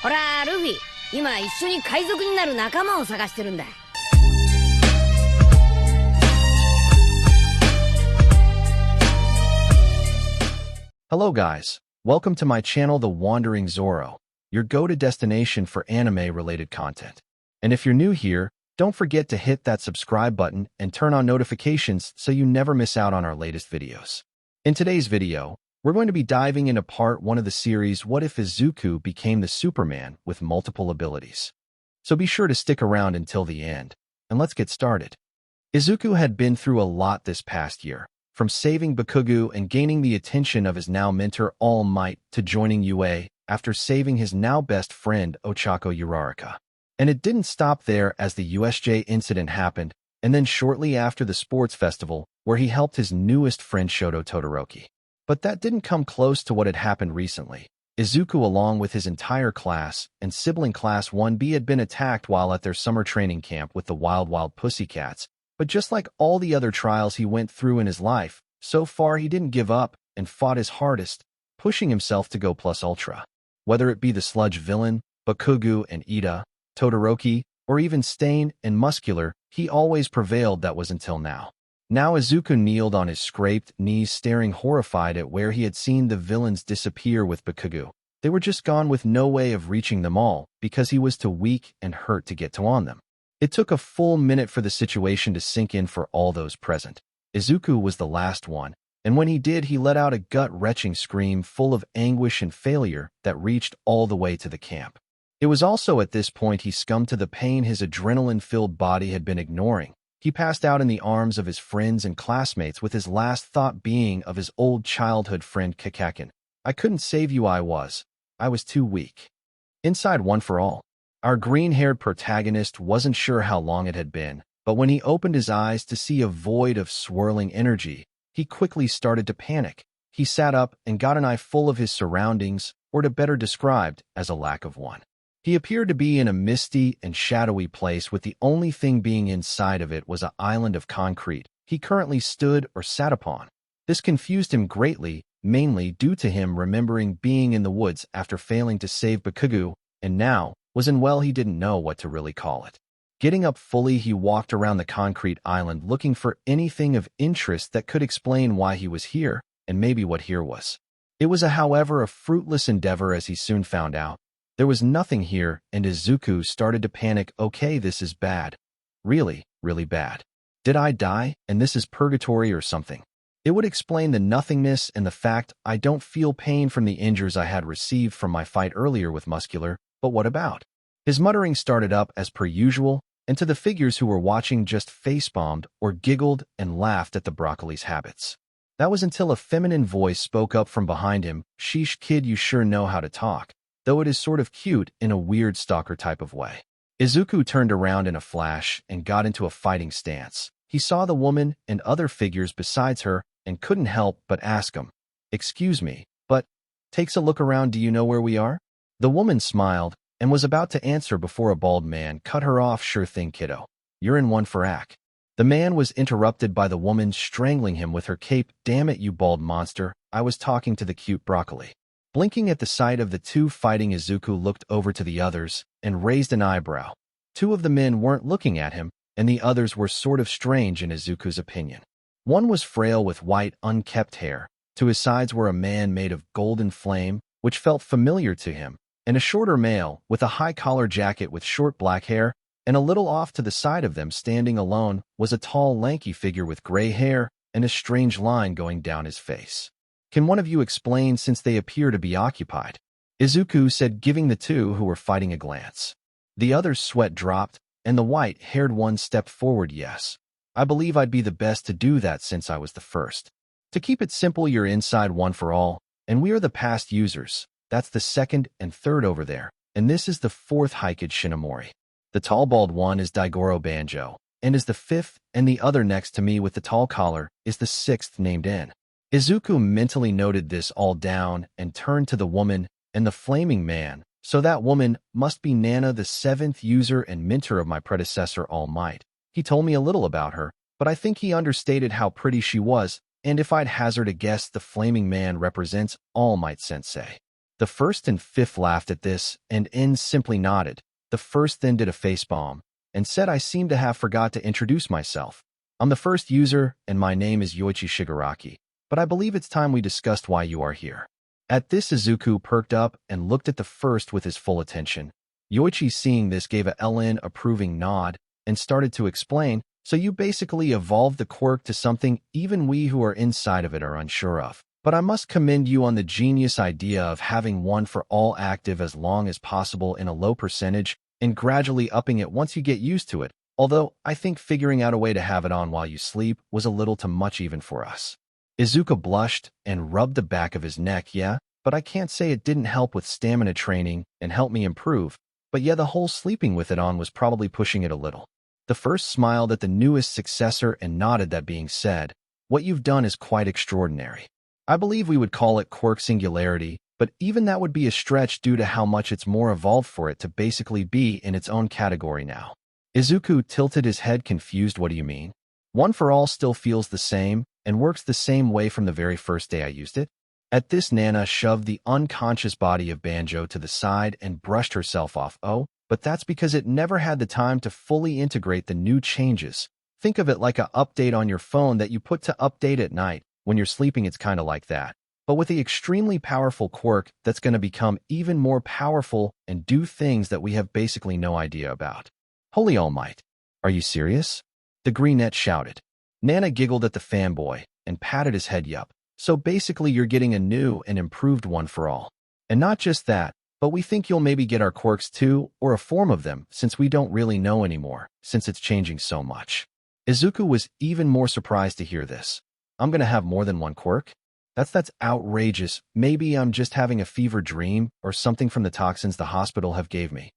ほら、ルフィ、今一緒に海賊になる仲間を探してるんだ。Hello guys, welcome to my channel The Wandering Zoro, your go-to destination for anime-related content. And if you're new here, don't forget to hit that subscribe button and turn on notifications so you never miss out on our latest videos. In today's video, we're going to be diving into part 1 of the series What If Izuku Became the Superman with Multiple Abilities. So be sure to stick around until the end, and let's get started. Izuku had been through a lot this past year, from saving Bakugo and gaining the attention of his now mentor All Might to joining UA after saving his now best friend Ochako Uraraka. And it didn't stop there as the USJ incident happened, and then shortly after the sports festival where he helped his newest friend Shoto Todoroki. But that didn't come close to what had happened recently. Izuku, along with his entire class and sibling Class 1B, had been attacked while at their summer training camp with the Wild Pussycats. But just like all the other trials he went through in his life, so far he didn't give up and fought his hardest, pushing himself to go plus ultra. Whether it be the sludge villain, Bakugo and Ida, Todoroki, or even Stain and Muscular, he always prevailed. That was until now. Now Izuku kneeled on his scraped knees, staring horrified at where he had seen the villains disappear with Bakugo. They were just gone with no way of reaching them all because he was too weak and hurt to get to on them. It took a full minute for the situation to sink in for all those present. Izuku was the last one, and when he did, he let out a gut-wrenching scream full of anguish and failure that reached all the way to the camp. It was also at this point he succumbed to the pain his adrenaline-filled body had been ignoring. He passed out in the arms of his friends and classmates, with his last thought being of his old childhood friend Kakakin. I couldn't save you, I was too weak. Inside One for All, our green-haired protagonist wasn't sure how long it had been, but when he opened his eyes to see a void of swirling energy, he quickly started to panic. He sat up and got an eye full of his surroundings, or to better described, as a lack of one. He appeared to be in a misty and shadowy place, with the only thing being inside of it was an island of concrete he currently stood or sat upon. This confused him greatly, mainly due to him remembering being in the woods after failing to save Bakugo, and now was in, well, he didn't know what to really call it. Getting up fully, he walked around the concrete island looking for anything of interest that could explain why he was here, and maybe what here was. It was, however, a fruitless endeavor, as he soon found out. There was nothing here, and Izuku started to panic. Okay, this is bad. Really, really bad. Did I die, and this is purgatory or something? It would explain the nothingness and the fact I don't feel pain from the injuries I had received from my fight earlier with Muscular, but what about? His muttering started up as per usual, and to the figures who were watching just face-bombed or giggled and laughed at the broccoli's habits. That was until a feminine voice spoke up from behind him. Sheesh, kid, you sure know how to talk, though it is sort of cute in a weird stalker type of way. Izuku turned around in a flash and got into a fighting stance. He saw the woman and other figures besides her and couldn't help but ask him, "Excuse me, but..." Takes a look around. "Do you know where we are?" The woman smiled and was about to answer before a bald man cut her off. "Sure thing, kiddo. You're in one for Ack." The man was interrupted by the woman strangling him with her cape. "Damn it, you bald monster. I was talking to the cute broccoli." Blinking at the sight of the two fighting, Izuku looked over to the others and raised an eyebrow. Two of the men weren't looking at him, and the others were sort of strange in Izuku's opinion. One was frail with white, unkempt hair. To his sides were a man made of golden flame, which felt familiar to him, and a shorter male with a high-collar jacket with short black hair, and a little off to the side of them, standing alone, was a tall, lanky figure with gray hair and a strange line going down his face. "Can one of you explain, since they appear to be occupied?" Izuku said, giving the two who were fighting a glance. The other's sweat dropped, and the white-haired one stepped forward. "Yes. I believe I'd be the best to do that since I was the first. To keep it simple, you're inside One for All, and we are the past users. That's the second and third over there, and this is the fourth Hikage Shinomori. The tall bald one is Daigoro Banjo, and is the fifth, and the other next to me with the tall collar is the sixth, named N." Izuku mentally noted this all down and turned to the woman and the flaming man. "So that woman must be Nana, the seventh user and mentor of my predecessor All Might. He told me a little about her, but I think he understated how pretty she was, and if I'd hazard a guess, the flaming man represents All Might Sensei." The first and fifth laughed at this, and In simply nodded. The first then did a facepalm, and said I seem to have forgot to introduce myself. I'm the first user, and my name is Yoichi Shigaraki, but I believe it's time we discussed why you are here. At this, Izuku perked up and looked at the first with his full attention. Yoichi, seeing this, gave a LN approving nod and started to explain, so you basically evolved the quirk to something even we who are inside of it are unsure of. But I must commend you on the genius idea of having one for all active as long as possible in a low percentage and gradually upping it once you get used to it, although I think figuring out a way to have it on while you sleep was a little too much even for us. Izuku blushed and rubbed the back of his neck. Yeah, but I can't say it didn't help with stamina training and help me improve, but yeah, the whole sleeping with it on was probably pushing it a little. The first smiled at the newest successor and nodded. That being said, what you've done is quite extraordinary. I believe we would call it quirk singularity, but even that would be a stretch due to how much it's more evolved for it to basically be in its own category now. Izuku tilted his head confused. What do you mean? One for all still feels the same and works the same way from the very first day I used it? At this, Nana shoved the unconscious body of Banjo to the side and brushed herself off. Oh, but that's because it never had the time to fully integrate the new changes. Think of it like an update on your phone that you put to update at night. When you're sleeping, it's kind of like that. But with the extremely powerful quirk that's going to become even more powerful and do things that we have basically no idea about. Holy All Might, are you serious? The greenette shouted. Nana giggled at the fanboy and patted his head. Yup. So basically you're getting a new and improved one for all. And not just that, but we think you'll maybe get our quirks too, or a form of them, since we don't really know anymore, since it's changing so much. Izuku was even more surprised to hear this. I'm gonna have more than one quirk? That's outrageous. Maybe I'm just having a fever dream or something from the toxins the hospital have gave me.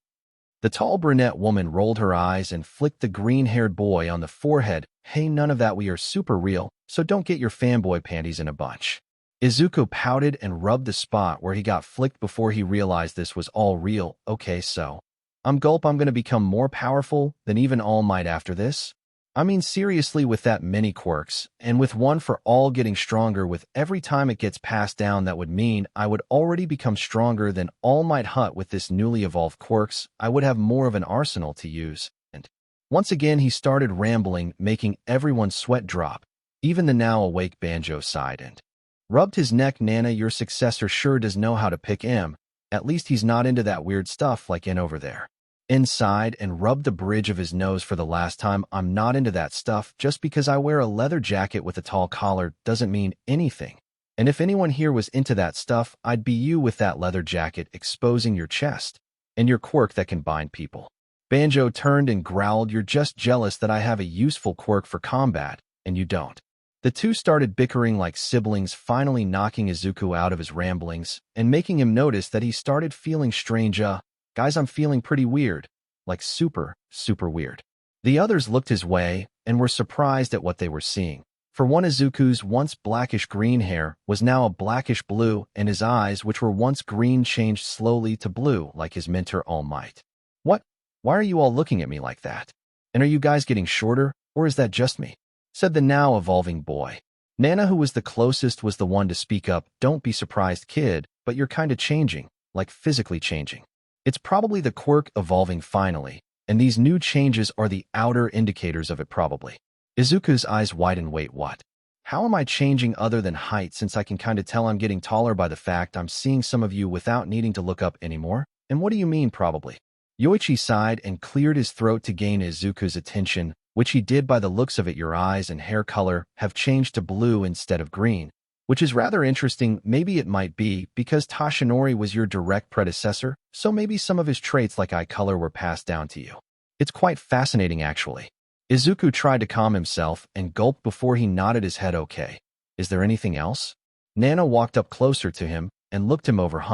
The tall brunette woman rolled her eyes and flicked the green-haired boy on the forehead. Hey, none of that. We are super real, so don't get your fanboy panties in a bunch. Izuku pouted and rubbed the spot where he got flicked before he realized this was all real. Okay, so I'm gonna become more powerful than even All Might after this? I mean, seriously, with that many quirks, and with one for all getting stronger with every time it gets passed down, that would mean I would already become stronger than All Might Hut with this newly evolved quirks. I would have more of an arsenal to use. And once again, he started rambling, making everyone's sweat drop. Even the now awake Banjo sighed and rubbed his neck. Nana, your successor sure does know how to pick him. At least he's not into that weird stuff like in over there. Inside and rubbed the bridge of his nose for the last time. I'm not into that stuff. Just because I wear a leather jacket with a tall collar doesn't mean anything. And if anyone here was into that stuff, I'd be you with that leather jacket exposing your chest and your quirk that can bind people. Banjo turned and growled. You're just jealous that I have a useful quirk for combat, and you don't. The two started bickering like siblings, finally knocking Izuku out of his ramblings and making him notice that he started feeling strange. Guys, I'm feeling pretty weird. Like super weird. The others looked his way and were surprised at what they were seeing. For one, Izuku's once blackish-green hair was now a blackish-blue, and his eyes, which were once green, changed slowly to blue like his mentor All Might. What? Why are you all looking at me like that? And are you guys getting shorter, or is that just me? Said the now evolving boy. Nana, who was the closest, was the one to speak up. Don't be surprised, kid, but you're kinda changing, like physically changing. It's probably the quirk evolving finally, and these new changes are the outer indicators of it probably. Izuku's eyes widened. Wait, what? How am I changing other than height, since I can kinda tell I'm getting taller by the fact I'm seeing some of you without needing to look up anymore? And what do you mean probably? Yoichi sighed and cleared his throat to gain Izuku's attention, which he did by the looks of it. Your eyes and hair color have changed to blue instead of green, which is rather interesting. Maybe it might be because Toshinori was your direct predecessor, so maybe some of his traits like eye color were passed down to you. It's quite fascinating, actually. Izuku tried to calm himself and gulped before he nodded his head. Okay. Is there anything else? Nana walked up closer to him and looked him over.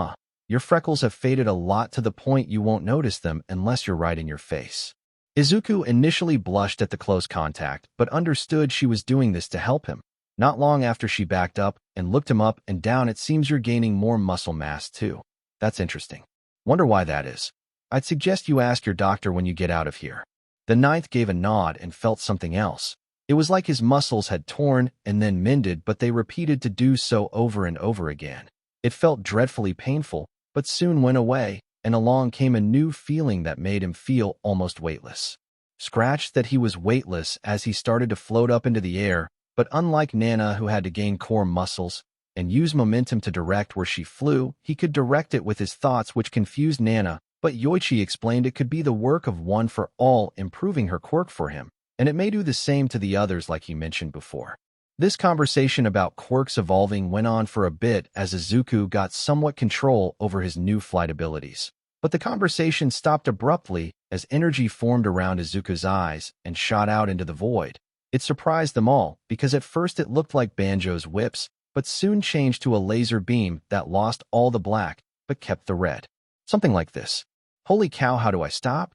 Your freckles have faded a lot to the point you won't notice them unless you're right in your face. Izuku initially blushed at the close contact, but understood she was doing this to help him. Not long after, she backed up and looked him up and down. It seems you're gaining more muscle mass too. That's interesting. Wonder why that is. I'd suggest you ask your doctor when you get out of here. The ninth gave a nod and felt something else. It was like his muscles had torn and then mended, but they repeated to do so over and over again. It felt dreadfully painful, but soon went away, and along came a new feeling that made him feel almost weightless. Scratched that he was weightless as he started to float up into the air, but unlike Nana, who had to gain core muscles and use momentum to direct where she flew, he could direct it with his thoughts, which confused Nana, but Yoichi explained it could be the work of One for All improving her quirk for him, and it may do the same to the others like he mentioned before. This conversation about quirks evolving went on for a bit as Izuku got somewhat control over his new flight abilities. But the conversation stopped abruptly as energy formed around Izuku's eyes and shot out into the void. It surprised them all because at first it looked like Banjo's whips, but soon changed to a laser beam that lost all the black but kept the red. Something like this. "Holy cow, how do I stop?"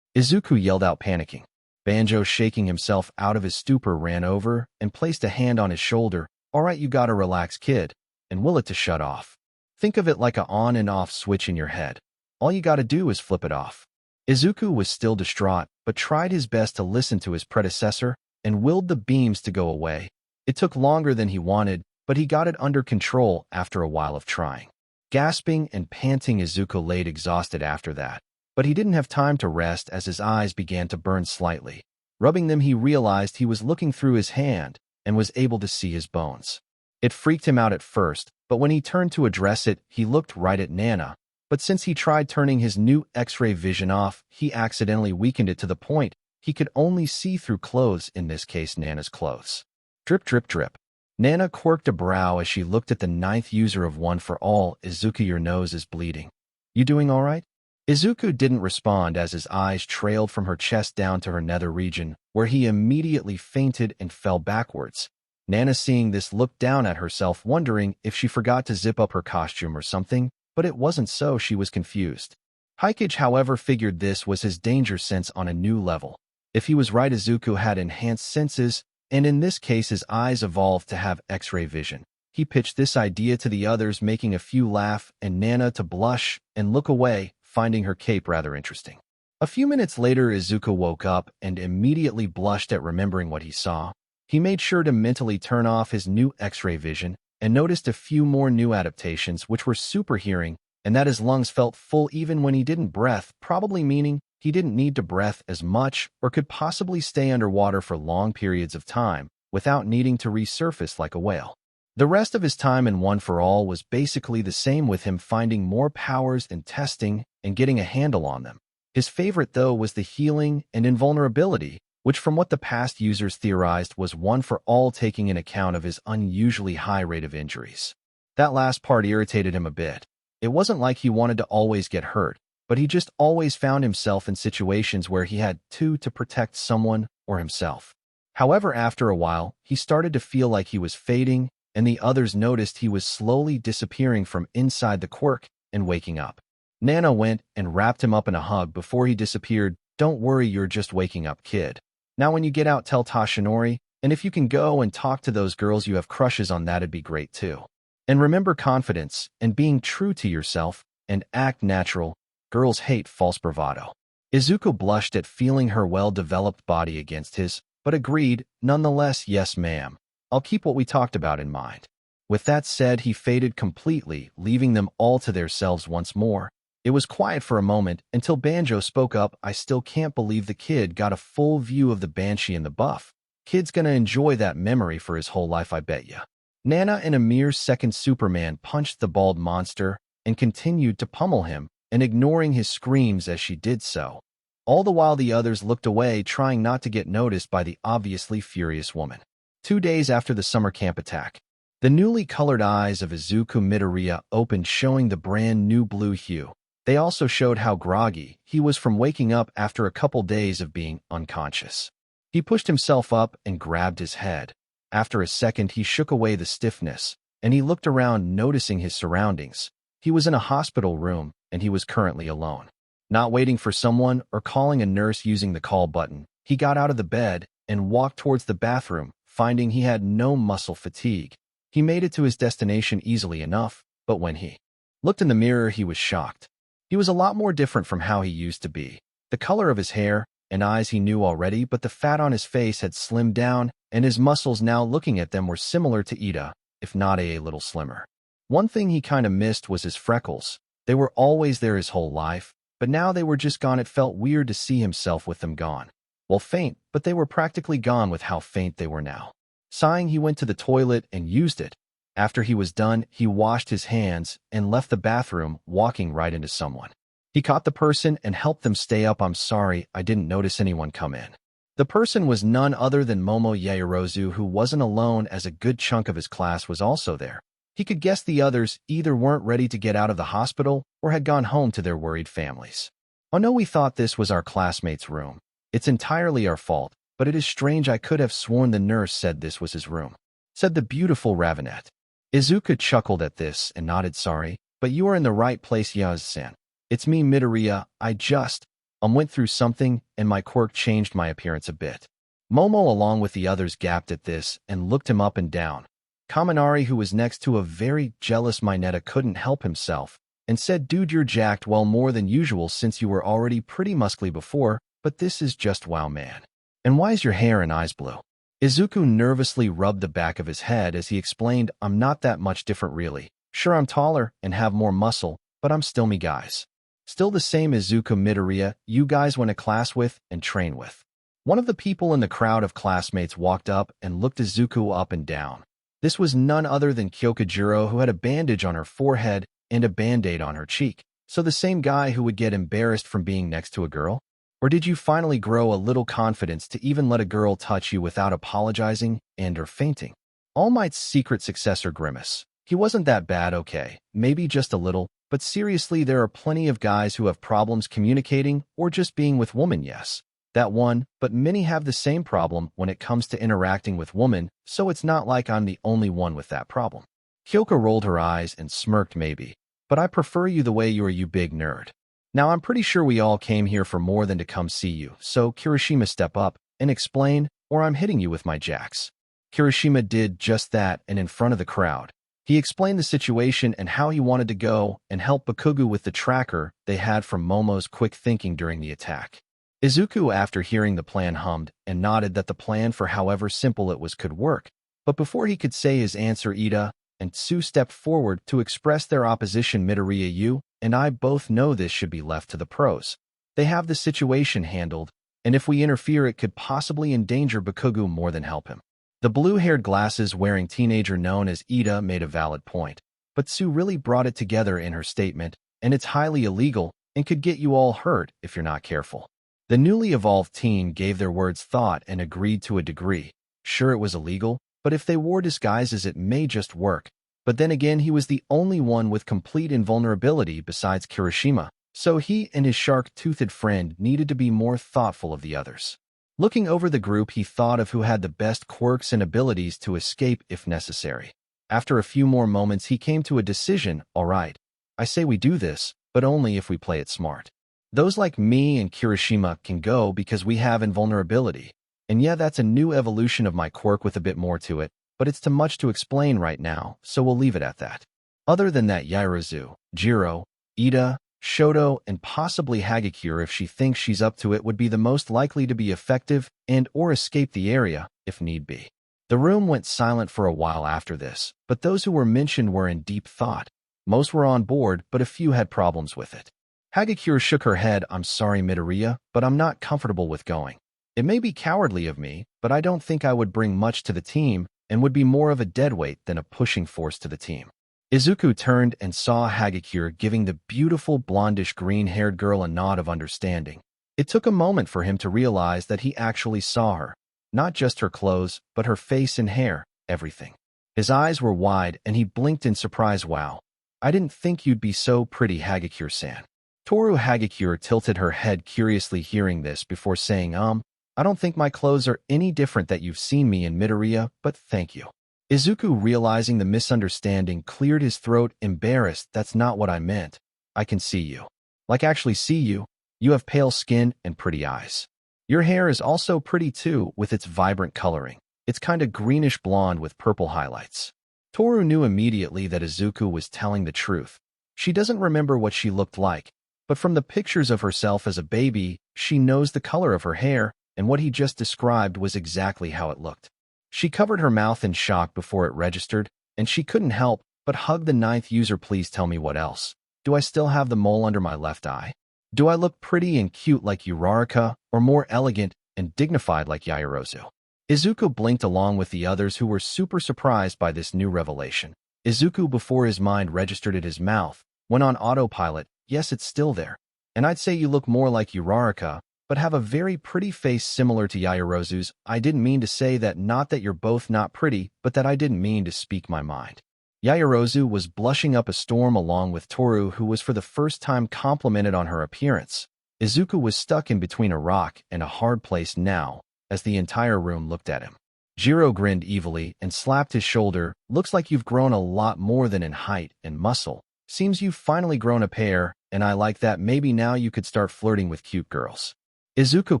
Izuku yelled out, panicking. Banjo, shaking himself out of his stupor, ran over and placed a hand on his shoulder. "All right, you gotta relax, kid, and will it to shut off. Think of it like a on and off switch in your head. All you gotta do is flip it off." Izuku was still distraught, but tried his best to listen to his predecessor and willed the beams to go away. It took longer than he wanted, but he got it under control after a while of trying. Gasping and panting, Izuku laid exhausted after that, but he didn't have time to rest as his eyes began to burn slightly. Rubbing them, he realized he was looking through his hand and was able to see his bones. It freaked him out at first, but when he turned to address it, he looked right at Nana. But since he tried turning his new X-ray vision off, he accidentally weakened it to the point he could only see through clothes, in this case Nana's clothes. Drip, drip, drip. Nana quirked a brow as she looked at the 9th user of One for All. "Izuku, your nose is bleeding. You doing all right?" Izuku didn't respond as his eyes trailed from her chest down to her nether region, where he immediately fainted and fell backwards. Nana, seeing this, looked down at herself, wondering if she forgot to zip up her costume or something, but it wasn't so. She was confused. Hikage, however, figured this was his danger sense on a new level. If he was right, Izuku had enhanced senses, and in this case his eyes evolved to have X-ray vision. He pitched this idea to the others, making a few laugh and Nana to blush and look away, finding her cape rather interesting. A few minutes later, Izuku woke up and immediately blushed at remembering what he saw. He made sure to mentally turn off his new X-ray vision and noticed a few more new adaptations, which were super hearing, and that his lungs felt full even when he didn't breath, probably meaning he didn't need to breath as much or could possibly stay underwater for long periods of time without needing to resurface like a whale. The rest of his time in One for All was basically the same, with him finding more powers and testing and getting a handle on them. His favorite, though, was the healing and invulnerability, which from what the past users theorized was One for All, taking in account of his unusually high rate of injuries. That last part irritated him a bit. It wasn't like he wanted to always get hurt, but he just always found himself in situations where he had to protect someone or himself. However, after a while, he started to feel like he was fading, and the others noticed he was slowly disappearing from inside the quirk and waking up. Nana went and wrapped him up in a hug before he disappeared. "Don't worry, you're just waking up, kid. Now when you get out, tell Tashinori, and if you can go and talk to those girls you have crushes on, that'd be great too. And remember confidence and being true to yourself and act natural. Girls hate false bravado." Izuku blushed at feeling her well-developed body against his, but agreed, nonetheless, "Yes, ma'am. I'll keep what we talked about in mind." With that said, he faded completely, leaving them all to themselves once more. It was quiet for a moment until Banjo spoke up. "I still can't believe the kid got a full view of the Banshee in the buff. Kid's gonna enjoy that memory for his whole life, I bet ya." Nana, in a mere second, Superman punched the bald monster and continued to pummel him, and ignoring his screams as she did so. All the while the others looked away, trying not to get noticed by the obviously furious woman. 2 days after the summer camp attack, the newly colored eyes of Izuku Midoriya opened, showing the brand new blue hue. They also showed how groggy he was from waking up after a couple days of being unconscious. He pushed himself up and grabbed his head. After a second, he shook away the stiffness, and he looked around, noticing his surroundings. He was in a hospital room, and he was currently alone. Not waiting for someone or calling a nurse using the call button, he got out of the bed and walked towards the bathroom, finding he had no muscle fatigue. He made it to his destination easily enough, but when he looked in the mirror, he was shocked. He was a lot more different from how he used to be. The color of his hair and eyes he knew already, but the fat on his face had slimmed down, and his muscles, now looking at them, were similar to Ida, if not a little slimmer. One thing he kinda missed was his freckles, They were always there his whole life, but now they were just gone. It felt weird to see himself with them gone. Well, faint, but they were practically gone with how faint they were now. Sighing, he went to the toilet and used it. After he was done, he washed his hands and left the bathroom, walking right into someone. He caught the person and helped them stay up. I'm sorry, I didn't notice anyone come in. The person was none other than Momo Yaoyorozu, who wasn't alone as a good chunk of his class was also there. He could guess the others either weren't ready to get out of the hospital or had gone home to their worried families. Oh no, we thought this was our classmate's room. It's entirely our fault, but it is strange. I could have sworn the nurse said this was his room, said the beautiful Ravenette. Izuku chuckled at this and nodded. Sorry, but you are in the right place, Yaz-san. It's me, Midoriya. I just went through something, and my quirk changed my appearance a bit. Momo, along with the others, gasped at this and looked him up and down. Kaminari, who was next to a very jealous Mineta, couldn't help himself and said, dude, you're jacked well more than usual since you were already pretty muscly before, but this is just wow, man. And why's your hair and eyes blue? Izuku nervously rubbed the back of his head as he explained, I'm not that much different really. Sure, I'm taller and have more muscle, but I'm still me, guys. Still the same Izuku Midoriya you guys went to class with and train with. One of the people in the crowd of classmates walked up and looked Izuku up and down. This was none other than Kyokujiro, who had a bandage on her forehead and a band-aid on her cheek. So the same guy who would get embarrassed from being next to a girl? Or did you finally grow a little confidence to even let a girl touch you without apologizing and or fainting? All Might's secret successor Grimace. He wasn't that bad, okay, maybe just a little, but seriously, there are plenty of guys who have problems communicating or just being with women, yes. That one, but many have the same problem when it comes to interacting with women, so it's not like I'm the only one with that problem. Kyoka rolled her eyes and smirked. Maybe, but I prefer you the way you are, you big nerd. Now I'm pretty sure we all came here for more than to come see you, so Kirishima, step up and explain, or I'm hitting you with my jacks. Kirishima did just that, and in front of the crowd, he explained the situation and how he wanted to go and help Bakugo with the tracker they had from Momo's quick thinking during the attack. Izuku, after hearing the plan, hummed and nodded that the plan, for however simple it was, could work. But before he could say his answer, Ida and Tsu stepped forward to express their opposition. Midoriya, you and I both know this should be left to the pros. They have the situation handled, and if we interfere it could possibly endanger Bakugo more than help him. The blue-haired glasses-wearing teenager known as Ida made a valid point, but Tsu really brought it together in her statement, and it's highly illegal and could get you all hurt if you're not careful. The newly evolved teen gave their words thought and agreed to a degree. Sure, it was illegal, but if they wore disguises it may just work. But then again, he was the only one with complete invulnerability besides Kirishima, so he and his shark-toothed friend needed to be more thoughtful of the others. Looking over the group, he thought of who had the best quirks and abilities to escape if necessary. After a few more moments, he came to a decision. All right, I say we do this, but only if we play it smart. Those like me and Kirishima can go because we have invulnerability. And yeah, that's a new evolution of my quirk with a bit more to it, but it's too much to explain right now, so we'll leave it at that. Other than that, Yaoyorozu, Jiro, Ida, Shoto, and possibly Hagakure, if she thinks she's up to it, would be the most likely to be effective and or escape the area, if need be. The room went silent for a while after this, but those who were mentioned were in deep thought. Most were on board, but a few had problems with it. Hagakure shook her head. I'm sorry, Midoriya, but I'm not comfortable with going. It may be cowardly of me, but I don't think I would bring much to the team and would be more of a deadweight than a pushing force to the team. Izuku turned and saw Hagakure giving the beautiful blondish green-haired girl a nod of understanding. It took a moment for him to realize that he actually saw her. Not just her clothes, but her face and hair, everything. His eyes were wide and he blinked in surprise. Wow, I didn't think you'd be so pretty, Hagakure-san. Toru Hagakure tilted her head curiously hearing this before saying, I don't think my clothes are any different that you've seen me in, Midoriya, but thank you. Izuku, realizing the misunderstanding, cleared his throat, embarrassed. That's not what I meant. I can see you. Like actually see you. You have pale skin and pretty eyes. Your hair is also pretty too, with its vibrant coloring. It's kinda greenish blonde with purple highlights. Toru knew immediately that Izuku was telling the truth. She doesn't remember what she looked like, but from the pictures of herself as a baby, she knows the color of her hair, and what he just described was exactly how it looked. She covered her mouth in shock before it registered, and she couldn't help but hug the ninth user. Please tell me what else. Do I still have the mole under my left eye? Do I look pretty and cute like Uraraka, or more elegant and dignified like Yaoyorozu? Izuku blinked along with the others who were super surprised by this new revelation. Izuku, before his mind registered at his mouth, went on autopilot. Yes, it's still there. And I'd say you look more like Uraraka, but have a very pretty face similar to Yaoyorozu's. I didn't mean to say that, not that you're both not pretty, but that I didn't mean to speak my mind. Yaoyorozu was blushing up a storm along with Toru, who was for the first time complimented on her appearance. Izuku was stuck in between a rock and a hard place now, as the entire room looked at him. Jiro grinned evilly and slapped his shoulder. Looks like you've grown a lot more than in height and muscle. Seems you've finally grown a pair, and I like that. Maybe now you could start flirting with cute girls. Izuku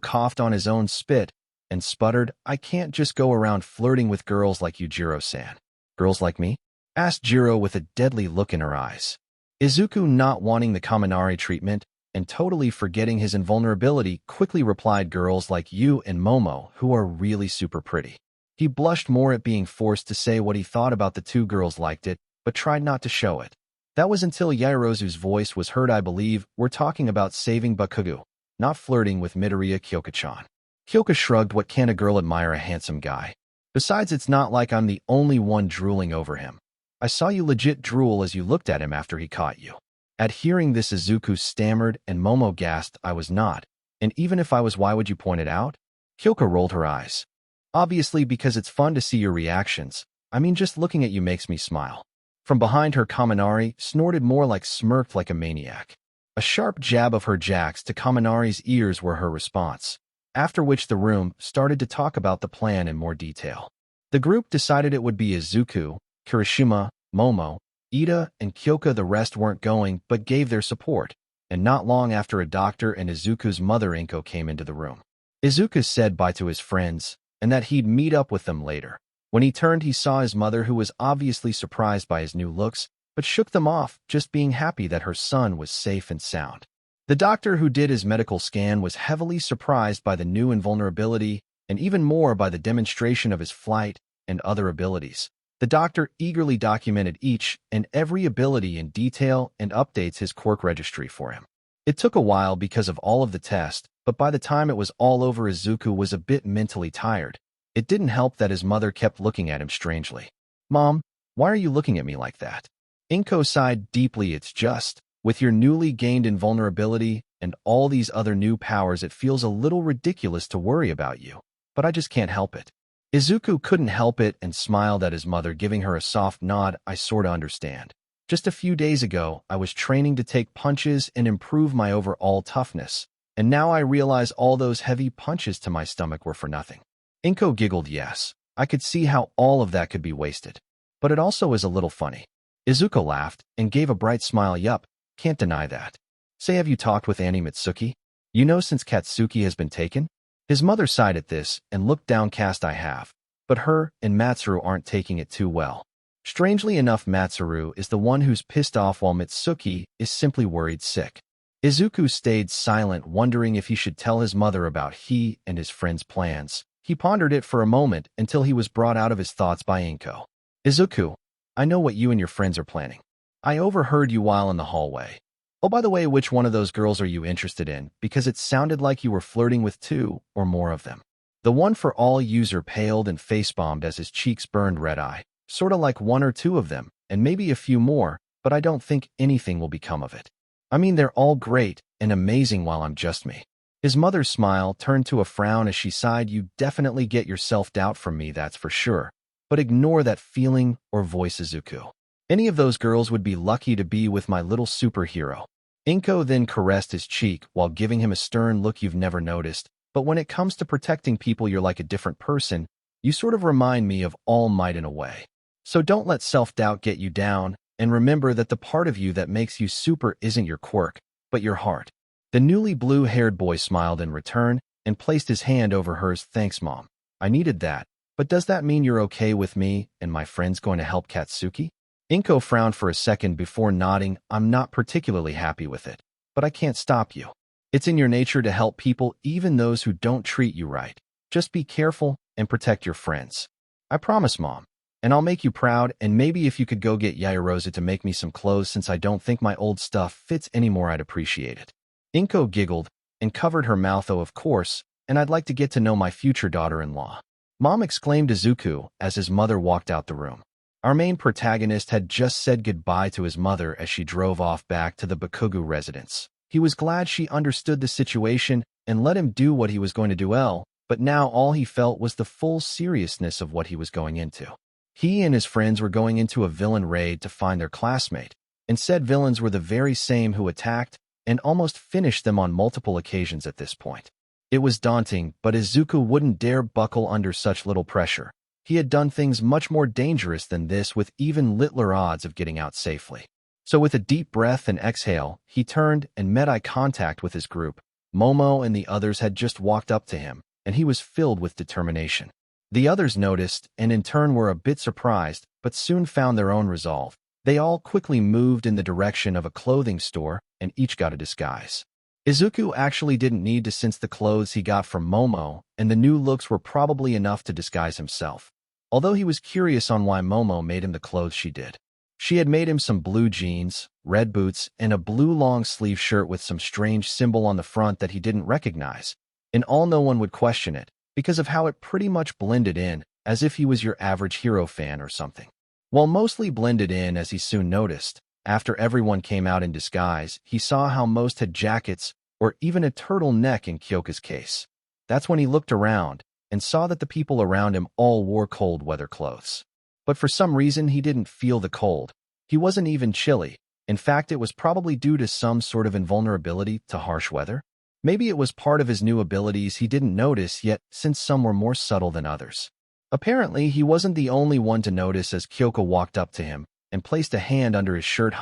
coughed on his own spit and sputtered, I can't just go around flirting with girls like you, Jiro-san. Girls like me? Asked Jiro with a deadly look in her eyes. Izuku, not wanting the Kaminari treatment and totally forgetting his invulnerability, quickly replied, girls like you and Momo, who are really super pretty. He blushed more at being forced to say what he thought about the two girls, liked it, but tried not to show it. That was until Yaoyorozu's voice was heard. I believe we're talking about saving Bakugo, not flirting with Midoriya, Kyoka-chan. Kyoka shrugged. What can a girl admire a handsome guy? Besides, it's not like I'm the only one drooling over him. I saw you legit drool as you looked at him after he caught you. At hearing this, Izuku stammered and Momo gasped, I was not. And even if I was, why would you point it out? Kyoka rolled her eyes. Obviously because it's fun to see your reactions. I mean, just looking at you makes me smile. From behind her, Kaminari snorted, more like smirked like a maniac. A sharp jab of her jacks to Kaminari's ears were her response, after which the room started to talk about the plan in more detail. The group decided it would be Izuku, Kirishima, Momo, Ida, and Kyoka. The rest weren't going, but gave their support, and not long after, a doctor and Izuku's mother Inko came into the room. Izuku said bye to his friends, and that he'd meet up with them later. When he turned, he saw his mother, who was obviously surprised by his new looks, but shook them off, just being happy that her son was safe and sound. The doctor who did his medical scan was heavily surprised by the new invulnerability, and even more by the demonstration of his flight and other abilities. The doctor eagerly documented each and every ability in detail and updates his Quirk registry for him. It took a while because of all of the tests, but by the time it was all over, Izuku was a bit mentally tired. It didn't help that his mother kept looking at him strangely. Mom, why are you looking at me like that? Inko sighed deeply. It's just, with your newly gained invulnerability and all these other new powers, it feels a little ridiculous to worry about you. But I just can't help it. Izuku couldn't help it and smiled at his mother, giving her a soft nod. I sorta understand. Just a few days ago, I was training to take punches and improve my overall toughness, and now I realize all those heavy punches to my stomach were for nothing. Inko giggled. Yes, I could see how all of that could be wasted. But it also is a little funny. Izuku laughed and gave a bright smile. Yup, can't deny that. Say, have you talked with Annie Mitsuki? You know, since Katsuki has been taken? His mother sighed at this and looked downcast. I have, but her and Matsuru aren't taking it too well. Strangely enough, Matsuru is the one who's pissed off while Mitsuki is simply worried sick. Izuku stayed silent, wondering if he should tell his mother about he and his friend's plans. He pondered it for a moment until he was brought out of his thoughts by Inko. Izuku, I know what you and your friends are planning. I overheard you while in the hallway. Oh, by the way, which one of those girls are you interested in? Because it sounded like you were flirting with two or more of them. The one for all user paled and face-bombed as his cheeks burned red-eye. Sorta like one or two of them, and maybe a few more, but I don't think anything will become of it. I mean, they're all great and amazing while I'm just me. His mother's smile turned to a frown as she sighed. You definitely get your self-doubt from me, that's for sure. But ignore that feeling or voice, Izuku. Any of those girls would be lucky to be with my little superhero. Inko then caressed his cheek while giving him a stern look. You've never noticed, but when it comes to protecting people, you're like a different person. You sort of remind me of All Might in a way. So don't let self-doubt get you down, and remember that the part of you that makes you super isn't your quirk, but your heart. The newly blue-haired boy smiled in return and placed his hand over hers. Thanks, Mom. I needed that. But does that mean you're okay with me and my friends going to help Katsuki? Inko frowned for a second before nodding. I'm not particularly happy with it, but I can't stop you. It's in your nature to help people, even those who don't treat you right. Just be careful and protect your friends. I promise, Mom. And I'll make you proud, and maybe if you could go get Yaoyorozu to make me some clothes since I don't think my old stuff fits anymore, I'd appreciate it. Inko giggled and covered her mouth. Oh, of course, and I'd like to get to know my future daughter-in-law. Mom, exclaimed Izuku as his mother walked out the room. Our main protagonist had just said goodbye to his mother as she drove off back to the Bakugo residence. He was glad she understood the situation and let him do what he was going to do, but now all he felt was the full seriousness of what he was going into. He and his friends were going into a villain raid to find their classmate, and said villains were the very same who attacked and almost finished them on multiple occasions at this point. It was daunting, but Izuku wouldn't dare buckle under such little pressure. He had done things much more dangerous than this with even littler odds of getting out safely. So with a deep breath and exhale, he turned and met eye contact with his group. Momo and the others had just walked up to him, and he was filled with determination. The others noticed and in turn were a bit surprised, but soon found their own resolve. They all quickly moved in the direction of a clothing store and each got a disguise. Izuku actually didn't need to, since the clothes he got from Momo and the new looks were probably enough to disguise himself. Although he was curious on why Momo made him the clothes she did. She had made him some blue jeans, red boots, and a blue long-sleeve shirt with some strange symbol on the front that he didn't recognize. And all no one would question it, because of how it pretty much blended in, as if he was your average hero fan or something. While mostly blended in, as he soon noticed, after everyone came out in disguise, he saw how most had jackets or even a turtleneck in Kyoka's case. That's when he looked around and saw that the people around him all wore cold weather clothes. But for some reason he didn't feel the cold. He wasn't even chilly. In fact, it was probably due to some sort of invulnerability to harsh weather. Maybe it was part of his new abilities he didn't notice yet, since some were more subtle than others. Apparently, he wasn't the only one to notice as Kyoka walked up to him and placed a hand under his shirt.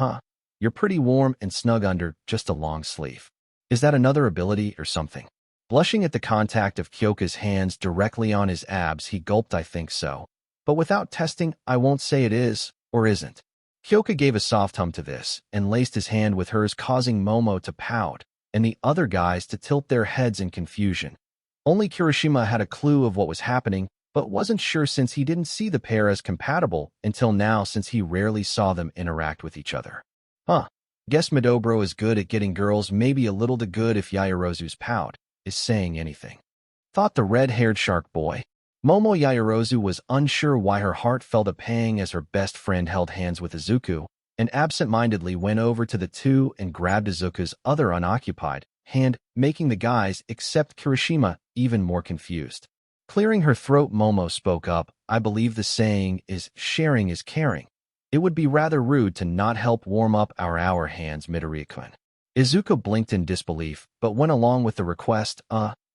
You're pretty warm and snug under just a long sleeve. Is that another ability or something? Blushing at the contact of Kyoka's hands directly on his abs, he gulped, I think so. But without testing, I won't say it is or isn't. Kyoka gave a soft hum to this and laced his hand with hers, causing Momo to pout and the other guys to tilt their heads in confusion. Only Kirishima had a clue of what was happening, but wasn't sure since he didn't see the pair as compatible until now, since he rarely saw them interact with each other. Guess Midobro is good at getting girls, maybe a little too good if Yaoyorozu's pout is saying anything. Thought the red-haired shark boy. Momo Yaoyorozu was unsure why her heart felt a pang as her best friend held hands with Izuku, and absent-mindedly went over to the two and grabbed Izuku's other unoccupied hand, making the guys, except Kirishima, even more confused. Clearing her throat, Momo spoke up, I believe the saying is, sharing is caring. It would be rather rude to not help warm up our hands, Midoriya-kun. Izuku blinked in disbelief, but went along with the request,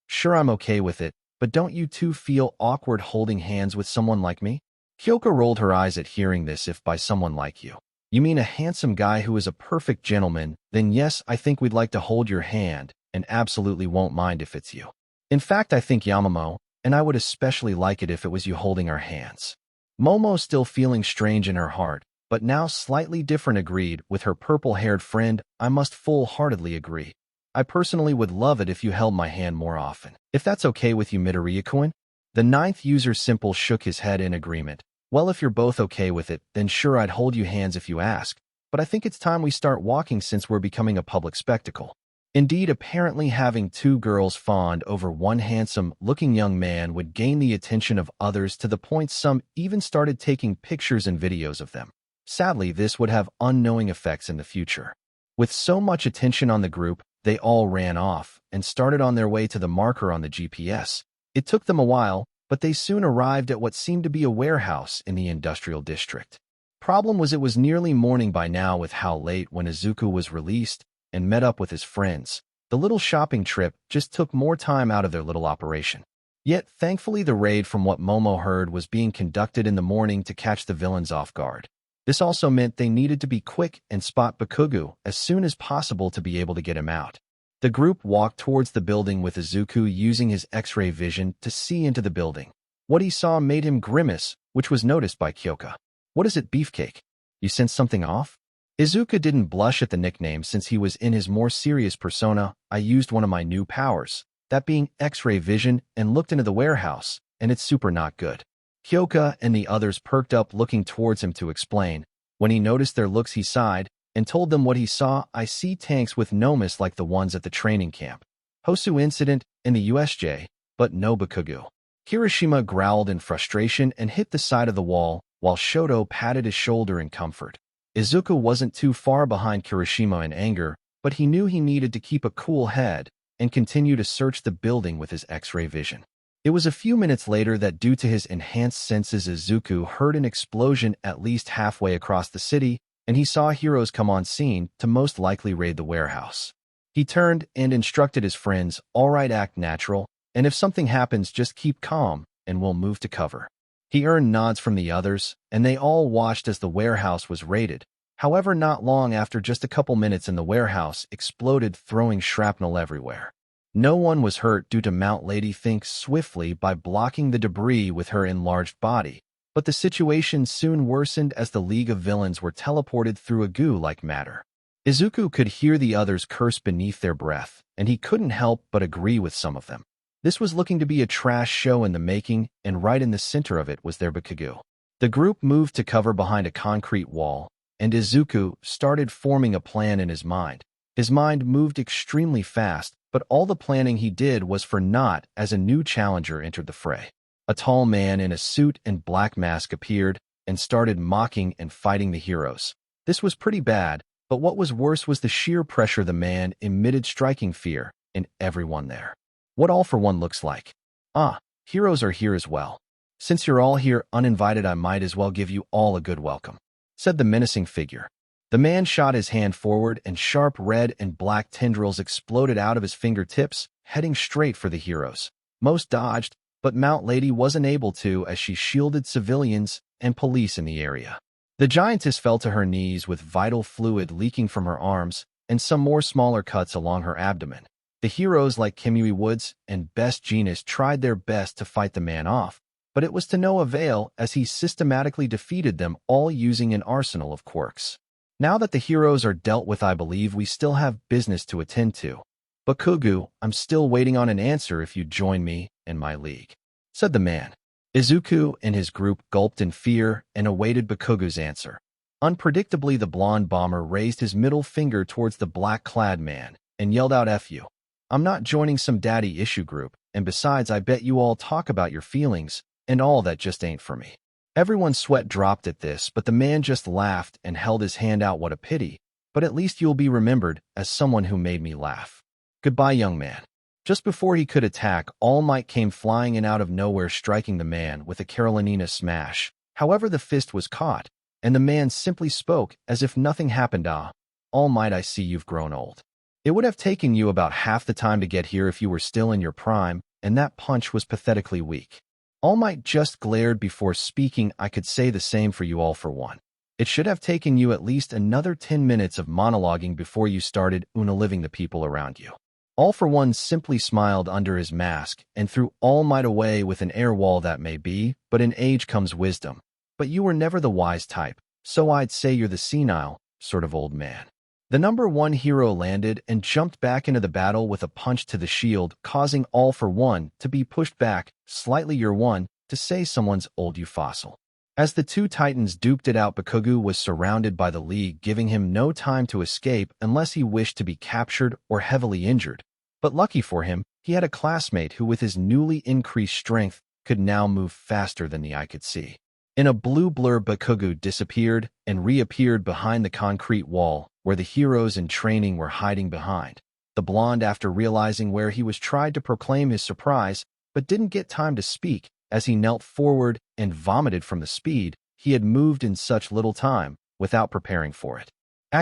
sure, I'm okay with it, but don't you two feel awkward holding hands with someone like me? Kyoka rolled her eyes at hearing this. If by someone like you, you mean a handsome guy who is a perfect gentleman, then yes, I think we'd like to hold your hand, and absolutely won't mind if it's you. In fact, I think Yamamo, and I would especially like it if it was you holding our hands. Momo, still feeling strange in her heart, but now slightly different, agreed with her purple-haired friend. I must full-heartedly agree. I personally would love it if you held my hand more often. If that's okay with you, Midoriya-kun? The ninth user Simple shook his head in agreement. Well, if you're both okay with it, then sure, I'd hold you hands if you ask, but I think it's time we start walking since we're becoming a public spectacle. Indeed, apparently having two girls fawned over one handsome-looking young man would gain the attention of others, to the point some even started taking pictures and videos of them. Sadly, this would have unknowing effects in the future. With so much attention on the group, they all ran off and started on their way to the marker on the GPS. It took them a while, but they soon arrived at what seemed to be a warehouse in the industrial district. Problem was, it was nearly morning by now with how late when Izuku was released and met up with his friends. The little shopping trip just took more time out of their little operation. Yet, thankfully, the raid, from what Momo heard, was being conducted in the morning to catch the villains off guard. This also meant they needed to be quick and spot Bakugo as soon as possible to be able to get him out. The group walked towards the building with Izuku using his X-ray vision to see into the building. What he saw made him grimace, which was noticed by Kyoka. What is it, Beefcake? You sense something off? Izuku didn't blush at the nickname since he was in his more serious persona. I used one of my new powers, that being X-ray vision, and looked into the warehouse, and it's super not good. Kyoka and the others perked up looking towards him to explain. When he noticed their looks he sighed and told them what he saw. I see tanks with nomas like the ones at the training camp. Hosu incident in the USJ, but no Bakugo. Kirishima growled in frustration and hit the side of the wall, while Shoto patted his shoulder in comfort. Izuku wasn't too far behind Kirishima in anger, but he knew he needed to keep a cool head and continue to search the building with his X-ray vision. It was a few minutes later that due to his enhanced senses Izuku heard an explosion at least halfway across the city, and he saw heroes come on scene to most likely raid the warehouse. He turned and instructed his friends, "All right, act natural, and if something happens just keep calm, and we'll move to cover." He earned nods from the others, and they all watched as the warehouse was raided. However, not long after, just a couple minutes in, the warehouse exploded, throwing shrapnel everywhere. No one was hurt due to Mount Lady thinks swiftly by blocking the debris with her enlarged body, but the situation soon worsened as the League of Villains were teleported through a goo-like matter. Izuku could hear the others curse beneath their breath, and he couldn't help but agree with some of them. This was looking to be a trash show in the making, and right in the center of it was their Bakugo. The group moved to cover behind a concrete wall, and Izuku started forming a plan in his mind. His mind moved extremely fast, but all the planning he did was for naught as a new challenger entered the fray. A tall man in a suit and black mask appeared and started mocking and fighting the heroes. This was pretty bad, but what was worse was the sheer pressure the man emitted, striking fear in everyone there. What All for One looks like. Ah, heroes are here as well. Since you're all here uninvited, I might as well give you all a good welcome, said the menacing figure. The man shot his hand forward and sharp red and black tendrils exploded out of his fingertips, heading straight for the heroes. Most dodged, but Mount Lady wasn't able to as she shielded civilians and police in the area. The giantess fell to her knees with vital fluid leaking from her arms and some more smaller cuts along her abdomen. The heroes like Kimui Woods and Best Genus tried their best to fight the man off, but it was to no avail as he systematically defeated them all using an arsenal of quirks. Now that the heroes are dealt with, I believe we still have business to attend to. Bakugo, I'm still waiting on an answer if you join me in my league, said the man. Izuku and his group gulped in fear and awaited Bakugo's answer. Unpredictably, the blonde bomber raised his middle finger towards the black-clad man and yelled out, "F you. I'm not joining some daddy issue group, and besides, I bet you all talk about your feelings, and all that just ain't for me." Everyone's sweat dropped at this, but the man just laughed and held his hand out. "What a pity, but at least you'll be remembered as someone who made me laugh. Goodbye, young man." Just before he could attack, All Might came flying in out of nowhere, striking the man with a Carolinina smash. However, the fist was caught, and the man simply spoke as if nothing happened. "Ah, All Might, I see you've grown old. It would have taken you about half the time to get here if you were still in your prime, and that punch was pathetically weak." All Might just glared before speaking. "I could say the same for you all for one. It should have taken you at least another 10 minutes of monologuing before you started unaliving the people around you." All for One simply smiled under his mask and threw All Might away with an air wall. "That may be, but in age comes wisdom. But you were never the wise type, so I'd say you're the senile sort of old man." The number one hero landed and jumped back into the battle with a punch to the shield, causing All for One to be pushed back slightly. "You're one to say someone's old, you fossil." As the two titans duked it out, Bakugo was surrounded by the League, giving him no time to escape unless he wished to be captured or heavily injured. But lucky for him, he had a classmate who, with his newly increased strength, could now move faster than the eye could see. In a blue blur, Bakugo disappeared and reappeared behind the concrete wall, where the heroes in training were hiding behind. The blonde, after realizing where he was, tried to proclaim his surprise, but didn't get time to speak, as he knelt forward and vomited from the speed he had moved in such little time without preparing for it.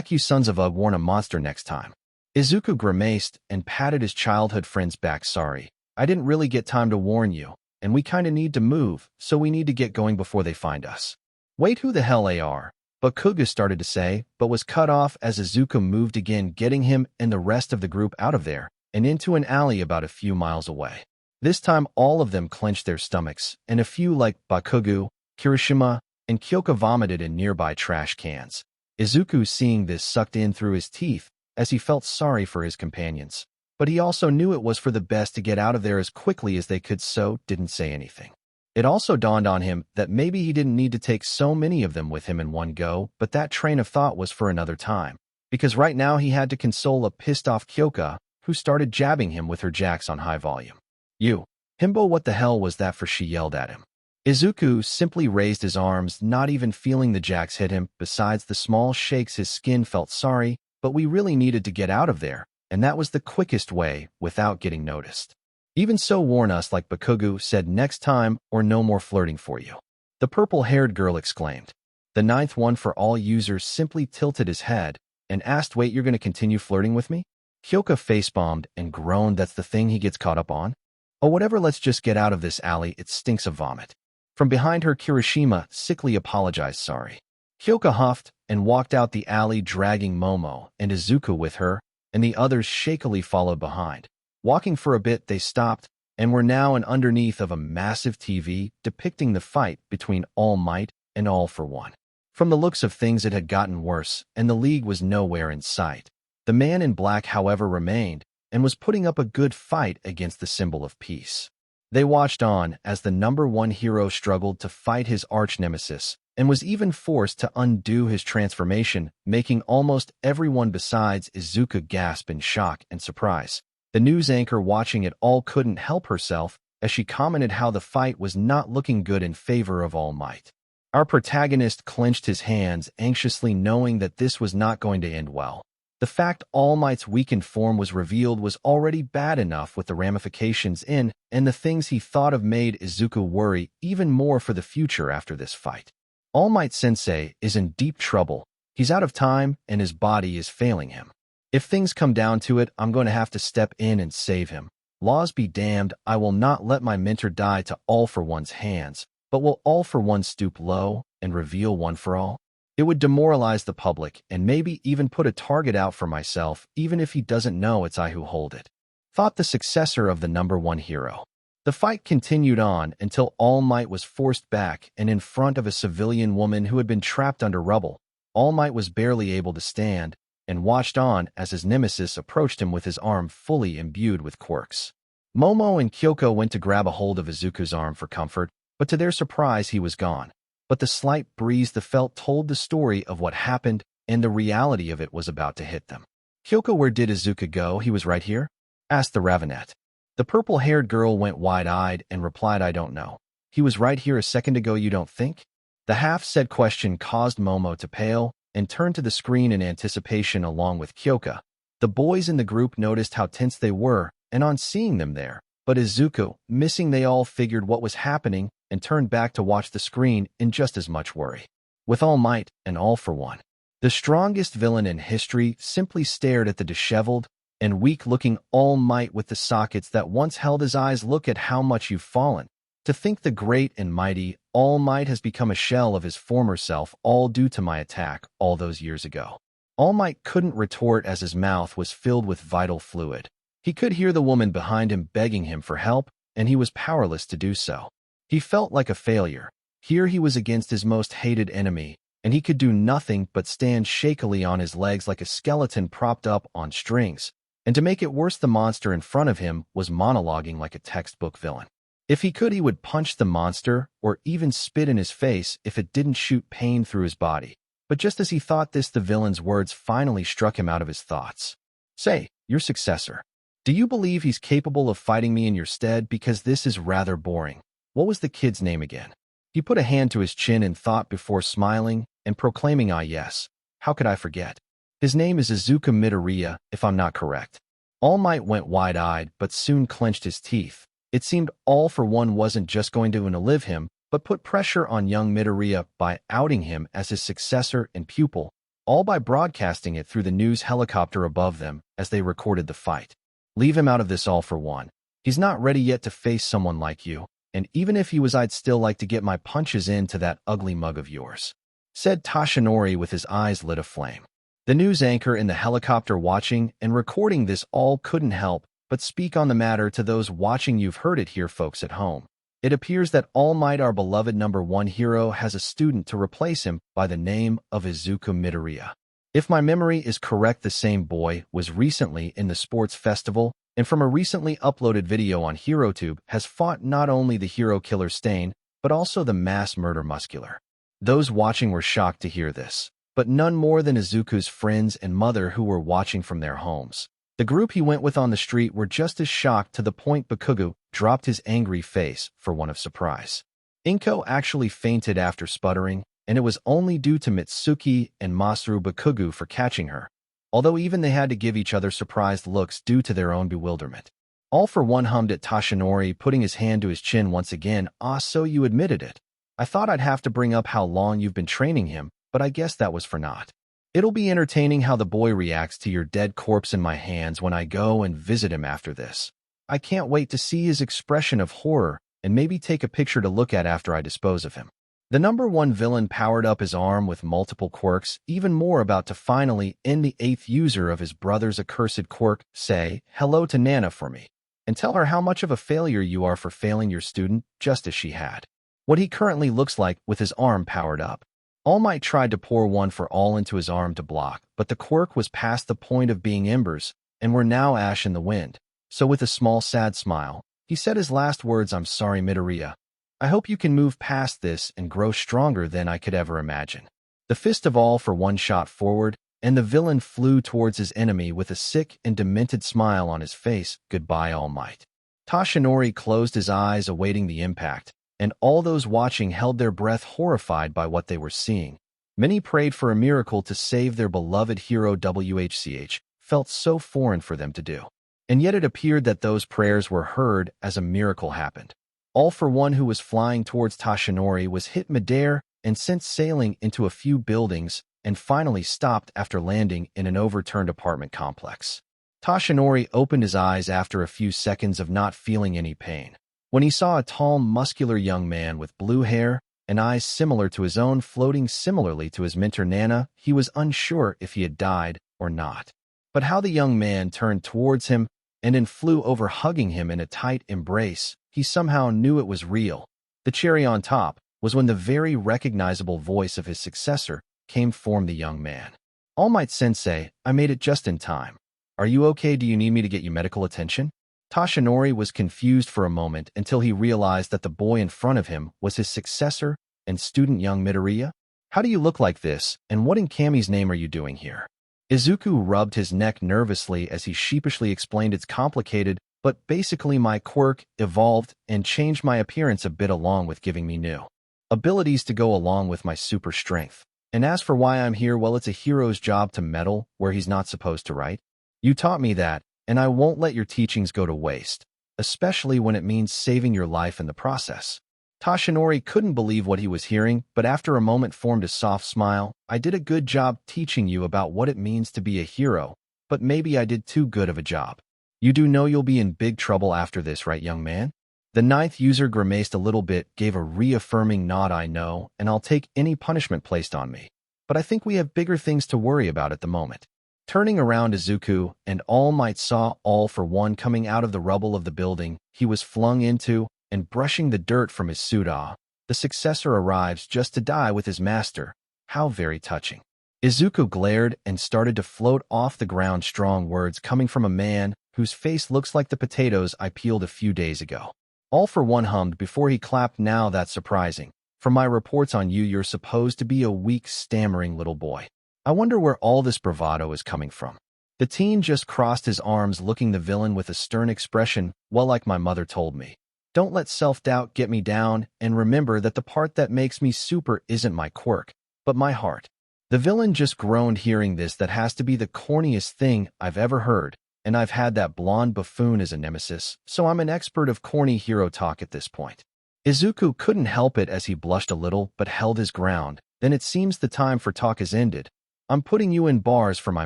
"You sons of a warn a monster next time." Izuku grimaced and patted his childhood friend's back. "Sorry, I didn't really get time to warn you, and we kinda need to move, so we need to get going before they find us." "Wait, who the hell are?" Bakugo started to say, but was cut off as Izuku moved again, getting him and the rest of the group out of there and into an alley about a few miles away. This time, all of them clenched their stomachs, and a few, like Bakugo, Kirishima, and Kyoka, vomited in nearby trash cans. Izuku, seeing this, sucked in through his teeth as he felt sorry for his companions. But he also knew it was for the best to get out of there as quickly as they could, so didn't say anything. It also dawned on him that maybe he didn't need to take so many of them with him in one go, but that train of thought was for another time. Because right now he had to console a pissed-off Kyoka, who started jabbing him with her jacks on high volume. "You, Himbo, what the hell was that for?" she yelled at him. Izuku simply raised his arms, not even feeling the jacks hit him. Besides the small shakes, his skin felt sorry, but we really needed to get out of there, and that was the quickest way without getting noticed. "Even so, warn us," like Bakugu said, "next time, or no more flirting for you," the purple-haired girl exclaimed. The ninth one for all users simply tilted his head and asked, "Wait, you're going to continue flirting with me?" Kyoka facepalmed and groaned. "That's the thing he gets caught up on? Oh, whatever, let's just get out of this alley, it stinks of vomit." From behind her, Kirishima sickly apologized, "Sorry." Kyoka huffed and walked out the alley, dragging Momo and Izuku with her, and the others shakily followed behind. Walking for a bit, they stopped and were now underneath of a massive TV depicting the fight between All Might and All for One. From the looks of things, it had gotten worse, and the League was nowhere in sight. The man in black, however, remained and was putting up a good fight against the symbol of peace. They watched on as the number one hero struggled to fight his arch-nemesis and was even forced to undo his transformation, making almost everyone besides Izuku gasp in shock and surprise. The news anchor watching it all couldn't help herself as she commented how the fight was not looking good in favor of All Might. Our protagonist clenched his hands anxiously, knowing that this was not going to end well. The fact All Might's weakened form was revealed was already bad enough, with the ramifications and the things he thought of made Izuku worry even more for the future after this fight. All Might Sensei is in deep trouble. He's out of time and his body is failing him. If things come down to it, I'm going to have to step in and save him. Laws be damned, I will not let my mentor die to All for One's hands, but will All for One stoop low and reveal One for All? It would demoralize the public and maybe even put a target out for myself, even if he doesn't know it's I who hold it," thought the successor of the number one hero. The fight continued on until All Might was forced back and in front of a civilian woman who had been trapped under rubble. All Might was barely able to stand and watched on as his nemesis approached him with his arm fully imbued with quirks. Momo and Kyoko went to grab a hold of Izuku's arm for comfort, but to their surprise he was gone. But the slight breeze they felt told the story of what happened, and the reality of it was about to hit them. "Kyoko, where did Izuku go? He was right here?" asked the Ravenette. The purple-haired girl went wide-eyed and replied, "I don't know. He was right here a second ago, you don't think?" The half-said question caused Momo to pale and turn to the screen in anticipation along with Kyoka. The boys in the group noticed how tense they were, and on seeing them there, but Izuku missing, they all figured what was happening and turned back to watch the screen in just as much worry. With All Might and All for One, the strongest villain in history simply stared at the disheveled and weak-looking All Might with the sockets that once held his eyes. "Look at how much you've fallen. To think the great and mighty All Might has become a shell of his former self, all due to my attack all those years ago." All Might couldn't retort as his mouth was filled with vital fluid. He could hear the woman behind him begging him for help, and he was powerless to do so. He felt like a failure. Here he was against his most hated enemy, and he could do nothing but stand shakily on his legs like a skeleton propped up on strings. And to make it worse, the monster in front of him was monologuing like a textbook villain. If he could, he would punch the monster or even spit in his face if it didn't shoot pain through his body. But just as he thought this, the villain's words finally struck him out of his thoughts. "Say, your successor. Do you believe he's capable of fighting me in your stead? Because this is rather boring. What was the kid's name again?" He put a hand to his chin in thought before smiling and proclaiming, "Ah yes, how could I forget? His name is Izuku Midoriya, if I'm not correct." All Might went wide-eyed but soon clenched his teeth. It seemed All for One wasn't just going to live him, but put pressure on young Midoriya by outing him as his successor and pupil, all by broadcasting it through the news helicopter above them as they recorded the fight. "Leave him out of this, All for One. He's not ready yet to face someone like you, and even if he was, I'd still like to get my punches into that ugly mug of yours," said Toshinori with his eyes lit aflame. The news anchor in the helicopter watching and recording this all couldn't help but speak on the matter to those watching. "You've heard it here, folks at home. It appears that All Might, our beloved number one hero, has a student to replace him by the name of Izuku Midoriya. If my memory is correct, the same boy was recently in the sports festival, and from a recently uploaded video on HeroTube has fought not only the hero killer Stain, but also the mass murder muscular. Those watching were shocked to hear this, but none more than Izuku's friends and mother who were watching from their homes. The group he went with on the street were just as shocked to the point Bakugo dropped his angry face for one of surprise. Inko actually fainted after sputtering, and it was only due to Mitsuki and Masaru Bakugo for catching her, although even they had to give each other surprised looks due to their own bewilderment. All for One hummed at Toshinori, putting his hand to his chin once again. "Ah, so you admitted it. I thought I'd have to bring up how long you've been training him, but I guess that was for naught. It'll be entertaining how the boy reacts to your dead corpse in my hands when I go and visit him after this. I can't wait to see his expression of horror and maybe take a picture to look at after I dispose of him." The number one villain powered up his arm with multiple quirks, even more about to finally end the 8th user of his brother's accursed quirk. "Say hello to Nana for me, and tell her how much of a failure you are for failing your student, just as she had." What he currently looks like with his arm powered up. All Might tried to pour one for all into his arm to block, but the quirk was past the point of being embers, and were now ash in the wind. So with a small sad smile, he said his last words, "I'm sorry, Midoriya. I hope you can move past this and grow stronger than I could ever imagine." The fist of All for One shot forward, and the villain flew towards his enemy with a sick and demented smile on his face. "Goodbye, All Might." Toshinori closed his eyes awaiting the impact, and all those watching held their breath horrified by what they were seeing. Many prayed for a miracle to save their beloved hero. WHCH felt so foreign for them to do. And yet it appeared that those prayers were heard as a miracle happened. All for One, who was flying towards Toshinori, was hit midair and sent sailing into a few buildings and finally stopped after landing in an overturned apartment complex. Toshinori opened his eyes after a few seconds of not feeling any pain, when he saw a tall, muscular young man with blue hair and eyes similar to his own floating similarly to his mentor Nana. He was unsure if he had died or not. But how the young man turned towards him and then flew over, hugging him in a tight embrace, he somehow knew it was real. The cherry on top was when the very recognizable voice of his successor came from the young man. "All Might Sensei, I made it just in time. Are you okay? Do you need me to get you medical attention?" Toshinori was confused for a moment until he realized that the boy in front of him was his successor and student, young Midoriya. "How do you look like this, and what in Kami's name are you doing here?" Izuku rubbed his neck nervously as he sheepishly explained, "It's complicated, but basically my quirk evolved and changed my appearance a bit, along with giving me new abilities to go along with my super strength. And as for why I'm here, well, it's a hero's job to meddle where he's not supposed to, right? You taught me that, and I won't let your teachings go to waste, especially when it means saving your life in the process." Toshinori couldn't believe what he was hearing, but after a moment formed a soft smile. "I did a good job teaching you about what it means to be a hero, but maybe I did too good of a job. You do know you'll be in big trouble after this, right, young man?" The 9th user grimaced a little bit, gave a reaffirming nod. "I know, and I'll take any punishment placed on me. But I think we have bigger things to worry about at the moment." Turning around, Izuku and All Might saw All for One coming out of the rubble of the building he was flung into and brushing the dirt from his suit. "Ah, the successor arrives just to die with his master. How very touching." Izuku glared and started to float off the ground, strong words coming from a man whose face looks like the potatoes I peeled a few days ago. All for One hummed before he clapped. "Now that's surprising. From my reports on you, you're supposed to be a weak, stammering little boy. I wonder where all this bravado is coming from." The teen just crossed his arms, looking the villain with a stern expression. "Well, like my mother told me, don't let self-doubt get me down, and remember that the part that makes me super isn't my quirk, but my heart." The villain just groaned hearing this. "That has to be the corniest thing I've ever heard, and I've had that blonde buffoon as a nemesis, so I'm an expert of corny hero talk at this point." Izuku couldn't help it as he blushed a little but held his ground. "Then it seems the time for talk has ended. I'm putting you in bars for my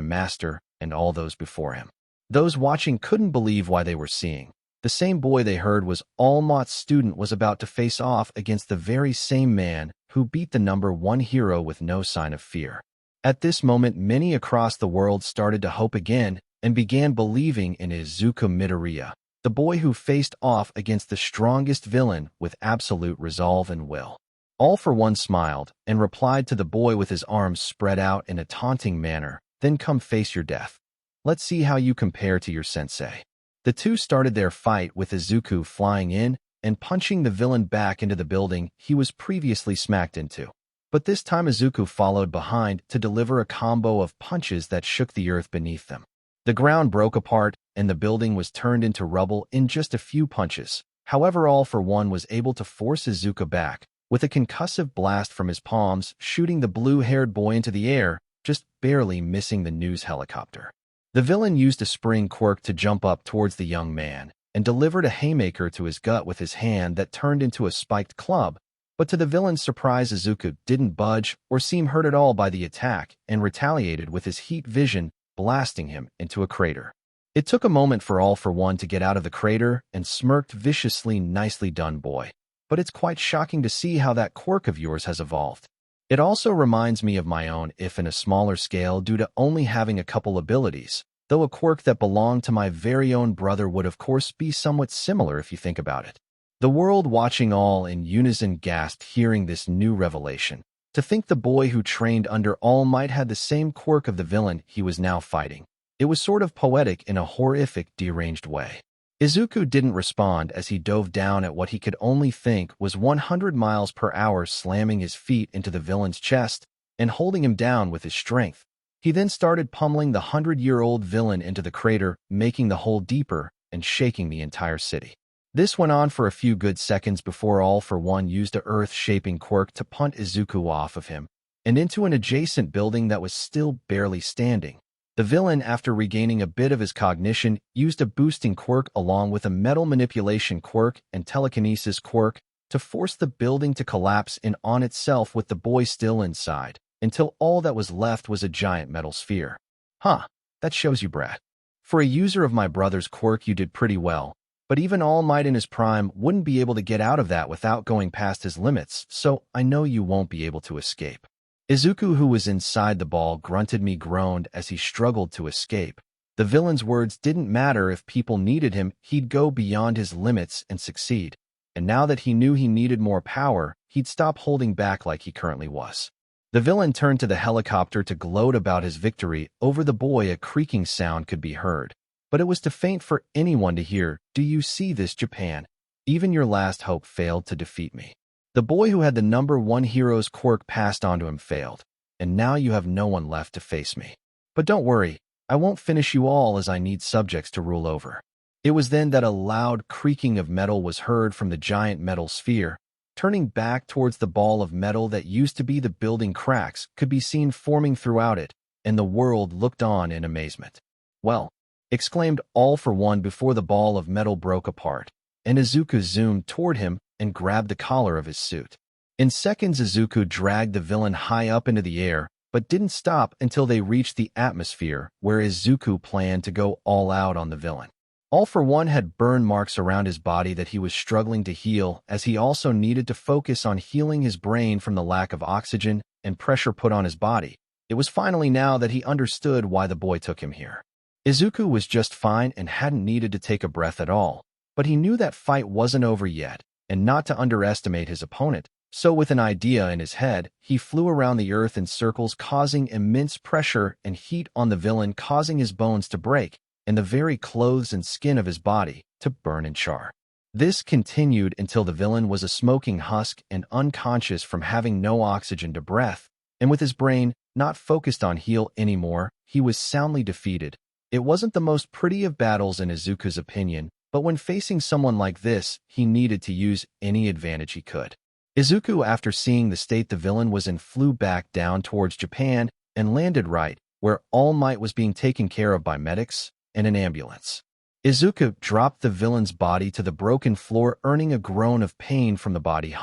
master and all those before him." Those watching couldn't believe why they were seeing. The same boy they heard was All Might's student was about to face off against the very same man who beat the number one hero with no sign of fear. At this moment, many across the world started to hope again and began believing in Izuku Midoriya, the boy who faced off against the strongest villain with absolute resolve and will. All for One smiled and replied to the boy with his arms spread out in a taunting manner, "Then come face your death. Let's see how you compare to your sensei." The two started their fight with Izuku flying in and punching the villain back into the building he was previously smacked into. But this time Izuku followed behind to deliver a combo of punches that shook the earth beneath them. The ground broke apart, and the building was turned into rubble in just a few punches. However, All for One was able to force Izuku back, with a concussive blast from his palms, shooting the blue-haired boy into the air, just barely missing the news helicopter. The villain used a spring Quirk to jump up towards the young man, and delivered a haymaker to his gut with his hand that turned into a spiked club. But to the villain's surprise, Izuku didn't budge or seem hurt at all by the attack and retaliated with his heat vision, blasting him into a crater. It took a moment for All for One to get out of the crater and smirked viciously, "Nicely done, boy. But it's quite shocking to see how that quirk of yours has evolved. It also reminds me of my own, if in a smaller scale due to only having a couple abilities, though a quirk that belonged to my very own brother would of course be somewhat similar if you think about it." The world watching all in unison gasped hearing this new revelation. To think the boy who trained under All Might had the same quirk of the villain he was now fighting. It was sort of poetic in a horrific, deranged way. Izuku didn't respond as he dove down at what he could only think was 100 miles per hour, slamming his feet into the villain's chest and holding him down with his strength. He then started pummeling the 100-year-old villain into the crater, making the hole deeper and shaking the entire city. This went on for a few good seconds before All for One used a earth-shaping quirk to punt Izuku off of him and into an adjacent building that was still barely standing. The villain, after regaining a bit of his cognition, used a boosting quirk along with a metal manipulation quirk and telekinesis quirk to force the building to collapse in on itself with the boy still inside, until all that was left was a giant metal sphere. Huh, that shows you, brat. For a user of my brother's quirk, you did pretty well. But even All Might in his prime wouldn't be able to get out of that without going past his limits, so I know you won't be able to escape. Izuku, who was inside the ball, groaned as he struggled to escape. The villain's words didn't matter. If people needed him, he'd go beyond his limits and succeed. And now that he knew he needed more power, he'd stop holding back like he currently was. The villain turned to the helicopter to gloat about his victory. Over the boy, a creaking sound could be heard. But it was too faint for anyone to hear. "Do you see this, Japan? Even your last hope failed to defeat me. The boy who had the #1 hero's quirk passed on to him failed, and now you have no one left to face me. But don't worry, I won't finish you all, as I need subjects to rule over." It was then that a loud creaking of metal was heard from the giant metal sphere. Turning back towards the ball of metal that used to be the building, cracks could be seen forming throughout it, and the world looked on in amazement. "Well," exclaimed All for One before the ball of metal broke apart, and Izuku zoomed toward him and grabbed the collar of his suit. In seconds, Izuku dragged the villain high up into the air, but didn't stop until they reached the atmosphere, where Izuku planned to go all out on the villain. All for One had burn marks around his body that he was struggling to heal, as he also needed to focus on healing his brain from the lack of oxygen and pressure put on his body. It was finally now that he understood why the boy took him here. Izuku was just fine and hadn't needed to take a breath at all, but he knew that fight wasn't over yet, and not to underestimate his opponent. So with an idea in his head, he flew around the earth in circles, causing immense pressure and heat on the villain, causing his bones to break, and the very clothes and skin of his body to burn and char. This continued until the villain was a smoking husk and unconscious from having no oxygen to breath, and with his brain not focused on heal anymore, he was soundly defeated. It wasn't the most pretty of battles in Izuku's opinion, but when facing someone like this, he needed to use any advantage he could. Izuku, after seeing the state the villain was in, flew back down towards Japan and landed right where All Might was being taken care of by medics and an ambulance. Izuku dropped the villain's body to the broken floor, earning a groan of pain from the body.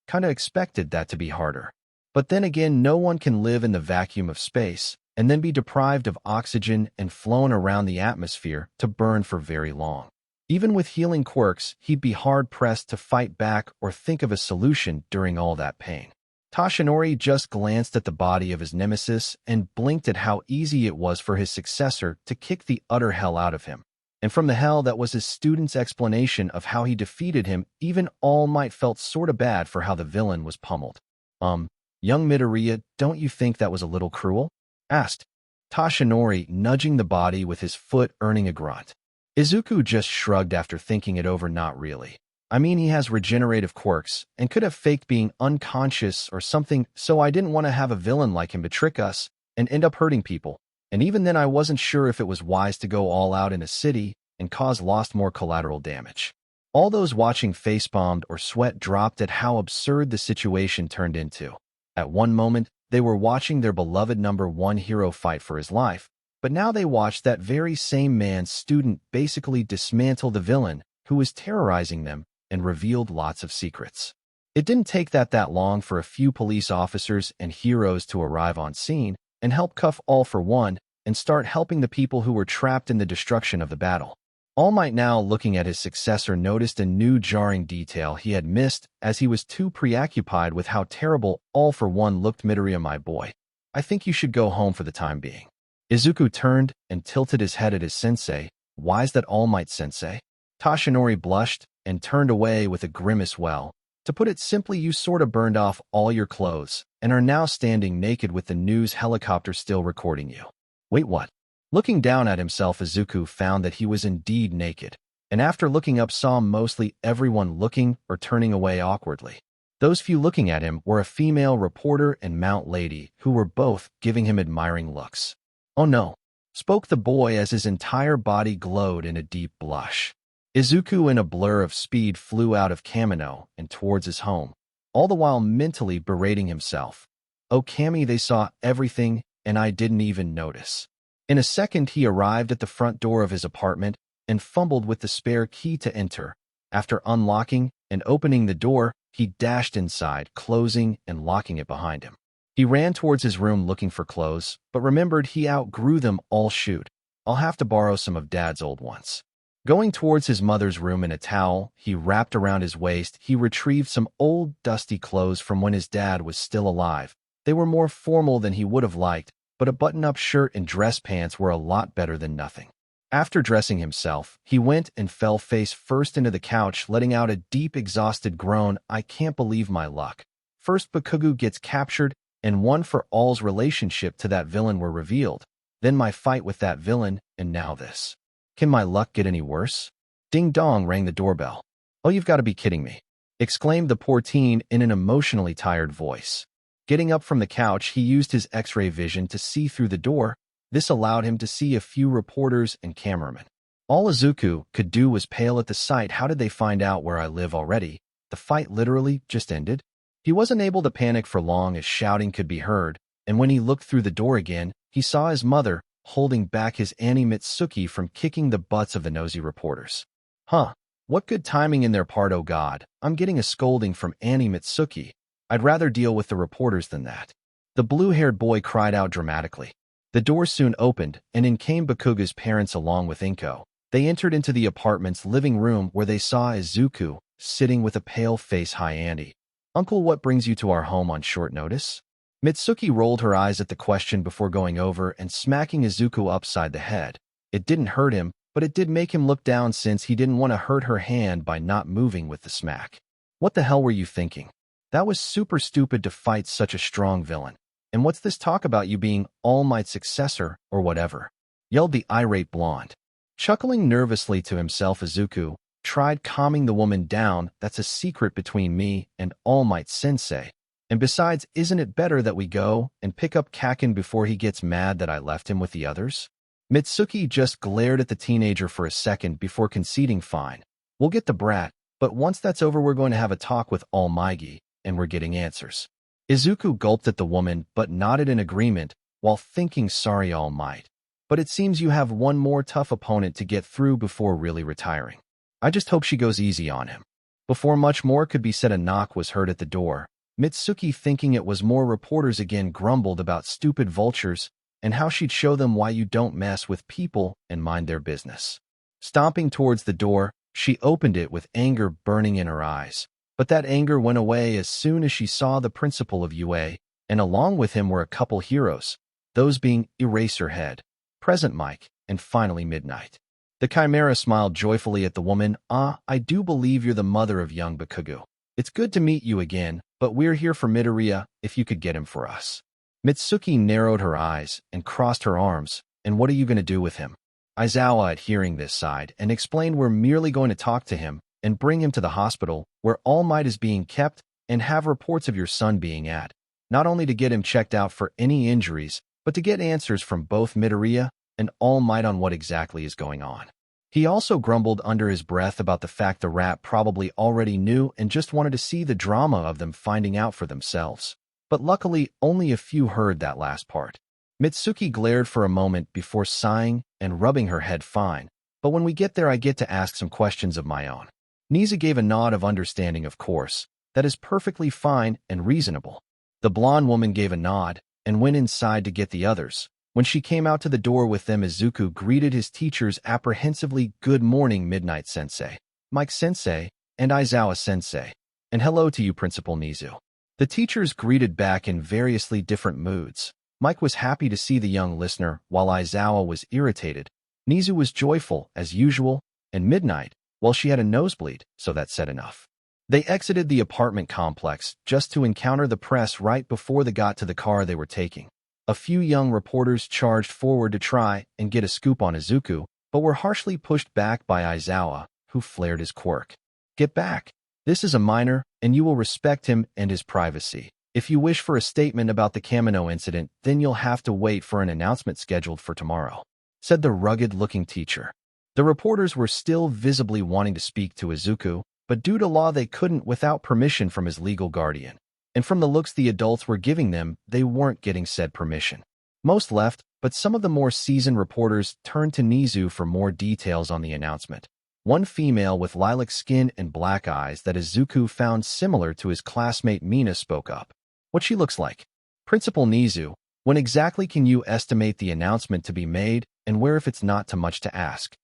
Kinda expected that to be harder. But then again, no one can live in the vacuum of space and then be deprived of oxygen and flown around the atmosphere to burn for very long. Even with healing quirks, he'd be hard-pressed to fight back or think of a solution during all that pain. Toshinori just glanced at the body of his nemesis and blinked at how easy it was for his successor to kick the utter hell out of him. And from the hell that was his student's explanation of how he defeated him, even All Might felt sorta bad for how the villain was pummeled. Young Midoriya, don't you think that was a little cruel?" asked Toshinori, nudging the body with his foot, earning a grunt. Izuku just shrugged after thinking it over. "Not really. I mean, he has regenerative quirks and could have faked being unconscious or something, so I didn't want to have a villain like him to trick us and end up hurting people. And even then I wasn't sure if it was wise to go all out in a city and cause more collateral damage. All those watching facepalmed or sweat dropped at how absurd the situation turned into. At one moment, they were watching their beloved #1 hero fight for his life, but now they watched that very same man's student basically dismantle the villain who was terrorizing them and revealed lots of secrets. It didn't take that long for a few police officers and heroes to arrive on scene and help cuff All for One and start helping the people who were trapped in the destruction of the battle. All Might, now looking at his successor, noticed a new jarring detail he had missed as he was too preoccupied with how terrible All for One looked. "Midoriya, my boy, I think you should go home for the time being." Izuku turned and tilted his head at his sensei. "Why's that, All Might sensei?" Toshinori blushed and turned away with a grimace. "Well, to put it simply, you sorta burned off all your clothes and are now standing naked with the news helicopter still recording you." "Wait, what?" Looking down at himself, Izuku found that he was indeed naked, and after looking up saw mostly everyone looking or turning away awkwardly. Those few looking at him were a female reporter and Mount Lady, who were both giving him admiring looks. "Oh no," spoke the boy as his entire body glowed in a deep blush. Izuku, in a blur of speed, flew out of Kamino and towards his home, all the while mentally berating himself. "Oh Kami, they saw everything and I didn't even notice." In a second, he arrived at the front door of his apartment and fumbled with the spare key to enter. After unlocking and opening the door, he dashed inside, closing and locking it behind him. He ran towards his room looking for clothes, but remembered he outgrew them all. "Shoot, I'll have to borrow some of Dad's old ones." Going towards his mother's room, in a towel he wrapped around his waist, he retrieved some old, dusty clothes from when his dad was still alive. They were more formal than he would have liked, but a button-up shirt and dress pants were a lot better than nothing. After dressing himself, he went and fell face first into the couch, letting out a deep, exhausted groan. "I can't believe my luck. First Bakugo gets captured, and One for All's relationship to that villain were revealed. Then my fight with that villain, and now this. Can my luck get any worse?" Ding dong rang the doorbell. "Oh, you've got to be kidding me," exclaimed the poor teen in an emotionally tired voice. Getting up from the couch, he used his X-ray vision to see through the door. This allowed him to see a few reporters and cameramen. All Izuku could do was pale at the sight. "How did they find out where I live already? The fight literally just ended?" He wasn't able to panic for long as shouting could be heard, and when he looked through the door again, he saw his mother holding back his Annie Mitsuki from kicking the butts of the nosy reporters. "Huh, what good timing in their part, oh god, I'm getting a scolding from Annie Mitsuki. I'd rather deal with the reporters than that." The blue-haired boy cried out dramatically. The door soon opened, and in came Bakugo's parents along with Inko. They entered into the apartment's living room where they saw Izuku sitting with a pale face. "Hi, Andy. Uncle, what brings you to our home on short notice?" Mitsuki rolled her eyes at the question before going over and smacking Izuku upside the head. It didn't hurt him, but it did make him look down since he didn't want to hurt her hand by not moving with the smack. "What the hell were you thinking? That was super stupid to fight such a strong villain. And what's this talk about you being All Might's successor or whatever?" yelled the irate blonde. Chuckling nervously to himself, Izuku tried calming the woman down. "That's a secret between me and All Might Sensei. And besides, isn't it better that we go and pick up Kakin before he gets mad that I left him with the others?" Mitsuki just glared at the teenager for a second before conceding. "Fine, we'll get the brat, but once that's over we're going to have a talk with All Mighty, and we're getting answers." Izuku gulped at the woman but nodded in agreement while thinking, "Sorry, All Might, but it seems you have one more tough opponent to get through before really retiring. I just hope she goes easy on him." Before much more could be said, a knock was heard at the door. Mitsuki, thinking it was more reporters again, grumbled about stupid vultures and how she'd show them why you don't mess with people and mind their business. Stomping towards the door, she opened it with anger burning in her eyes. But that anger went away as soon as she saw the principal of UA, and along with him were a couple heroes, those being Eraserhead, Present Mike, and finally Midnight. The Chimera smiled joyfully at the woman. "Ah, I do believe you're the mother of young Bakugo. It's good to meet you again, but we're here for Midoriya, if you could get him for us." Mitsuki narrowed her eyes and crossed her arms. "And what are you going to do with him?" Aizawa, at hearing this, sighed and explained, "We're merely going to talk to him, and bring him to the hospital where All Might is being kept and have reports of your son being at, not only to get him checked out for any injuries, but to get answers from both Midoriya and All Might on what exactly is going on. He also grumbled under his breath about the fact the rat probably already knew and just wanted to see the drama of them finding out for themselves. But luckily, only a few heard that last part. Mitsuki glared for a moment before sighing and rubbing her head fine, but when we get there I get to ask some questions of my own. Nizu gave a nod of understanding, of course. That is perfectly fine and reasonable. The blonde woman gave a nod and went inside to get the others. When she came out to the door with them, Izuku greeted his teachers apprehensively, "Good morning, Midnight Sensei, Mike Sensei, and Aizawa Sensei, and hello to you, Principal Nizu." The teachers greeted back in variously different moods. Mike was happy to see the young listener, while Aizawa was irritated. Nizu was joyful, as usual, and Midnight, well, she had a nosebleed, so that said enough. They exited the apartment complex just to encounter the press right before they got to the car they were taking. A few young reporters charged forward to try and get a scoop on Izuku, but were harshly pushed back by Aizawa, who flared his quirk. "Get back. This is a minor, and you will respect him and his privacy. If you wish for a statement about the Kamino incident, then you'll have to wait for an announcement scheduled for tomorrow," said the rugged-looking teacher. The reporters were still visibly wanting to speak to Izuku, but due to law they couldn't without permission from his legal guardian. And from the looks the adults were giving them, they weren't getting said permission. Most left, but some of the more seasoned reporters turned to Nizu for more details on the announcement. One female with lilac skin and black eyes that Izuku found similar to his classmate Mina spoke up. "What she looks like?" "Principal Nizu, when exactly can you estimate the announcement to be made, and where if it's not too much to ask?"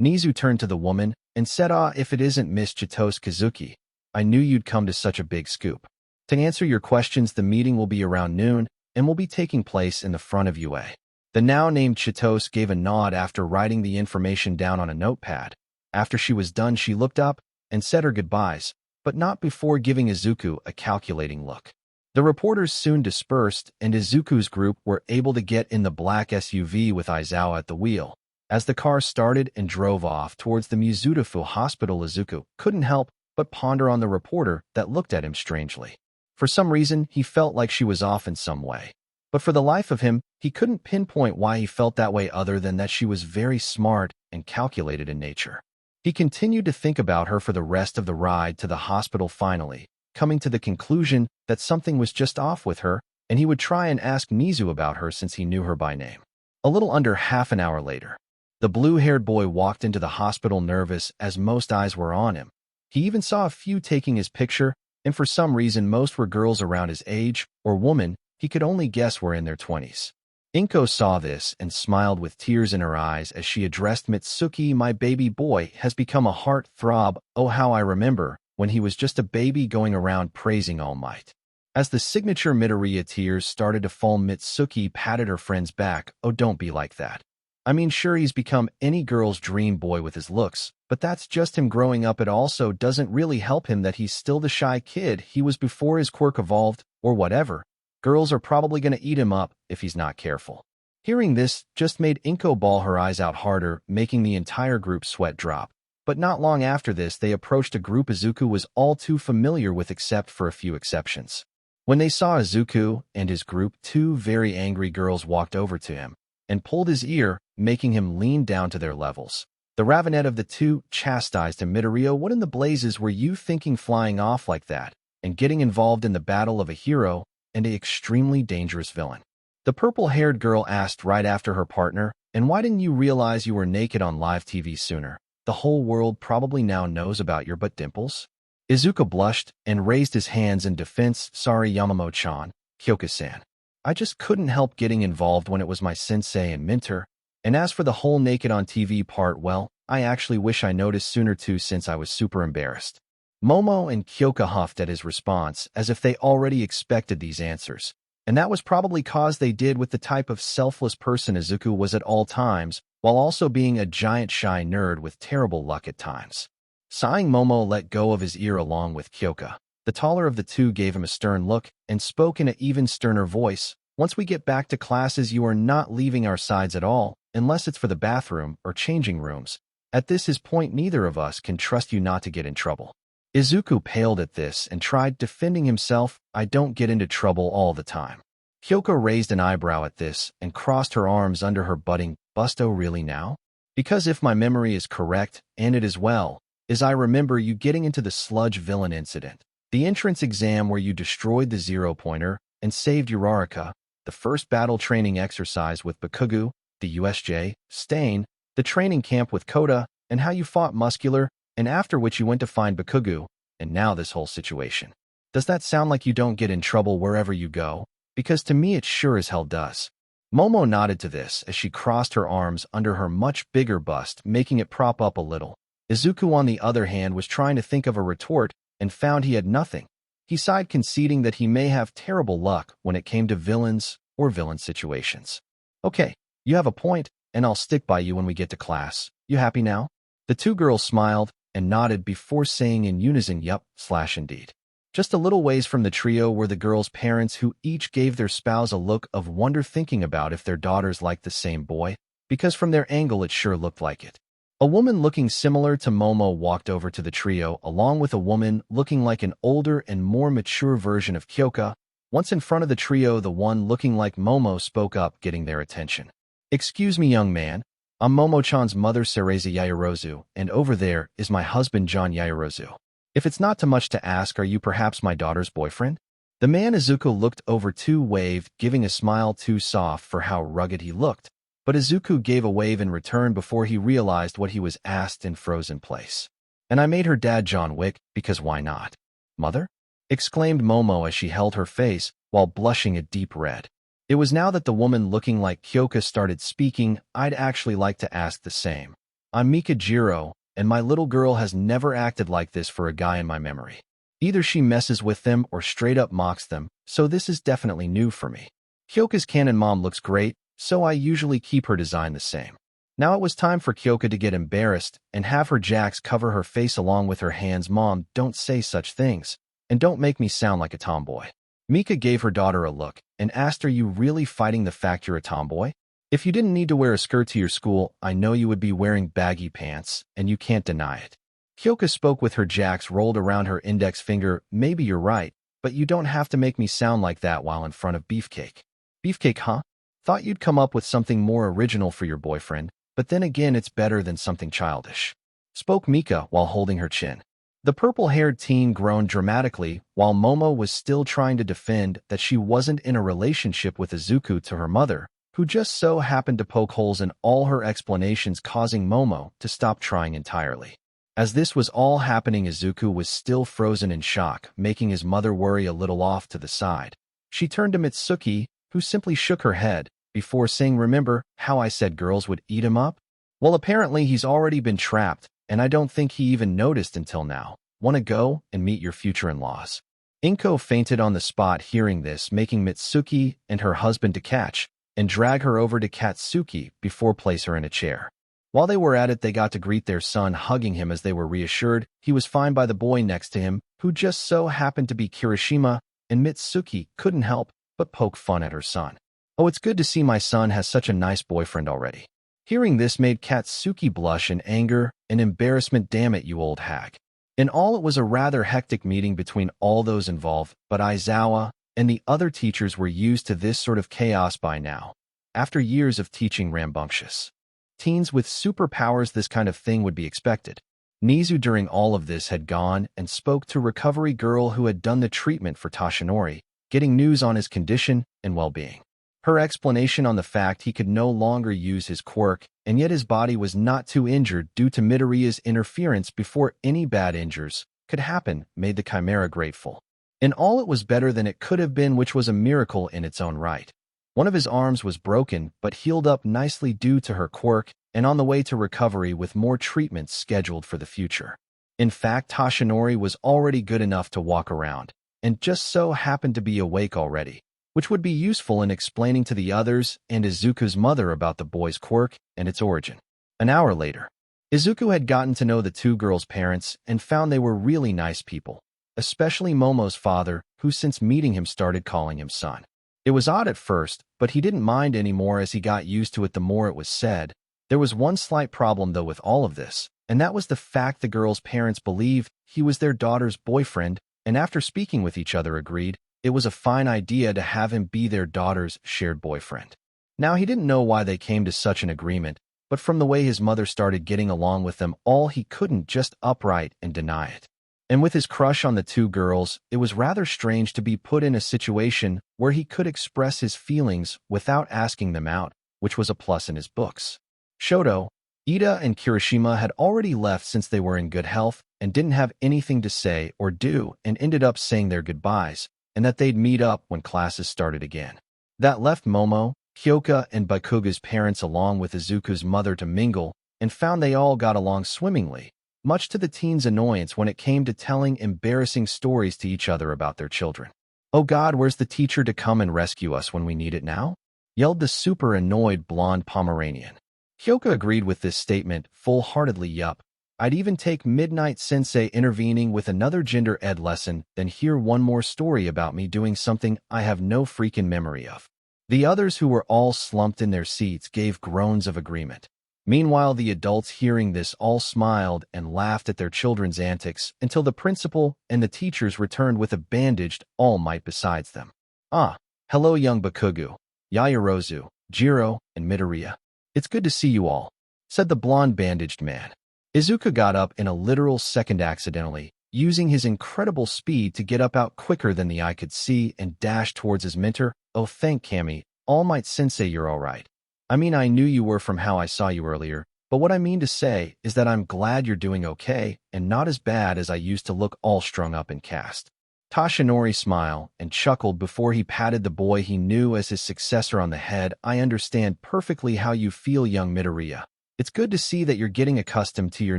Nizu turned to the woman and said, "If it isn't Miss Chitose Kazuki, I knew you'd come to such a big scoop. To answer your questions, the meeting will be around noon and will be taking place in the front of UA." The now-named Chitose gave a nod after writing the information down on a notepad. After she was done, she looked up and said her goodbyes, but not before giving Izuku a calculating look. The reporters soon dispersed, and Izuku's group were able to get in the black SUV with Aizawa at the wheel. As the car started and drove off towards the Mizudafu Hospital, Izuku couldn't help but ponder on the reporter that looked at him strangely. For some reason, he felt like she was off in some way. But for the life of him, he couldn't pinpoint why he felt that way other than that she was very smart and calculated in nature. He continued to think about her for the rest of the ride to the hospital, finally coming to the conclusion that something was just off with her, and he would try and ask Nizu about her since he knew her by name. A little under half an hour later, the blue-haired boy walked into the hospital nervous as most eyes were on him. He even saw a few taking his picture, and for some reason most were girls around his age, or women he could only guess were in their 20s. Inko saw this and smiled with tears in her eyes as she addressed Mitsuki. "My baby boy has become a heart-throb. Oh, how I remember when he was just a baby going around praising All Might." As the signature Midoriya tears started to fall, Mitsuki patted her friend's back. "Oh, don't be like that. I mean, sure, he's become any girl's dream boy with his looks, but that's just him growing up. It also doesn't really help him that he's still the shy kid he was before his quirk evolved, or whatever. Girls are probably going to eat him up if he's not careful." Hearing this just made Inko bawl her eyes out harder, making the entire group sweat drop. But not long after this, they approached a group Izuku was all too familiar with except for a few exceptions. When they saw Izuku and his group, two very angry girls walked over to him and pulled his ear, making him lean down to their levels. The ravenet of the two chastised him. "Midoriya, what in the blazes were you thinking flying off like that and getting involved in the battle of a hero and an extremely dangerous villain?" The purple-haired girl asked right after her partner, "And why didn't you realize you were naked on live TV sooner? The whole world probably now knows about your butt dimples." Izuku blushed and raised his hands in defense. "Sorry, Yamamoto-chan, Kyoka-san. I just couldn't help getting involved when it was my sensei and mentor. And as for the whole naked on TV part, well, I actually wish I noticed sooner too, since I was super embarrassed." Momo and Kyoka huffed at his response as if they already expected these answers. And that was probably cause they did with the type of selfless person Izuku was at all times, while also being a giant shy nerd with terrible luck at times. Sighing, Momo let go of his ear along with Kyoka. The taller of the two gave him a stern look and spoke in an even sterner voice. "Once we get back to classes, you are not leaving our sides at all, unless it's for the bathroom or changing rooms. At this point neither of us can trust you not to get in trouble. Izuku paled at this and tried defending himself. I don't get into trouble all the time. Kyoko raised an eyebrow at this and crossed her arms under her budding busto. Really now? Because if my memory is correct, and it is well, as I remember you getting into the sludge villain incident, the entrance exam where you destroyed the zero-pointer and saved Uraraka, the first battle training exercise with Bakugo, the USJ, Stain, the training camp with Kota, and how you fought Muscular, and after which you went to find Bakugo, and now this whole situation. Does that sound like you don't get in trouble wherever you go? Because to me it sure as hell does. Momo nodded to this as she crossed her arms under her much bigger bust, making it prop up a little. Izuku, on the other hand, was trying to think of a retort and found he had nothing. He sighed, conceding that he may have terrible luck when it came to villains or villain situations. Okay, you have a point, and I'll stick by you when we get to class. You happy now? The two girls smiled and nodded before saying in unison, yup, / indeed. Just a little ways from the trio were the girls' parents, who each gave their spouse a look of wonder, thinking about if their daughters liked the same boy, because from their angle it sure looked like it. A woman looking similar to Momo walked over to the trio, along with a woman looking like an older and more mature version of Kyoka. Once in front of the trio, the one looking like Momo spoke up, getting their attention. Excuse me, young man. I'm Momo-chan's mother, Cereza Yaoyorozu, and over there is my husband, John Yaoyorozu. If it's not too much to ask, are you perhaps my daughter's boyfriend? The man Izuku looked over to waved, giving a smile too soft for how rugged he looked, but Izuku gave a wave in return before he realized what he was asked and froze in place. And I made her dad John Wick, because why not? Mother? Exclaimed Momo as she held her face while blushing a deep red. It was now that the woman looking like Kyoka started speaking. I'd actually like to ask the same. I'm Mikajiro, and my little girl has never acted like this for a guy in my memory. Either she messes with them or straight up mocks them, so this is definitely new for me. Kyoka's canon mom looks great, so I usually keep her design the same. Now it was time for Kyoka to get embarrassed and have her Jax cover her face along with her hands. Mom, don't say such things, and don't make me sound like a tomboy. Mika gave her daughter a look and asked, are you really fighting the fact you're a tomboy? If you didn't need to wear a skirt to your school, I know you would be wearing baggy pants, and you can't deny it. Kyoka spoke with her Jax rolled around her index finger. Maybe you're right, but you don't have to make me sound like that while in front of Beefcake. Beefcake, huh? Thought you'd come up with something more original for your boyfriend, but then again it's better than something childish. Spoke Mika while holding her chin. The purple-haired teen groaned dramatically while Momo was still trying to defend that she wasn't in a relationship with Izuku to her mother, who just so happened to poke holes in all her explanations, causing Momo to stop trying entirely. As this was all happening, Izuku was still frozen in shock, making his mother worry a little off to the side. She turned to Mitsuki, who simply shook her head, before saying, remember how I said girls would eat him up? Well, apparently he's already been trapped, and I don't think he even noticed until now. Wanna go and meet your future in-laws? Inko fainted on the spot hearing this, making Mitsuki and her husband to catch and drag her over to Katsuki before place her in a chair. While they were at it, they got to greet their son, hugging him as they were reassured he was fine by the boy next to him, who just so happened to be Kirishima, and Mitsuki couldn't help but poke fun at her son. Oh, it's good to see my son has such a nice boyfriend already. Hearing this made Katsuki blush in anger and embarrassment. Damn it, you old hag. In all, it was a rather hectic meeting between all those involved, but Aizawa and the other teachers were used to this sort of chaos by now. After years of teaching rambunctious teens with superpowers, this kind of thing would be expected. Nizu during all of this had gone and spoke to recovery girl who had done the treatment for Toshinori, getting news on his condition and well-being. Her explanation on the fact he could no longer use his quirk, and yet his body was not too injured due to Midoriya's interference before any bad injuries could happen, made the Chimera grateful. In all, it was better than it could have been, which was a miracle in its own right. One of his arms was broken but healed up nicely due to her quirk, and on the way to recovery with more treatments scheduled for the future. In fact, Toshinori was already good enough to walk around, and just so happened to be awake already, which would be useful in explaining to the others and Izuku's mother about the boy's quirk and its origin. An hour later, Izuku had gotten to know the two girls' parents and found they were really nice people, especially Momo's father, who since meeting him started calling him son. It was odd at first, but he didn't mind anymore as he got used to it the more it was said. There was one slight problem, though, with all of this, and that was the fact the girl's parents believed he was their daughter's boyfriend, and after speaking with each other agreed it was a fine idea to have him be their daughter's shared boyfriend. Now, he didn't know why they came to such an agreement, but from the way his mother started getting along with them all, he couldn't just upright and deny it. And with his crush on the two girls, it was rather strange to be put in a situation where he could express his feelings without asking them out, which was a plus in his books. Shoto, Ida, and Kirishima had already left since they were in good health and didn't have anything to say or do, and ended up saying their goodbyes, and that they'd meet up when classes started again. That left Momo, Kyoka, and Bakuga's parents along with Izuku's mother to mingle, and found they all got along swimmingly, much to the teens' annoyance when it came to telling embarrassing stories to each other about their children. "Oh God, where's the teacher to come and rescue us when we need it now?" yelled the super annoyed blonde Pomeranian. Kyoka agreed with this statement full-heartedly. "Yup, I'd even take Midnight Sensei intervening with another gender ed lesson than hear one more story about me doing something I have no freaking memory of." The others, who were all slumped in their seats, gave groans of agreement. Meanwhile, the adults, hearing this, all smiled and laughed at their children's antics until the principal and the teachers returned with a bandaged All Might besides them. "Ah, hello young Bakugu, Yaoyorozu, Jiro, and Midoriya. It's good to see you all," said the blonde bandaged man. Izuku got up in a literal second accidentally, using his incredible speed to get up out quicker than the eye could see and dashed towards his mentor. "Oh, thank Kami, All Might Sensei, you're all right. I mean, I knew you were from how I saw you earlier, but what I mean to say is that I'm glad you're doing okay and not as bad as I used to look, all strung up and cast." Toshinori smiled and chuckled before he patted the boy he knew as his successor on the head. "I understand perfectly how you feel, young Midoriya. It's good to see that you're getting accustomed to your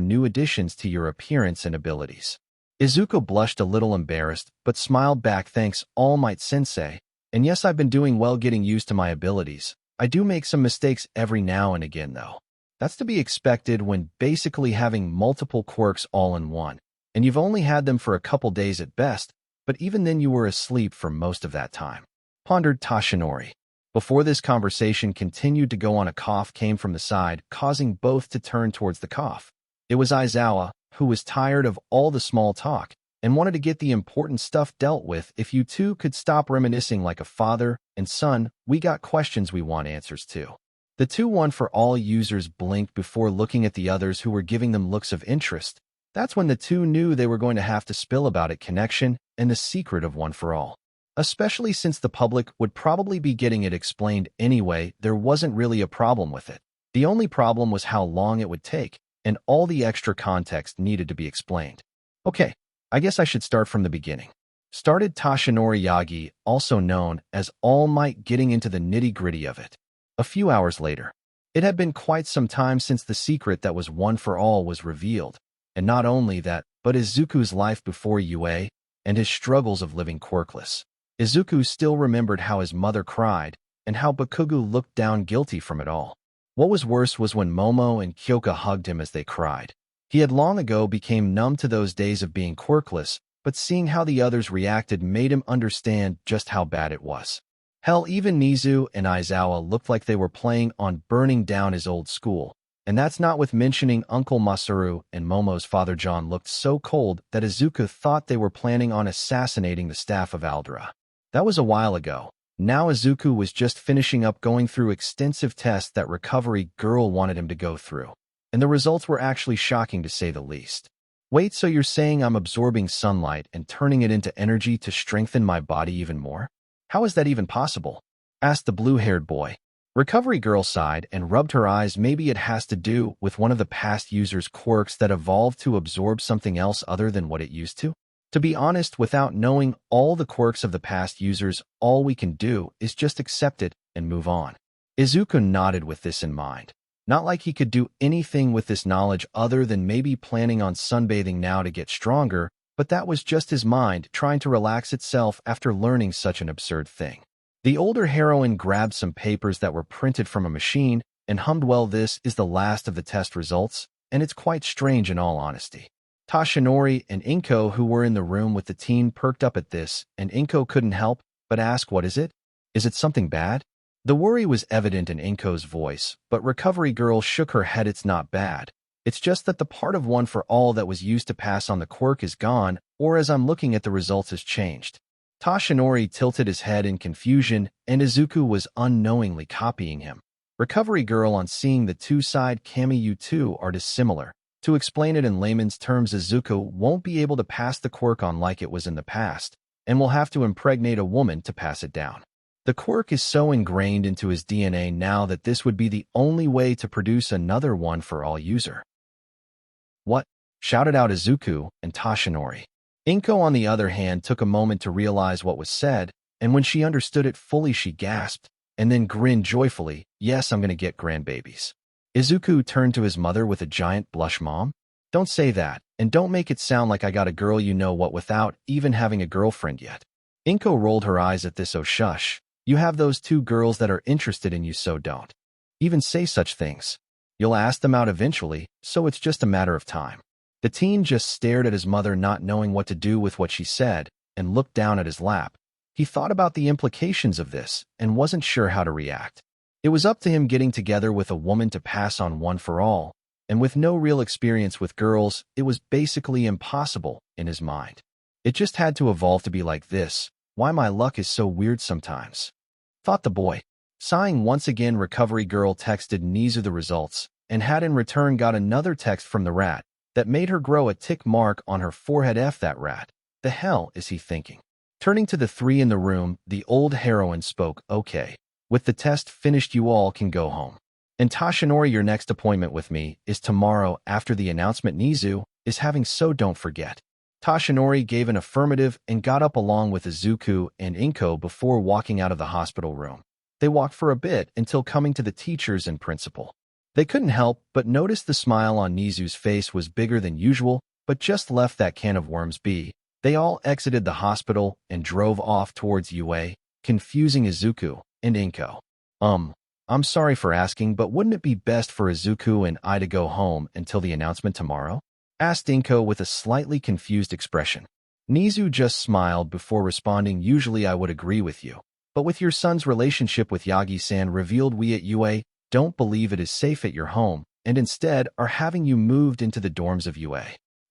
new additions to your appearance and abilities." Izuku blushed a little embarrassed, but smiled back. "Thanks, All Might Sensei. And yes, I've been doing well getting used to my abilities. I do make some mistakes every now and again, though. That's to be expected when basically having multiple quirks all in one, and you've only had them for a couple days at best, but even then you were asleep for most of that time," pondered Toshinori. Before this conversation continued to go on, a cough came from the side, causing both to turn towards the cough. It was Aizawa, who was tired of all the small talk and wanted to get the important stuff dealt with. "If you two could stop reminiscing like a father and son, we got questions we want answers to." The two One for All users blinked before looking at the others, who were giving them looks of interest. That's when the two knew they were going to have to spill about it connection and the secret of One for All. Especially since the public would probably be getting it explained anyway, there wasn't really a problem with it. The only problem was how long it would take, and all the extra context needed to be explained. "Okay, I guess I should start from the beginning," started Toshinori Yagi, also known as All Might, getting into the nitty-gritty of it. A few hours later, it had been quite some time since the secret that was One for All was revealed, and not only that, but Izuku's life before UA and his struggles of living quirkless. Izuku still remembered how his mother cried and how Bakugu looked down guilty from it all. What was worse was when Momo and Kyoka hugged him as they cried. He had long ago became numb to those days of being quirkless, but seeing how the others reacted made him understand just how bad it was. Hell, even Nizu and Aizawa looked like they were playing on burning down his old school. And that's not with mentioning Uncle Masaru, and Momo's father John looked so cold that Izuku thought they were planning on assassinating the staff of Aldera. That was a while ago. Now Izuku was just finishing up going through extensive tests that Recovery Girl wanted him to go through. And the results were actually shocking, to say the least. "Wait, so you're saying I'm absorbing sunlight and turning it into energy to strengthen my body even more? How is that even possible?" asked the blue-haired boy. Recovery Girl sighed and rubbed her eyes. "Maybe it has to do with one of the past user's quirks that evolved to absorb something else other than what it used to. To be honest, without knowing all the quirks of the past users, all we can do is just accept it and move on." Izuku nodded with this in mind. Not like he could do anything with this knowledge other than maybe planning on sunbathing now to get stronger, but that was just his mind trying to relax itself after learning such an absurd thing. The older heroine grabbed some papers that were printed from a machine and hummed, "Well, this is the last of the test results, and it's quite strange in all honesty." Toshinori and Inko, who were in the room with the teen, perked up at this, and Inko couldn't help but ask, "What is it? Is it something bad?" The worry was evident in Inko's voice, but Recovery Girl shook her head. It's not bad. It's just that the part of one for all that was used to pass on the quirk is gone, or as I'm looking at the results has changed. Toshinori tilted his head in confusion, and Izuku was unknowingly copying him. Recovery Girl, on seeing the two-side Kami, you two are dissimilar. To explain it in layman's terms, Izuku won't be able to pass the quirk on like it was in the past, and will have to impregnate a woman to pass it down. The quirk is so ingrained into his DNA now that this would be the only way to produce another one-for-all user. What? Shouted out Izuku and Toshinori. Inko, on the other hand, took a moment to realize what was said, and when she understood it fully, she gasped, and then grinned joyfully. Yes, I'm gonna get grandbabies. Izuku turned to his mother with a giant blush. Mom? Don't say that, and don't make it sound like I got a girl you know what without even having a girlfriend yet. Inko rolled her eyes at this. Oh shush. You have those two girls that are interested in you, so don't even say such things. You'll ask them out eventually, so it's just a matter of time. The teen just stared at his mother, not knowing what to do with what she said, and looked down at his lap. He thought about the implications of this and wasn't sure how to react. It was up to him getting together with a woman to pass on one for all, and with no real experience with girls, it was basically impossible in his mind. It just had to evolve to be like this. Why my luck is so weird sometimes, thought the boy. Sighing once again, Recovery Girl texted Nizu the results, and had in return got another text from the rat that made her grow a tick mark on her forehead. F that rat. The hell is he thinking? Turning to the three in the room, the old heroine spoke. Okay. With the test finished, you all can go home. And Toshinori, your next appointment with me is tomorrow after the announcement Nizu is having, so don't forget. Toshinori gave an affirmative and got up along with Izuku and Inko before walking out of the hospital room. They walked for a bit until coming to the teachers and principal. They couldn't help but notice the smile on Nizu's face was bigger than usual, but just left that can of worms be. They all exited the hospital and drove off towards UA, confusing Izuku and Inko. I'm sorry for asking, but wouldn't it be best for Izuku and I to go home until the announcement tomorrow? Asked Inko with a slightly confused expression. Nizu just smiled before responding. Usually I would agree with you, but with your son's relationship with Yagi-san revealed, we at UA don't believe it is safe at your home, and instead are having you moved into the dorms of UA.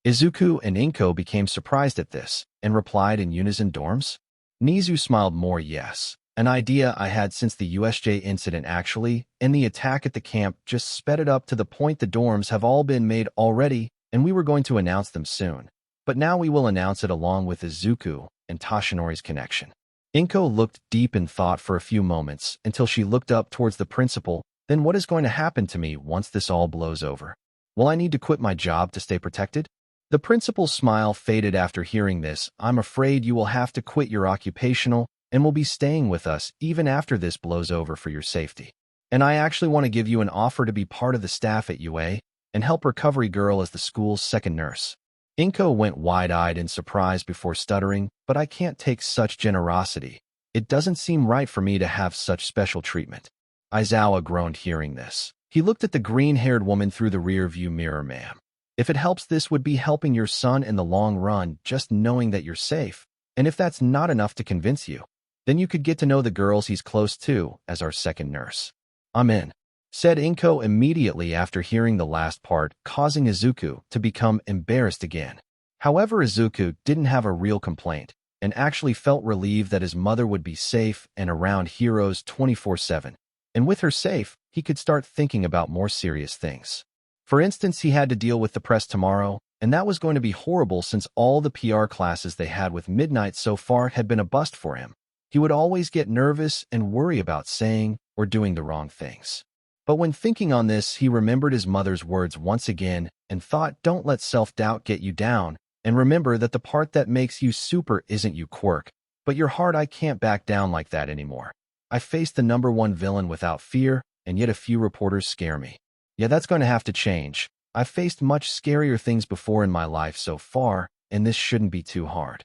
Izuku and Inko became surprised at this, and replied in unison, dorms? Nizu smiled more. Yes, an idea I had since the USJ incident actually, and the attack at the camp just sped it up to the point the dorms have all been made already, and we were going to announce them soon. But now we will announce it along with Izuku and Toshinori's connection. Inko looked deep in thought for a few moments until she looked up towards the principal. Then what is going to happen to me once this all blows over? Will I need to quit my job to stay protected? The principal's smile faded after hearing this. I'm afraid you will have to quit your occupational and will be staying with us even after this blows over for your safety. And I actually want to give you an offer to be part of the staff at UA and help Recovery Girl as the school's second nurse. Inko went wide-eyed in surprise before stuttering, but I can't take such generosity. It doesn't seem right for me to have such special treatment. Aizawa groaned hearing this. He looked at the green-haired woman through the rear-view mirror. Ma'am, if it helps, this would be helping your son in the long run, just knowing that you're safe. And if that's not enough to convince you, then you could get to know the girls he's close to as our second nurse. I'm in, said Inko immediately after hearing the last part, causing Izuku to become embarrassed again. However, Izuku didn't have a real complaint and actually felt relieved that his mother would be safe and around heroes 24/7. And with her safe, he could start thinking about more serious things. For instance, he had to deal with the press tomorrow, and that was going to be horrible since all the PR classes they had with Midnight so far had been a bust for him. He would always get nervous and worry about saying or doing the wrong things. But when thinking on this, he remembered his mother's words once again and thought, don't let self-doubt get you down, and remember that the part that makes you super isn't you, Quirk, but your heart. I can't back down like that anymore. I faced the #1 villain without fear, and yet a few reporters scare me. Yeah, that's going to have to change. I've faced much scarier things before in my life so far, and this shouldn't be too hard.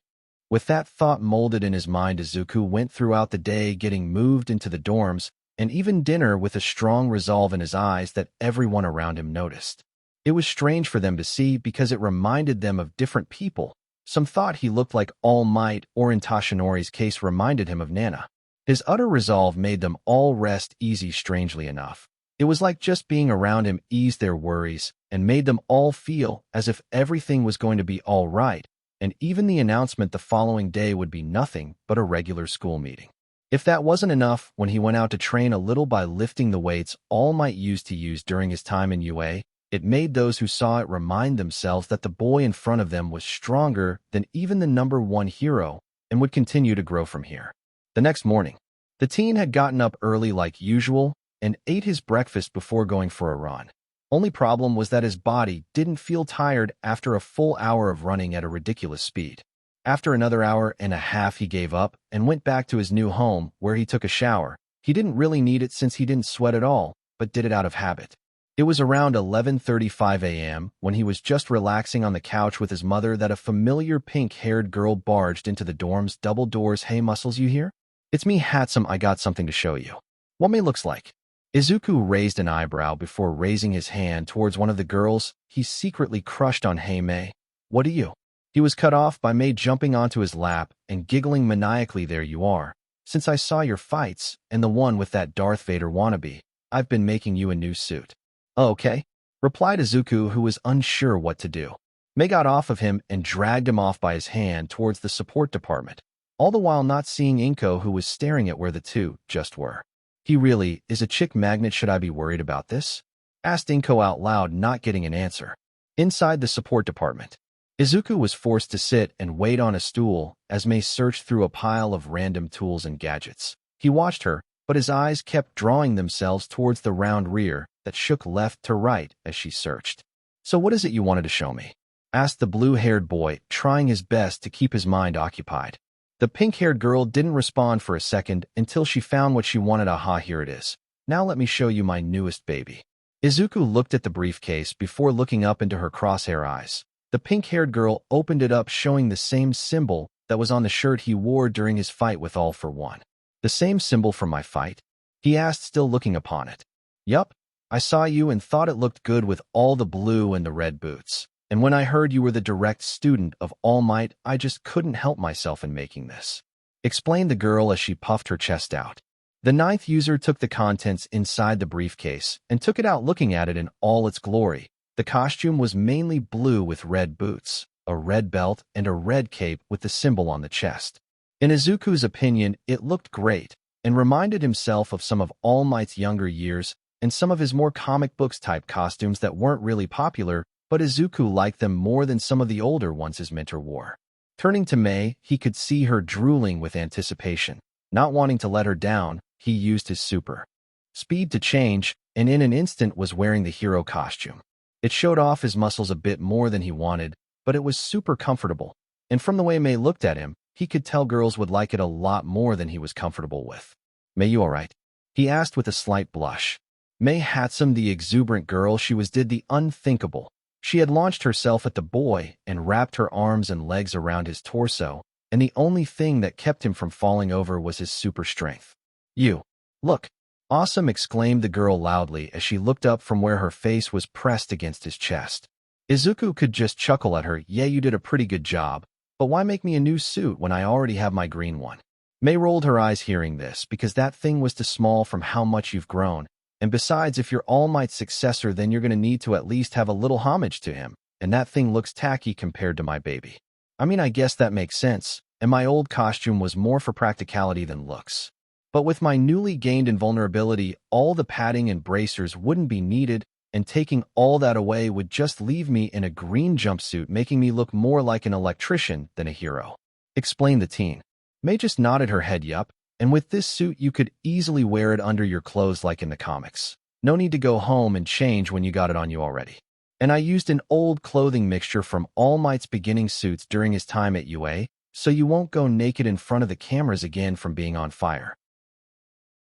With that thought molded in his mind, Izuku went throughout the day getting moved into the dorms, and even dinner with a strong resolve in his eyes that everyone around him noticed. It was strange for them to see because it reminded them of different people. Some thought he looked like All Might, or in Toshinori's case reminded him of Nana. His utter resolve made them all rest easy strangely enough. It was like just being around him eased their worries and made them all feel as if everything was going to be all right, and even the announcement the following day would be nothing but a regular school meeting. If that wasn't enough, when he went out to train a little by lifting the weights All Might used to use during his time in UA, it made those who saw it remind themselves that the boy in front of them was stronger than even the #1 hero and would continue to grow from here. The next morning, the teen had gotten up early like usual and ate his breakfast before going for a run. Only problem was that his body didn't feel tired after a full hour of running at a ridiculous speed. After another hour and a half, he gave up and went back to his new home where he took a shower. He didn't really need it since he didn't sweat at all, but did it out of habit. It was around 11:35 a.m. when he was just relaxing on the couch with his mother that a familiar pink-haired girl barged into the dorm's double doors. "Hey, Muscles, you here? It's me, Handsome. I got something to show you." "What May looks like?" Izuku raised an eyebrow before raising his hand towards one of the girls he secretly crushed on. "Hey, May, what do you?" He was cut off by May jumping onto his lap and giggling maniacally. "There you are. Since I saw your fights and the one with that Darth Vader wannabe, I've been making you a new suit." "Oh, okay," replied Izuku, who was unsure what to do. May got off of him and dragged him off by his hand towards the support department, all the while not seeing Inko, who was staring at where the two just were. "He really is a chick magnet. Should I be worried about this?" asked Inko out loud, not getting an answer. Inside the support department, Izuku was forced to sit and wait on a stool as May searched through a pile of random tools and gadgets. He watched her, but his eyes kept drawing themselves towards the round rear that shook left to right as she searched. "So what is it you wanted to show me?" asked the blue-haired boy, trying his best to keep his mind occupied. The pink-haired girl didn't respond for a second until she found what she wanted. "Aha, here it is. Now let me show you my newest baby." Izuku looked at the briefcase before looking up into her crosshair eyes. The pink-haired girl opened it up, showing the same symbol that was on the shirt he wore during his fight with All for One. "The same symbol from my fight?" he asked, still looking upon it. "Yup. I saw you and thought it looked good with all the blue and the red boots. And when I heard you were the direct student of All Might, I just couldn't help myself in making this," explained the girl as she puffed her chest out. The 9th user took the contents inside the briefcase and took it out, looking at it in all its glory. The costume was mainly blue with red boots, a red belt, and a red cape with the symbol on the chest. In Izuku's opinion, it looked great and reminded himself of some of All Might's younger years and some of his more comic books type costumes that weren't really popular, but Izuku liked them more than some of the older ones his mentor wore. Turning to May, he could see her drooling with anticipation. Not wanting to let her down, he used his super speed to change, and in an instant was wearing the hero costume. It showed off his muscles a bit more than he wanted, but it was super comfortable, and from the way May looked at him, he could tell girls would like it a lot more than he was comfortable with. "May, you all right?" he asked with a slight blush. May Hatsum, the exuberant girl she was, did the unthinkable. She had launched herself at the boy and wrapped her arms and legs around his torso, and the only thing that kept him from falling over was his super strength. "You look awesome," exclaimed the girl loudly as she looked up from where her face was pressed against his chest. Izuku could just chuckle at her. "Yeah, you did a pretty good job, but why make me a new suit when I already have my green one?" May rolled her eyes hearing this, because that thing was too small from how much you've grown. And besides, if you're All Might's successor, then you're going to need to at least have a little homage to him, and that thing looks tacky compared to my baby. "I mean, I guess that makes sense, and my old costume was more for practicality than looks. But with my newly gained invulnerability, all the padding and bracers wouldn't be needed, and taking all that away would just leave me in a green jumpsuit, making me look more like an electrician than a hero," explained the teen. May just nodded her head. "Yup. And with this suit, you could easily wear it under your clothes like in the comics. No need to go home and change when you got it on you already. And I used an old clothing mixture from All Might's beginning suits during his time at UA, so you won't go naked in front of the cameras again from being on fire."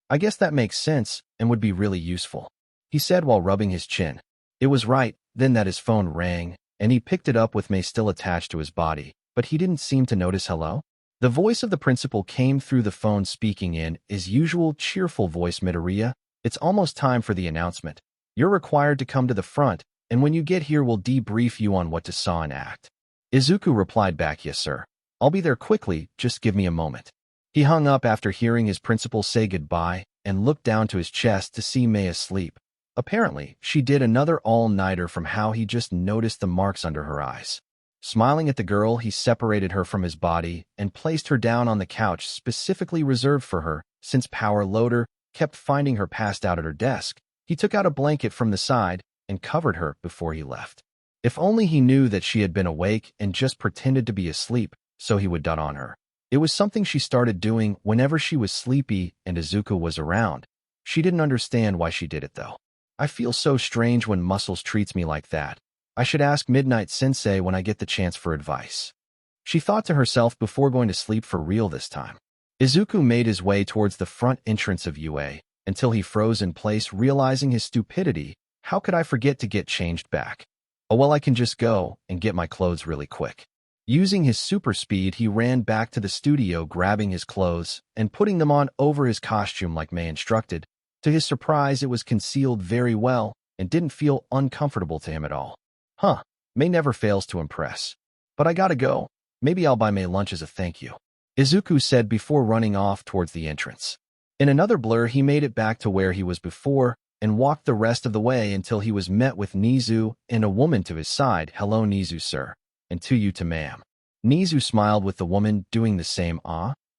"I guess that makes sense and would be really useful," he said while rubbing his chin. It was right then that his phone rang, and he picked it up with May still attached to his body, but he didn't seem to notice. "Hello?" The voice of the principal came through the phone, speaking in his usual cheerful voice. "Midoriya, it's almost time for the announcement. You're required to come to the front, and when you get here we'll debrief you on what to saw and act." Izuku replied back, "Yes, sir. I'll be there quickly, just give me a moment." He hung up after hearing his principal say goodbye and looked down to his chest to see Mei asleep. Apparently, she did another all-nighter from how he just noticed the marks under her eyes. Smiling at the girl, he separated her from his body and placed her down on the couch specifically reserved for her, since Power Loader kept finding her passed out at her desk. He took out a blanket from the side and covered her before he left. If only he knew that she had been awake and just pretended to be asleep, so he would dot on her. It was something she started doing whenever she was sleepy and Izuku was around. She didn't understand why she did it though. I feel so strange when Muscles treats me like that. I should ask Midnight Sensei when I get the chance for advice. She thought to herself before going to sleep for real this time. Izuku made his way towards the front entrance of UA until he froze in place, realizing his stupidity. How could I forget to get changed back? Oh well, I can just go and get my clothes really quick. Using his super speed, he ran back to the studio, grabbing his clothes and putting them on over his costume like Mei instructed. To his surprise, it was concealed very well and didn't feel uncomfortable to him at all. Mei never fails to impress. But I gotta go. Maybe I'll buy Mei lunch as a thank you, Izuku said before running off towards the entrance. In another blur, he made it back to where he was before and walked the rest of the way until he was met with Nizu and a woman to his side. Hello, Nizu, sir. And to you, to ma'am. Nizu smiled with the woman doing the same.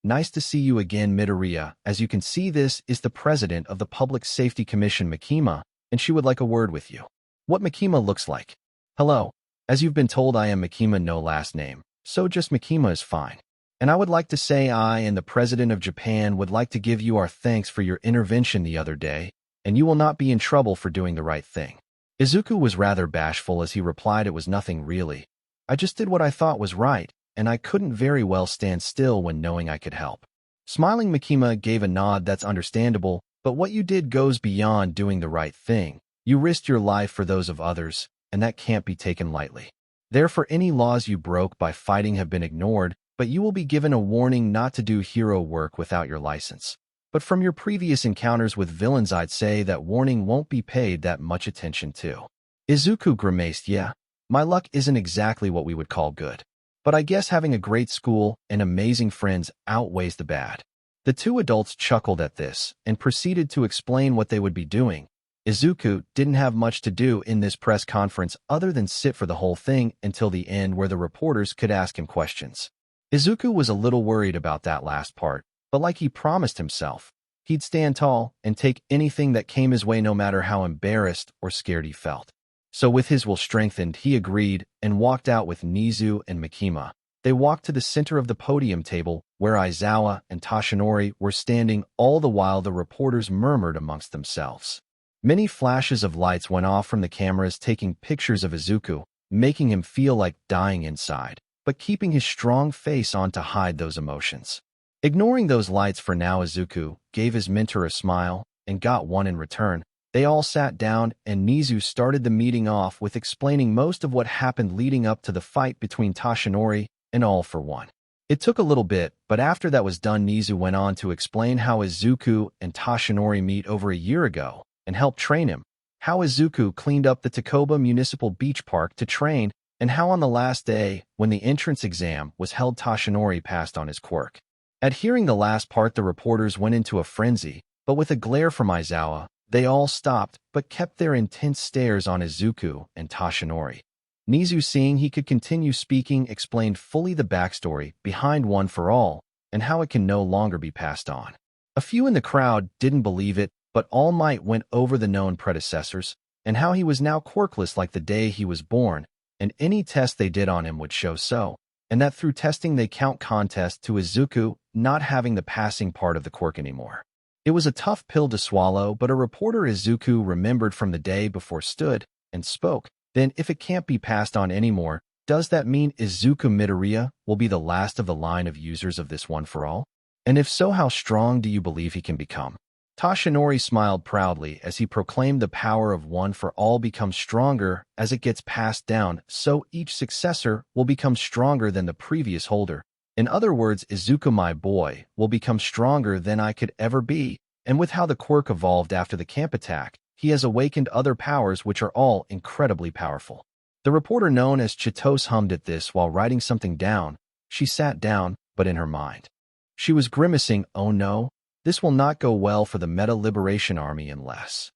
Nice to see you again, Midoriya. As you can see, this is the president of the Public Safety Commission, Makima, and she would like a word with you. What Makima looks like? Hello. As you've been told, I am Makima, no last name, so just Makima is fine. And I would like to say I and the President of Japan would like to give you our thanks for your intervention the other day, and you will not be in trouble for doing the right thing. Izuku was rather bashful as he replied, it was nothing really. I just did what I thought was right, and I couldn't very well stand still when knowing I could help. Smiling, Makima gave a nod. That's understandable, but what you did goes beyond doing the right thing. You risked your life for those of others, and that can't be taken lightly. Therefore, any laws you broke by fighting have been ignored, but you will be given a warning not to do hero work without your license. But from your previous encounters with villains, I'd say that warning won't be paid that much attention to. Izuku grimaced. Yeah, my luck isn't exactly what we would call good. But I guess having a great school and amazing friends outweighs the bad. The two adults chuckled at this and proceeded to explain what they would be doing. Izuku didn't have much to do in this press conference other than sit for the whole thing until the end where the reporters could ask him questions. Izuku was a little worried about that last part, but like he promised himself, he'd stand tall and take anything that came his way no matter how embarrassed or scared he felt. So with his will strengthened, he agreed and walked out with Nizu and Makima. They walked to the center of the podium table where Aizawa and Toshinori were standing, all the while the reporters murmured amongst themselves. Many flashes of lights went off from the cameras taking pictures of Izuku, making him feel like dying inside, but keeping his strong face on to hide those emotions. Ignoring those lights for now, Izuku gave his mentor a smile and got one in return. They all sat down and Nizu started the meeting off with explaining most of what happened leading up to the fight between Toshinori and All for One. It took a little bit, but after that was done, Nizu went on to explain how Izuku and Toshinori met over a year ago and helped train him, how Izuku cleaned up the Takoba Municipal Beach Park to train, and how on the last day, when the entrance exam was held, Toshinori passed on his quirk. At hearing the last part, the reporters went into a frenzy, but with a glare from Aizawa, they all stopped but kept their intense stares on Izuku and Toshinori. Nizu, seeing he could continue speaking, explained fully the backstory behind One for All and how it can no longer be passed on. A few in the crowd didn't believe it, but All Might went over the known predecessors and how he was now quirkless like the day he was born, and any test they did on him would show so, and that through testing they count contest to Izuku not having the passing part of the quirk anymore. It was a tough pill to swallow, but a reporter Izuku remembered from the day before stood and spoke. Then if it can't be passed on anymore, does that mean Izuku Midoriya will be the last of the line of users of this One for All? And if so, how strong do you believe he can become? Toshinori smiled proudly as he proclaimed the power of One for All becomes stronger as it gets passed down, so each successor will become stronger than the previous holder. In other words, Izuku, my boy, will become stronger than I could ever be, and with how the quirk evolved after the camp attack, he has awakened other powers which are all incredibly powerful. The reporter known as Chitose hummed at this while writing something down. She sat down, but in her mind, She was grimacing, "Oh no, this will not go well for the Meta Liberation Army unless."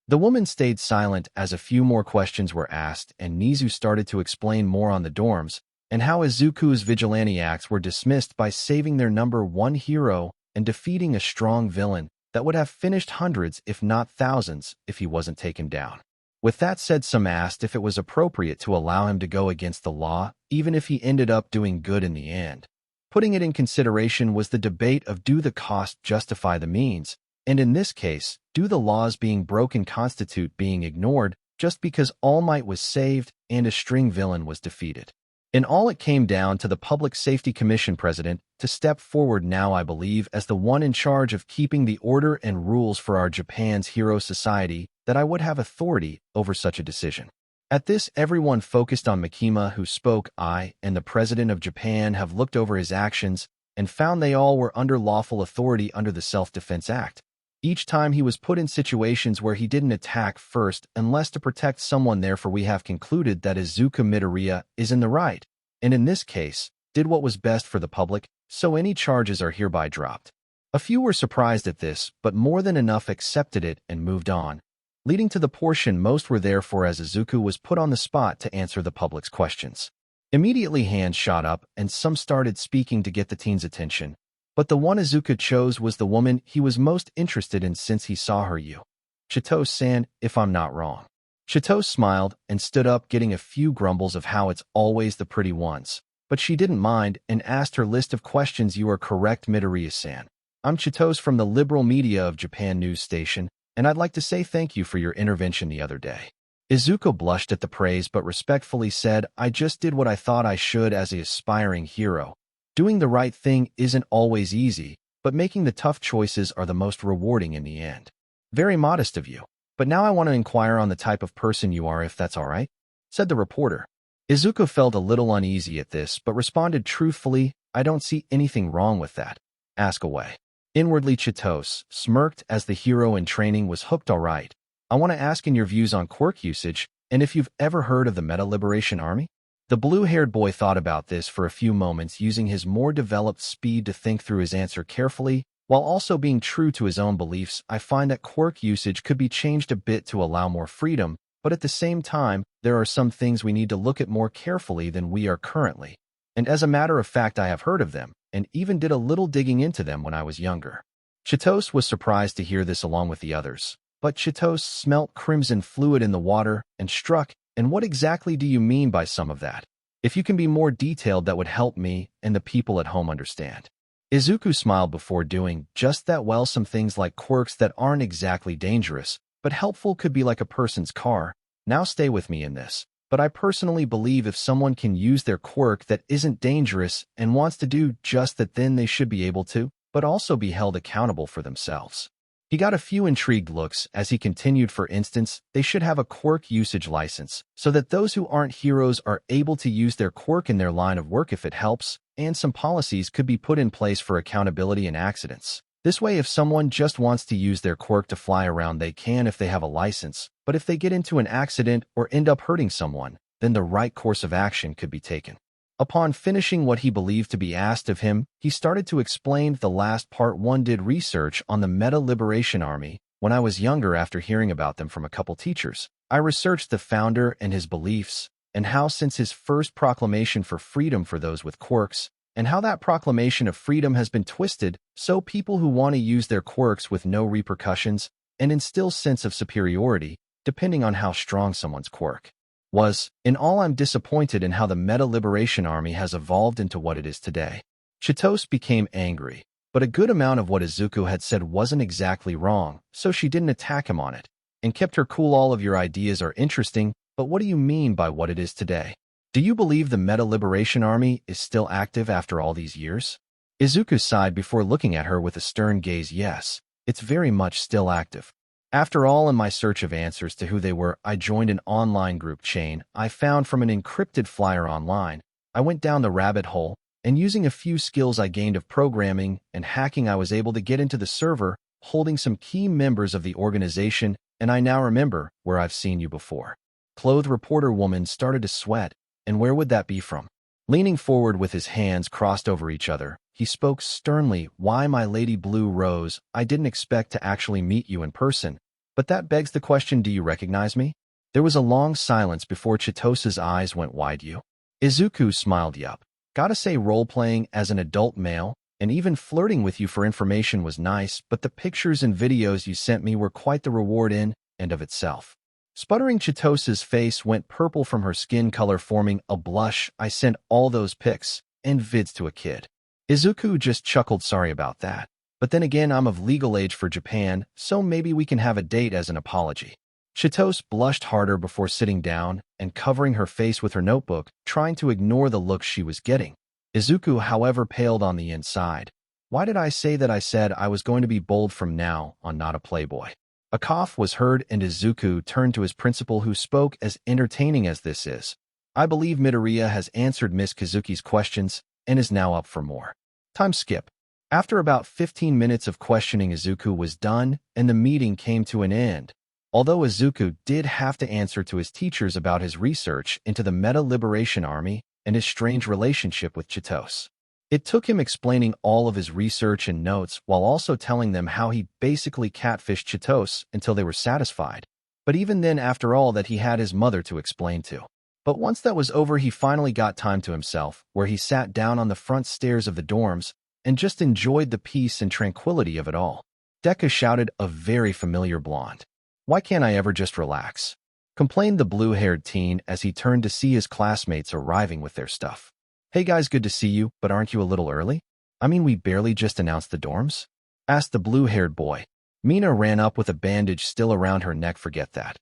The woman stayed silent as a few more questions were asked, and Nizu started to explain more on the dorms and how Izuku's vigilante acts were dismissed by saving their number one hero and defeating a strong villain that would have finished hundreds if not thousands if he wasn't taken down. With that said, some asked if it was appropriate to allow him to go against the law, even if he ended up doing good in the end. Putting it in consideration was the debate of do the cost justify the means, and in this case, do the laws being broken constitute being ignored just because All Might was saved and a string villain was defeated. In all, it came down to the Public Safety Commission president to step forward now, I believe, as the one in charge of keeping the order and rules for our Japan's hero society, that I would have authority over such a decision. At this, everyone focused on Makima, who spoke. I and the President of Japan have looked over his actions and found they all were under lawful authority under the Self-Defense Act. Each time he was put in situations where he didn't attack first unless to protect someone, therefore we have concluded that Izuku Midoriya is in the right, and in this case, did what was best for the public, so any charges are hereby dropped. A few were surprised at this, but more than enough accepted it and moved on, leading to the portion most were there for as Izuku was put on the spot to answer the public's questions. Immediately hands shot up and some started speaking to get the teens' attention, but the one Izuku chose was the woman he was most interested in since he saw her. "You, Chitose-san, if I'm not wrong." Chitose smiled and stood up, getting a few grumbles of how it's always the pretty ones, but she didn't mind and asked her list of questions. "You are correct, Midoriya-san. I'm Chitose from the Liberal Media of Japan news station, and I'd like to say thank you for your intervention the other day." Izuku blushed at the praise but respectfully said, "I just did what I thought I should as an aspiring hero. Doing the right thing isn't always easy, but making the tough choices are the most rewarding in the end." "Very modest of you. But now I want to inquire on the type of person you are, if that's all right," said the reporter. Izuku felt a little uneasy at this, but responded truthfully, "I don't see anything wrong with that. Ask away." Inwardly, Chitose smirked as the hero in training was hooked. "All right. I want to ask in your views on quirk usage, and if you've ever heard of the Meta Liberation Army?" The blue-haired boy thought about this for a few moments, using his more developed speed to think through his answer carefully, while also being true to his own beliefs. "I find that quirk usage could be changed a bit to allow more freedom, but at the same time, there are some things we need to look at more carefully than we are currently. And as a matter of fact, I have heard of them, and even did a little digging into them when I was younger." Chitose was surprised to hear this along with the others, but Chitose smelt crimson fluid in the water and struck, "And what exactly do you mean by some of that? If you can be more detailed, that would help me and the people at home understand." Izuku smiled before doing just that. "Well, some things like quirks that aren't exactly dangerous, but helpful could be like a person's car. Now stay with me in this. But I personally believe if someone can use their quirk that isn't dangerous and wants to do just that, then they should be able to, but also be held accountable for themselves." He got a few intrigued looks as he continued. "For instance, they should have a quirk usage license, so that those who aren't heroes are able to use their quirk in their line of work if it helps, and some policies could be put in place for accountability in accidents. This way, if someone just wants to use their quirk to fly around, they can if they have a license, but if they get into an accident or end up hurting someone, then the right course of action could be taken." Upon finishing what he believed to be asked of him, he started to explain the last part. "One did research on the Meta Liberation Army when I was younger after hearing about them from a couple teachers. I researched the founder and his beliefs, and how since his first proclamation for freedom for those with quirks, and how that proclamation of freedom has been twisted so people who want to use their quirks with no repercussions and instill sense of superiority, depending on how strong someone's quirk was. In all, I'm disappointed in how the Meta Liberation Army has evolved into what it is today." Chitose became angry, but a good amount of what Izuku had said wasn't exactly wrong, so she didn't attack him on it, and kept her cool. "All of your ideas are interesting, but what do you mean by what it is today? Do you believe the Meta Liberation Army is still active after all these years?" Izuku sighed before looking at her with a stern gaze. "Yes, it's very much still active. After all, in my search of answers to who they were, I joined an online group chain I found from an encrypted flyer online. I went down the rabbit hole, and using a few skills I gained of programming and hacking, I was able to get into the server, holding some key members of the organization, and I now remember where I've seen you before." Clothed reporter woman started to sweat. "And where would that be from?" Leaning forward with his hands crossed over each other, he spoke sternly. Why, my Lady Blue Rose, I didn't expect to actually meet you in person. But that begs the question, do you recognize me? There was a long silence before Chitosa's eyes went wide. You? Izuku smiled. Yup. Gotta say, role-playing as an adult male, and even flirting with you for information was nice, but the pictures and videos you sent me were quite the reward in and of itself. Sputtering, Chitosa's face went purple from her skin color forming a blush. I sent all those pics and vids to a kid. Izuku just chuckled. Sorry about that. But then again, I'm of legal age for Japan, so maybe we can have a date as an apology. Chitose blushed harder before sitting down and covering her face with her notebook, trying to ignore the look she was getting. Izuku, however, paled on the inside. Why did I say that? I said I was going to be bold from now on, not a playboy. A cough was heard and Izuku turned to his principal, who spoke. As entertaining as this is, I believe Midoriya has answered Miss Kazuki's questions and is now up for more. Time skip. After about 15 minutes of questioning, Izuku was done and the meeting came to an end. Although Izuku did have to answer to his teachers about his research into the Meta Liberation Army and his strange relationship with Chitose. It took him explaining all of his research and notes while also telling them how he basically catfished Chitose until they were satisfied. But even then, after all that, he had his mother to explain to. But once that was over, he finally got time to himself, where he sat down on the front stairs of the dorms and just enjoyed the peace and tranquility of it all. Deku shouted, a very familiar blonde. Why can't I ever just relax? Complained the blue-haired teen as he turned to see his classmates arriving with their stuff. Hey guys, good to see you, but aren't you a little early? I mean, we barely just announced the dorms? Asked the blue-haired boy. Mina ran up with a bandage still around her neck. Forget that.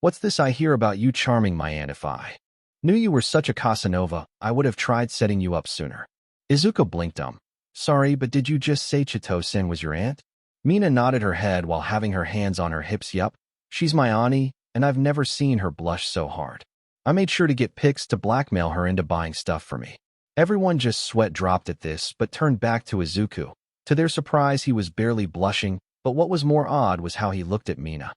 What's this I hear about you charming my aunt? If I knew you were such a Casanova, I would have tried setting you up sooner. Izuku blinked. Sorry, but did you just say Chitose-san was your aunt? Mina nodded her head while having her hands on her hips. Yup, she's my auntie, and I've never seen her blush so hard. I made sure to get pics to blackmail her into buying stuff for me. Everyone just sweat dropped at this, but turned back to Izuku. To their surprise, he was barely blushing, but what was more odd was how he looked at Mina.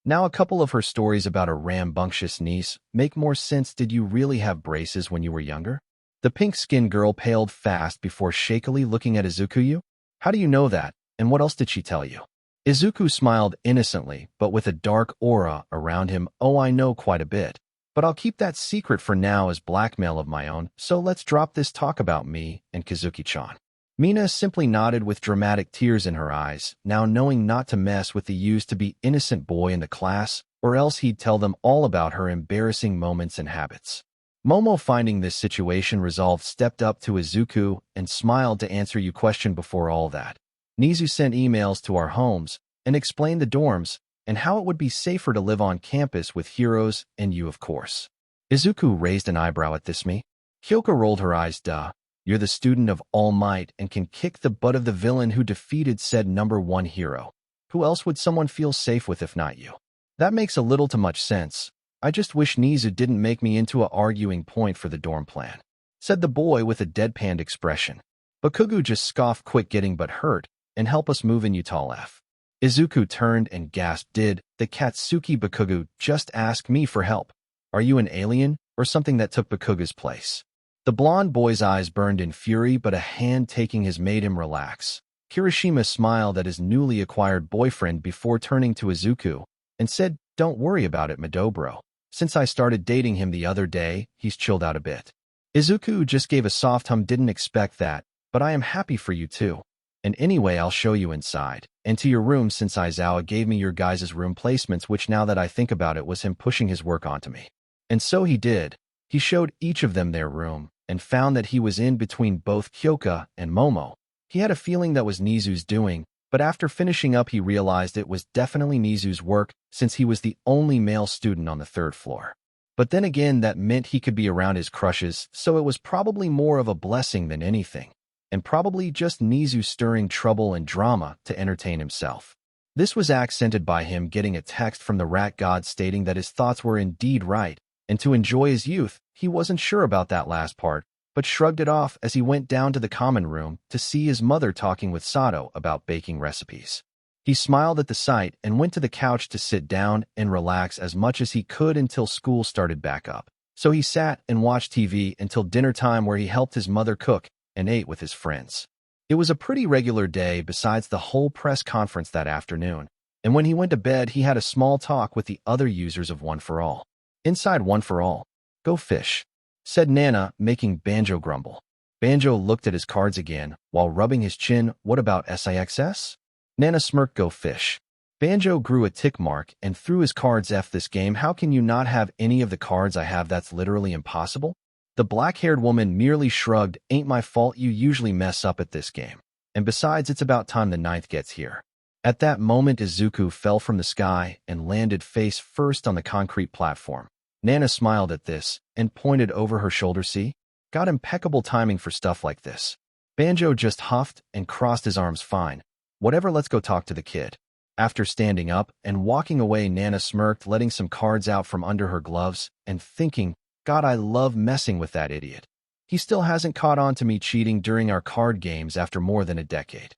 Now a couple of her stories about a rambunctious niece make more sense. Did you really have braces when you were younger? The pink-skinned girl paled fast before shakily looking at Izuku. How do you know that, and what else did she tell you? Izuku smiled innocently, but with a dark aura around him. Oh, I know quite a bit. But I'll keep that secret for now as blackmail of my own, so let's drop this talk about me and Kazuki-chan. Mina simply nodded with dramatic tears in her eyes, now knowing not to mess with the used-to-be innocent boy in the class, or else he'd tell them all about her embarrassing moments and habits. Momo, finding this situation resolved, stepped up to Izuku and smiled to answer your question. Before all that, Nizu sent emails to our homes and explained the dorms and how it would be safer to live on campus with heroes and you, of course. Izuku raised an eyebrow at this. Me? Kyoka rolled her eyes. Duh. You're the student of All Might and can kick the butt of the villain who defeated said #1 hero. Who else would someone feel safe with if not you? That makes a little too much sense. I just wish Nizu didn't make me into a arguing point for the dorm plan, said the boy with a deadpanned expression. Bakugo just scoffed, quit getting but hurt, and help us move in, you tall F. Izuku turned and gasped, did the Katsuki Bakugo just ask me for help? Are you an alien or something that took Bakugo's place? The blonde boy's eyes burned in fury, but a hand taking his made him relax. Kirishima smiled at his newly acquired boyfriend before turning to Izuku and said, don't worry about it, Midobro. Since I started dating him the other day, he's chilled out a bit. Izuku just gave a soft hum. Didn't expect that, but I am happy for you too. And anyway, I'll show you inside and to your room, since Aizawa gave me your guys' room placements, which now that I think about it was him pushing his work onto me. And so he did. He showed each of them their room and found that he was in between both Kyoka and Momo. He had a feeling that was Nizu's doing, but after finishing up he realized it was definitely Nizu's work since he was the only male student on the 3rd floor. But then again, that meant he could be around his crushes, so it was probably more of a blessing than anything, and probably just Nizu stirring trouble and drama to entertain himself. This was accented by him getting a text from the rat god stating that his thoughts were indeed right, and to enjoy his youth, he wasn't sure about that last part, but shrugged it off as he went down to the common room to see his mother talking with Sato about baking recipes. He smiled at the sight and went to the couch to sit down and relax as much as he could until school started back up. So he sat and watched TV until dinner time, where he helped his mother cook and ate with his friends. It was a pretty regular day besides the whole press conference that afternoon, and when he went to bed, he had a small talk with the other users of One for All. Inside One for All, "Go fish," said Nana, making Banjo grumble. Banjo looked at his cards again, while rubbing his chin. "What about SIXS?" Nana smirked. "Go fish." Banjo grew a tick mark and threw his cards. "F this game, how can you not have any of the cards I have? That's literally impossible." The black-haired woman merely shrugged. "Ain't my fault, you usually mess up at this game. And besides, it's about time the ninth gets here." At that moment, Izuku fell from the sky and landed face first on the concrete platform. Nana smiled at this and pointed over her shoulder. "See? Got impeccable timing for stuff like this." Banjo just huffed and crossed his arms. "Fine. Whatever, let's go talk to the kid." After standing up and walking away, Nana smirked, letting some cards out from under her gloves and thinking, "God, I love messing with that idiot. He still hasn't caught on to me cheating during our card games after more than a decade."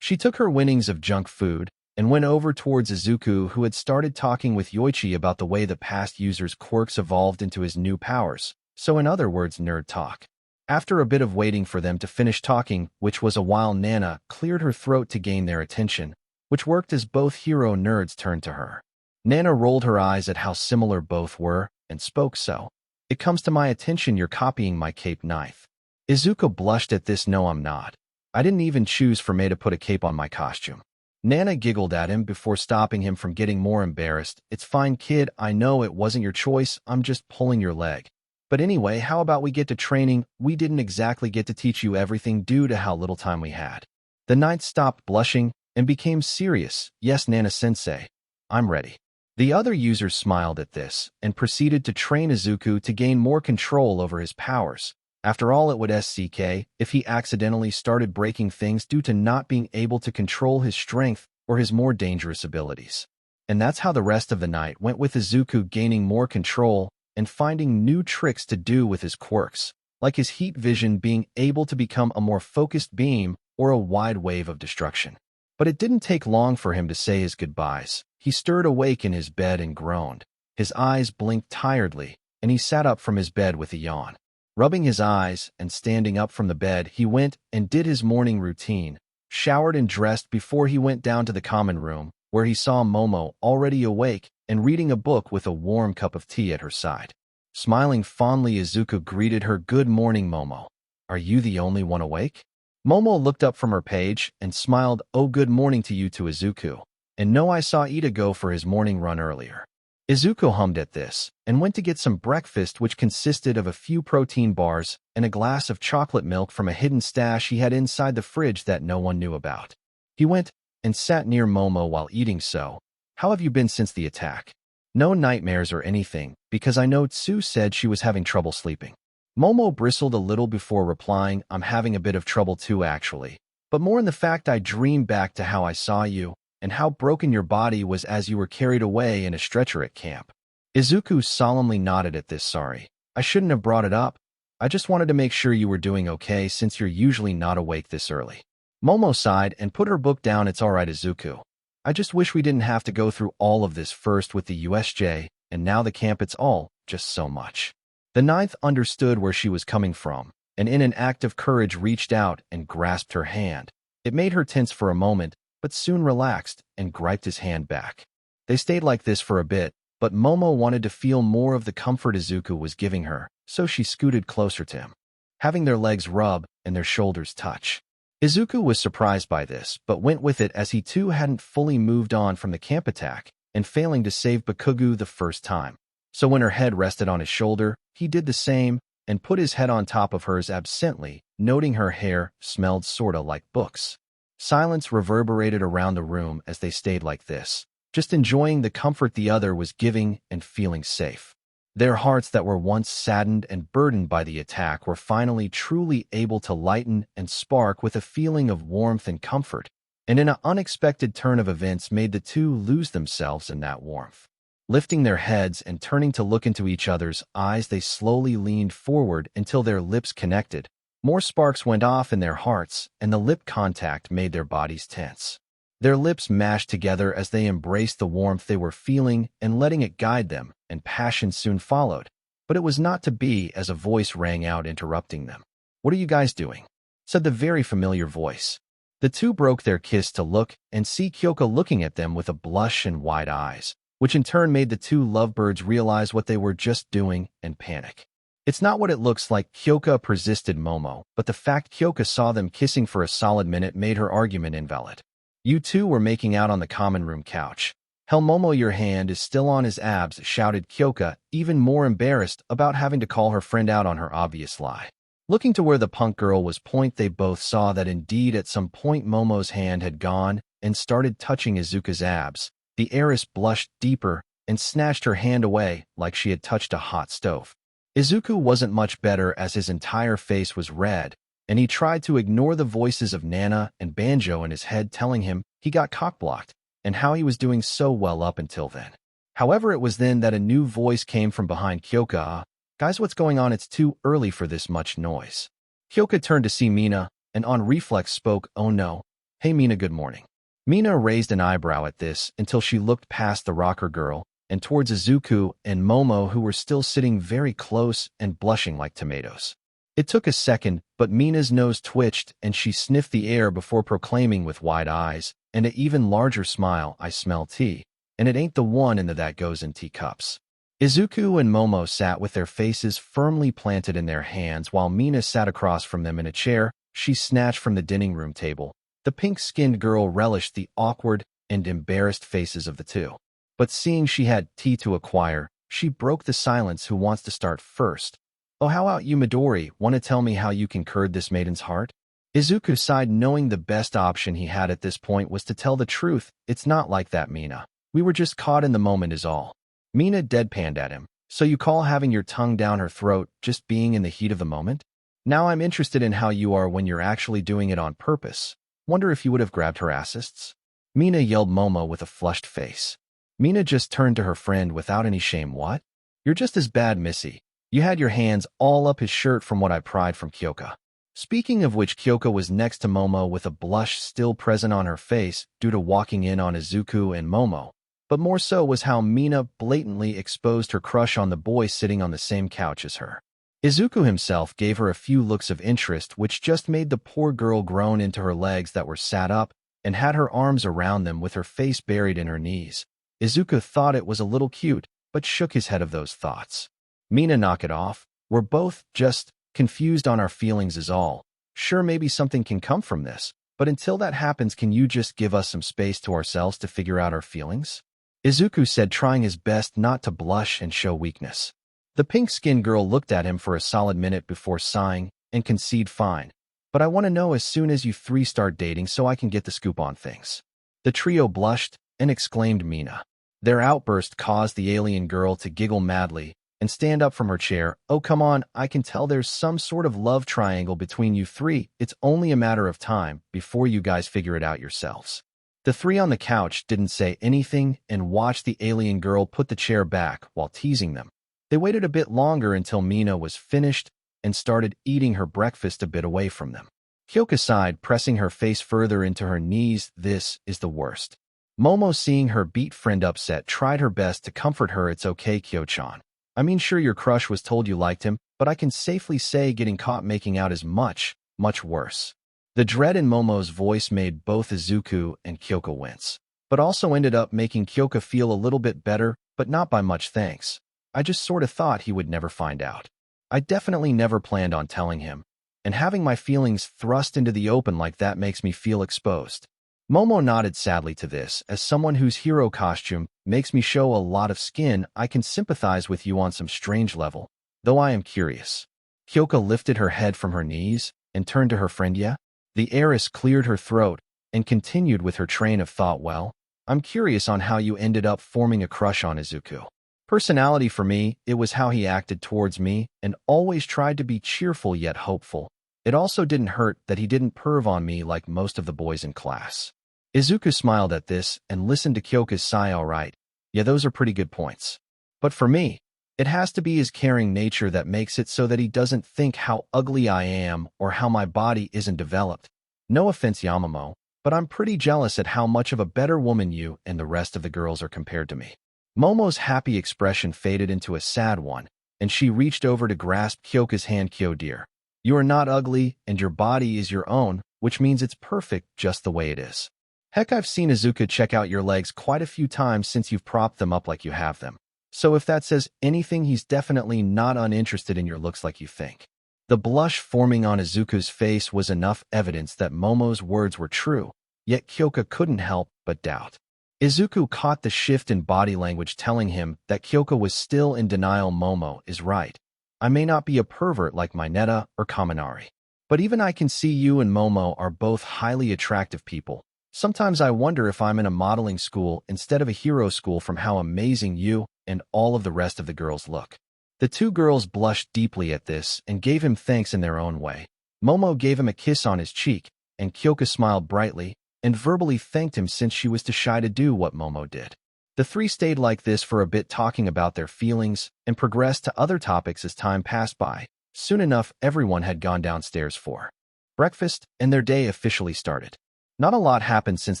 She took her winnings of junk food and went over towards Izuku, who had started talking with Yoichi about the way the past user's quirks evolved into his new powers. So in other words, nerd talk. After a bit of waiting for them to finish talking, which was a while, Nana cleared her throat to gain their attention, which worked as both hero nerds turned to her. Nana rolled her eyes at how similar both were and spoke. "So, it comes to my attention you're copying my cape knife." Izuku blushed at this. "No, I'm not. I didn't even choose for May to put a cape on my costume." Nana giggled at him before stopping him from getting more embarrassed. "It's fine, kid. I know it wasn't your choice. I'm just pulling your leg. But anyway, how about we get to training? We didn't exactly get to teach you everything due to how little time we had." The ninth stopped blushing and became serious. "Yes, Nana-sensei. I'm ready." The other users smiled at this and proceeded to train Izuku to gain more control over his powers. After all, it would SCK if he accidentally started breaking things due to not being able to control his strength or his more dangerous abilities. And that's how the rest of the night went, with Izuku gaining more control and finding new tricks to do with his quirks, like his heat vision being able to become a more focused beam or a wide wave of destruction. But it didn't take long for him to say his goodbyes. He stirred awake in his bed and groaned. His eyes blinked tiredly, and he sat up from his bed with a yawn. Rubbing his eyes and standing up from the bed, he went and did his morning routine, showered and dressed before he went down to the common room, where he saw Momo already awake and reading a book with a warm cup of tea at her side. Smiling fondly, Izuku greeted her. "Good morning, Momo. Are you the only one awake?" Momo looked up from her page and smiled. "Oh, good morning to you too, Izuku. And no, I saw Ida go for his morning run earlier." Izuku hummed at this and went to get some breakfast, which consisted of a few protein bars and a glass of chocolate milk from a hidden stash he had inside the fridge that no one knew about. He went and sat near Momo while eating. "So, how have you been since the attack? No nightmares or anything, because I know Tsu said she was having trouble sleeping." Momo bristled a little before replying, "I'm having a bit of trouble too, actually, but more in the fact I dreamed back to how I saw you and how broken your body was as you were carried away in a stretcher at camp." Izuku solemnly nodded at this. "Sorry, I shouldn't have brought it up. I just wanted to make sure you were doing okay since you're usually not awake this early." Momo sighed and put her book down. "It's all right, Izuku. I just wish we didn't have to go through all of this, first with the USJ and now the camp. It's all just so much." The ninth understood where she was coming from, and in an act of courage reached out and grasped her hand. It made her tense for a moment, but soon relaxed and griped his hand back. They stayed like this for a bit, but Momo wanted to feel more of the comfort Izuku was giving her, so she scooted closer to him, having their legs rub and their shoulders touch. Izuku was surprised by this, but went with it, as he too hadn't fully moved on from the camp attack and failing to save Bakugo the first time. So when her head rested on his shoulder, he did the same and put his head on top of hers absently, noting her hair smelled sorta like books. Silence reverberated around the room as they stayed like this, just enjoying the comfort the other was giving and feeling safe. Their hearts that were once saddened and burdened by the attack were finally truly able to lighten and spark with a feeling of warmth and comfort, and in an unexpected turn of events made the two lose themselves in that warmth. Lifting their heads and turning to look into each other's eyes, they slowly leaned forward until their lips connected. More sparks went off in their hearts, and the lip contact made their bodies tense. Their lips mashed together as they embraced the warmth they were feeling and letting it guide them, and passion soon followed. But it was not to be as a voice rang out interrupting them. "What are you guys doing?" said the very familiar voice. The two broke their kiss to look and see Kyoka looking at them with a blush and wide eyes, which in turn made the two lovebirds realize what they were just doing and panic. "It's not what it looks like," Kyoka persisted Momo, but the fact Kyoka saw them kissing for a solid minute made her argument invalid. "You two were making out on the common room couch." "Hell, Momo, your hand is still on his abs," shouted Kyoka, even more embarrassed about having to call her friend out on her obvious lie. Looking to where the punk girl was they both saw that indeed at some point Momo's hand had gone and started touching Izuku's abs. The heiress blushed deeper and snatched her hand away like she had touched a hot stove. Izuku wasn't much better as his entire face was red, and he tried to ignore the voices of Nana and Banjo in his head telling him he got cock-blocked and how he was doing so well up until then. However, it was then that a new voice came from behind Kyoka. "Guys, what's going on? It's too early for this much noise." Kyoka turned to see Mina, and on reflex spoke, "Oh no. Hey Mina, good morning." Mina raised an eyebrow at this until she looked past the rocker girl and towards Izuku and Momo, who were still sitting very close and blushing like tomatoes. It took a second, but Mina's nose twitched and she sniffed the air before proclaiming with wide eyes and an even larger smile, "I smell tea, and it ain't the one in that goes in teacups." Izuku and Momo sat with their faces firmly planted in their hands while Mina sat across from them in a chair she snatched from the dining room table. The pink-skinned girl relished the awkward and embarrassed faces of the two. But seeing she had tea to acquire, she broke the silence. "Who wants to start first?" "Oh, how about you, Midori? Want to tell me how you conquered this maiden's heart?" Izuku sighed, knowing the best option he had at this point was to tell the truth. "It's not like that, Mina. We were just caught in the moment is all." Mina deadpanned at him. "So you call having your tongue down her throat just being in the heat of the moment? Now I'm interested in how you are when you're actually doing it on purpose. Wonder if you would have grabbed her assists?" Mina yelled Momo with a flushed face. Mina just turned to her friend without any shame. "What? You're just as bad, Missy. You had your hands all up his shirt from what I pried from Kyoka." Speaking of which, Kyoka was next to Momo with a blush still present on her face due to walking in on Izuku and Momo. But more so was how Mina blatantly exposed her crush on the boy sitting on the same couch as her. Izuku himself gave her a few looks of interest which just made the poor girl groan into her legs that were sat up and had her arms around them with her face buried in her knees. Izuku thought it was a little cute, but shook his head of those thoughts. "Mina, knock it off. We're both just confused on our feelings is all. Sure, maybe something can come from this, but until that happens, can you just give us some space to ourselves to figure out our feelings?" Izuku said, trying his best not to blush and show weakness. The pink-skinned girl looked at him for a solid minute before sighing and conceded, "Fine. But I want to know as soon as you three start dating so I can get the scoop on things." The trio blushed and exclaimed Mina. Their outburst caused the alien girl to giggle madly and stand up from her chair. "Oh, come on, I can tell there's some sort of love triangle between you three. It's only a matter of time before you guys figure it out yourselves." The three on the couch didn't say anything and watched the alien girl put the chair back while teasing them. They waited a bit longer until Mina was finished and started eating her breakfast a bit away from them. Kyoka sighed, pressing her face further into her knees. "This is the worst." Momo, seeing her beat friend upset, tried her best to comfort her. "It's okay, Kyo-chan. I mean, sure, your crush was told you liked him, but I can safely say getting caught making out is much, much worse." The dread in Momo's voice made both Izuku and Kyoka wince, but also ended up making Kyoka feel a little bit better, but not by much. "Thanks. I just sort of thought he would never find out. I definitely never planned on telling him, and having my feelings thrust into the open like that makes me feel exposed." Momo nodded sadly to this. "As someone whose hero costume makes me show a lot of skin, I can sympathize with you on some strange level, though I am curious." Kyoka lifted her head from her knees and turned to her friend. "Yeah?" The heiress cleared her throat and continued with her train of thought. "Well, I'm curious on how you ended up forming a crush on Izuku. Personality for me, it was how he acted towards me and always tried to be cheerful yet hopeful. It also didn't hurt that he didn't perv on me like most of the boys in class." Izuku smiled at this and listened to Kyoka's sigh. "All right. Yeah, those are pretty good points. But for me, it has to be his caring nature that makes it so that he doesn't think how ugly I am or how my body isn't developed. No offense, Yamamo, but I'm pretty jealous at how much of a better woman you and the rest of the girls are compared to me." Momo's happy expression faded into a sad one, and she reached over to grasp Kyoka's hand. Kyo dear, you are not ugly, and your body is your own, which means it's perfect just the way it is. Heck, I've seen Izuku check out your legs quite a few times since you've propped them up like you have them. So if that says anything, he's definitely not uninterested in your looks like you think. The blush forming on Izuku's face was enough evidence that Momo's words were true, yet Kyoka couldn't help but doubt. Izuku caught the shift in body language telling him that Kyoka was still in denial. Momo is right. I may not be a pervert like Mineta or Kaminari, but even I can see you and Momo are both highly attractive people. Sometimes I wonder if I'm in a modeling school instead of a hero school from how amazing you and all of the rest of the girls look. The two girls blushed deeply at this and gave him thanks in their own way. Momo gave him a kiss on his cheek, and Kyoka smiled brightly and verbally thanked him since she was too shy to do what Momo did. The three stayed like this for a bit, talking about their feelings and progressed to other topics as time passed by. Soon enough, everyone had gone downstairs for breakfast, and their day officially started. Not a lot happened since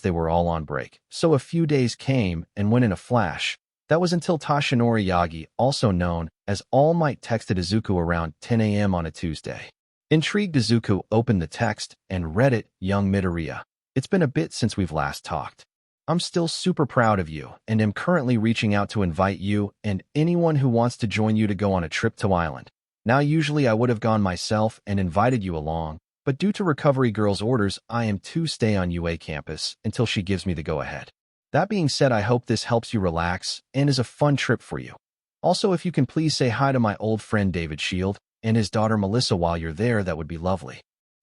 they were all on break, so a few days came and went in a flash. That was until Tashinori Yagi, also known as All Might, texted Izuku around 10 a.m. on a Tuesday. Intrigued, Izuku opened the text and read it. Young Midoriya, it's been a bit since we've last talked. I'm still super proud of you and am currently reaching out to invite you and anyone who wants to join you to go on a trip to Island. Now, usually I would have gone myself and invited you along, but due to Recovery Girl's orders, I am to stay on UA campus until she gives me the go-ahead. That being said, I hope this helps you relax and is a fun trip for you. Also, if you can please say hi to my old friend David Shield and his daughter Melissa while you're there, that would be lovely.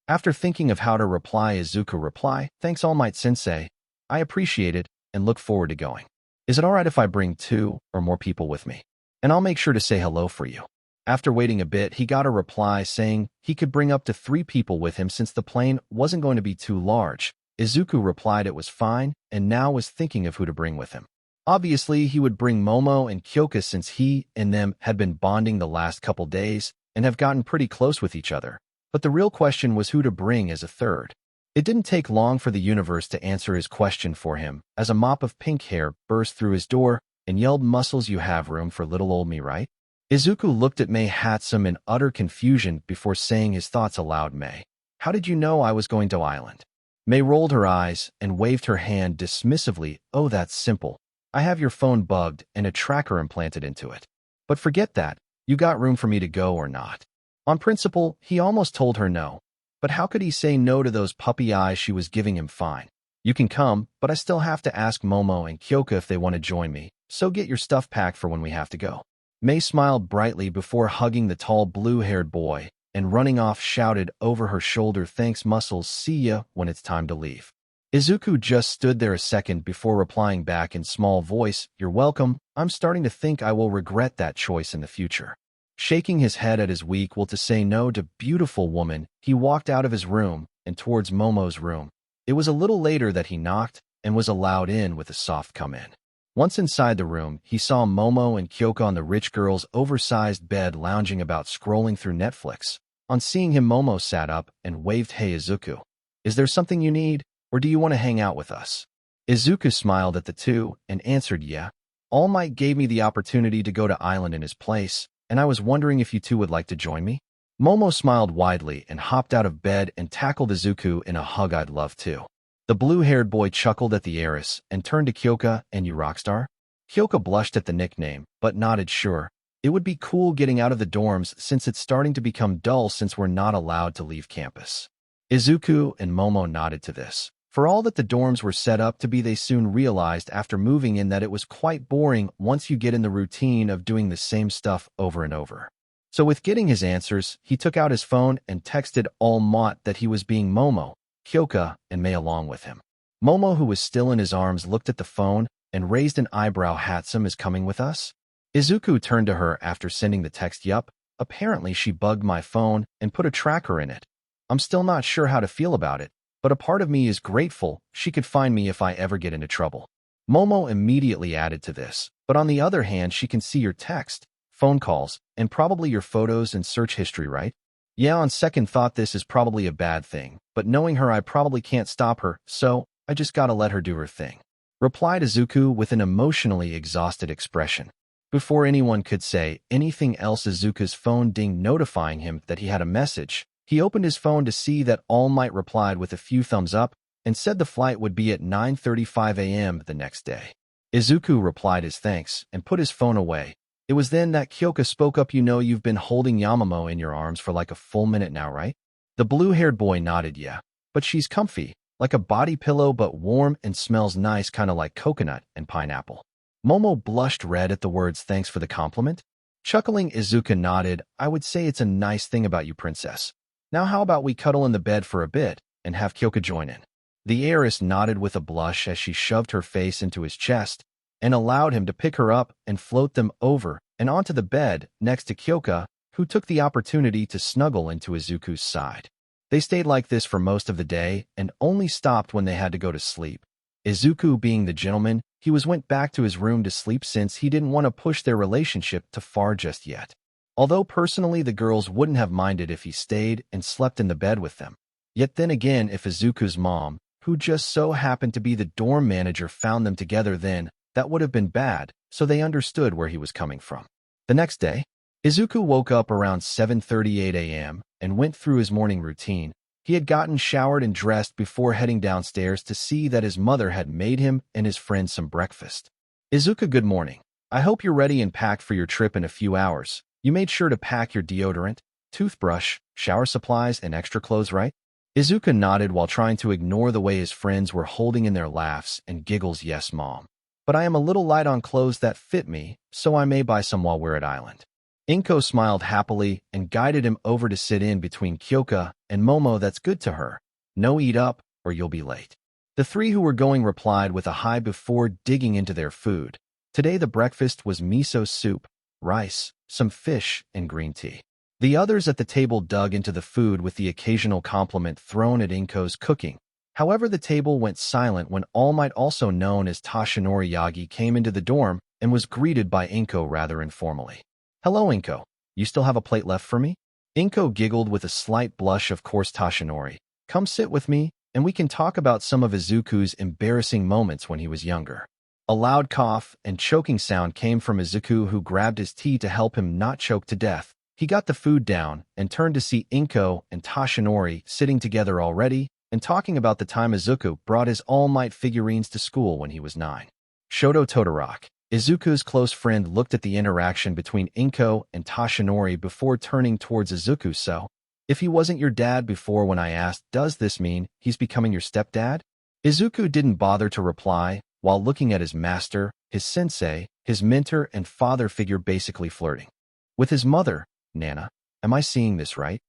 After thinking of how to reply, Izuku replied, thanks All Might Sensei. I appreciate it and look forward to going. Is it alright if I bring 2 or more people with me? And I'll make sure to say hello for you. After waiting a bit, he got a reply saying he could bring up to 3 people with him since the plane wasn't going to be too large. Izuku replied it was fine and now was thinking of who to bring with him. Obviously, he would bring Momo and Kyoka since he and them had been bonding the last couple days and have gotten pretty close with each other. But the real question was who to bring as a third. It didn't take long for the universe to answer his question for him as a mop of pink hair burst through his door and yelled, muscles, you have room for little old me, right? Izuku looked at Mei Hatsum in utter confusion before saying his thoughts aloud. Mei, how did you know I was going to Island? Mei rolled her eyes and waved her hand dismissively. Oh, that's simple. I have your phone bugged and a tracker implanted into it. But forget that. You got room for me to go or not? On principle, he almost told her no. But how could he say no to those puppy eyes she was giving him? Fine. You can come, but I still have to ask Momo and Kyoka if they want to join me, so get your stuff packed for when we have to go. Mei smiled brightly before hugging the tall blue-haired boy and running off shouted over her shoulder, thanks muscles, see ya when it's time to leave. Izuku just stood there a second before replying back in small voice, you're welcome. I'm starting to think I will regret that choice in the future. Shaking his head at his weak will to say no to beautiful woman, he walked out of his room and towards Momo's room. It was a little later that he knocked and was allowed in with a soft come in. Once inside the room, he saw Momo and Kyoka on the rich girl's oversized bed lounging about scrolling through Netflix. On seeing him, Momo sat up and waved, hey Izuku, is there something you need, or do you want to hang out with us? Izuku smiled at the two and answered, yeah. All Might gave me the opportunity to go to Island in his place, and I was wondering if you two would like to join me? Momo smiled widely and hopped out of bed and tackled Izuku in a hug. I'd love to. The blue-haired boy chuckled at the heiress and turned to Kyoka, and you rockstar? Kyoka blushed at the nickname, but nodded sure. It would be cool getting out of the dorms since it's starting to become dull since we're not allowed to leave campus. Izuku and Momo nodded to this. For all that the dorms were set up to be, they soon realized after moving in that it was quite boring once you get in the routine of doing the same stuff over and over. So with getting his answers, he took out his phone and texted All Might that he was being Momo, Kyoka, and Mei along with him. Momo, who was still in his arms, looked at the phone and raised an eyebrow. Hatsum is coming with us? Izuku turned to her after sending the text, yup, apparently she bugged my phone and put a tracker in it. I'm still not sure how to feel about it, but a part of me is grateful she could find me if I ever get into trouble. Momo immediately added to this, but on the other hand, she can see your text, phone calls, and probably your photos and search history, right? Yeah, on second thought, this is probably a bad thing, but knowing her, I probably can't stop her, so I just gotta let her do her thing. Replied Izuku with an emotionally exhausted expression. Before anyone could say anything else, Izuku's phone dinged, notifying him that he had a message. He opened his phone to see that All Might replied with a few thumbs up and said the flight would be at 9:35 a.m. the next day. Izuku replied his thanks and put his phone away. It was then that Kyoka spoke up. You've been holding Yamamo in your arms for like a full minute now, right? The blue-haired boy nodded. Yeah, but she's comfy, like a body pillow but warm and smells nice, kind of like coconut and pineapple. Momo blushed red at the words thanks for the compliment. Chuckling, Izuku nodded. I would say it's a nice thing about you, princess. Now how about we cuddle in the bed for a bit and have Kyoka join in? The heiress nodded with a blush as she shoved her face into his chest and allowed him to pick her up and float them over and onto the bed next to Kyoka, who took the opportunity to snuggle into Izuku's side. They stayed like this for most of the day and only stopped when they had to go to sleep. Izuku, being the gentleman he went back to his room to sleep since he didn't want to push their relationship too far just yet. Although personally the girls wouldn't have minded if he stayed and slept in the bed with them. Yet then again, if Izuku's mom, who just so happened to be the dorm manager, found them together, then that would have been bad, so they understood where he was coming from. The next day, Izuku woke up around 7:38 a.m. and went through his morning routine. He had gotten showered and dressed before heading downstairs to see that his mother had made him and his friend some breakfast. Izuku, good morning. I hope you're ready and packed for your trip in a few hours. You made sure to pack your deodorant, toothbrush, shower supplies, and extra clothes, right? Izuku nodded while trying to ignore the way his friends were holding in their laughs and giggles. Yes, Mom. But I am a little light on clothes that fit me, so I may buy some while we're at Island. Inko smiled happily and guided him over to sit in between Kyoka and Momo. That's good to her. No, eat up, or you'll be late. The three who were going replied with a hi before digging into their food. Today the breakfast was miso soup, rice, some fish, and green tea. The others at the table dug into the food with the occasional compliment thrown at Inko's cooking. However, the table went silent when All Might, also known as Tashinori Yagi, came into the dorm and was greeted by Inko rather informally. Hello, Inko. You still have a plate left for me? Inko giggled with a slight blush. Of course, Tashinori. Come sit with me, and we can talk about some of Izuku's embarrassing moments when he was younger. A loud cough and choking sound came from Izuku, who grabbed his tea to help him not choke to death. He got the food down and turned to see Inko and Tashinori sitting together already and talking about the time Izuku brought his All Might figurines to school when he was 9. Shoto Todoroki, Izuku's close friend, looked at the interaction between Inko and Tashinori before turning towards Izuku. So, if he wasn't your dad before when I asked, does this mean he's becoming your stepdad? Izuku didn't bother to reply while looking at his master, his sensei, his mentor and father figure, basically flirting with his mother. Nana, am I seeing this right?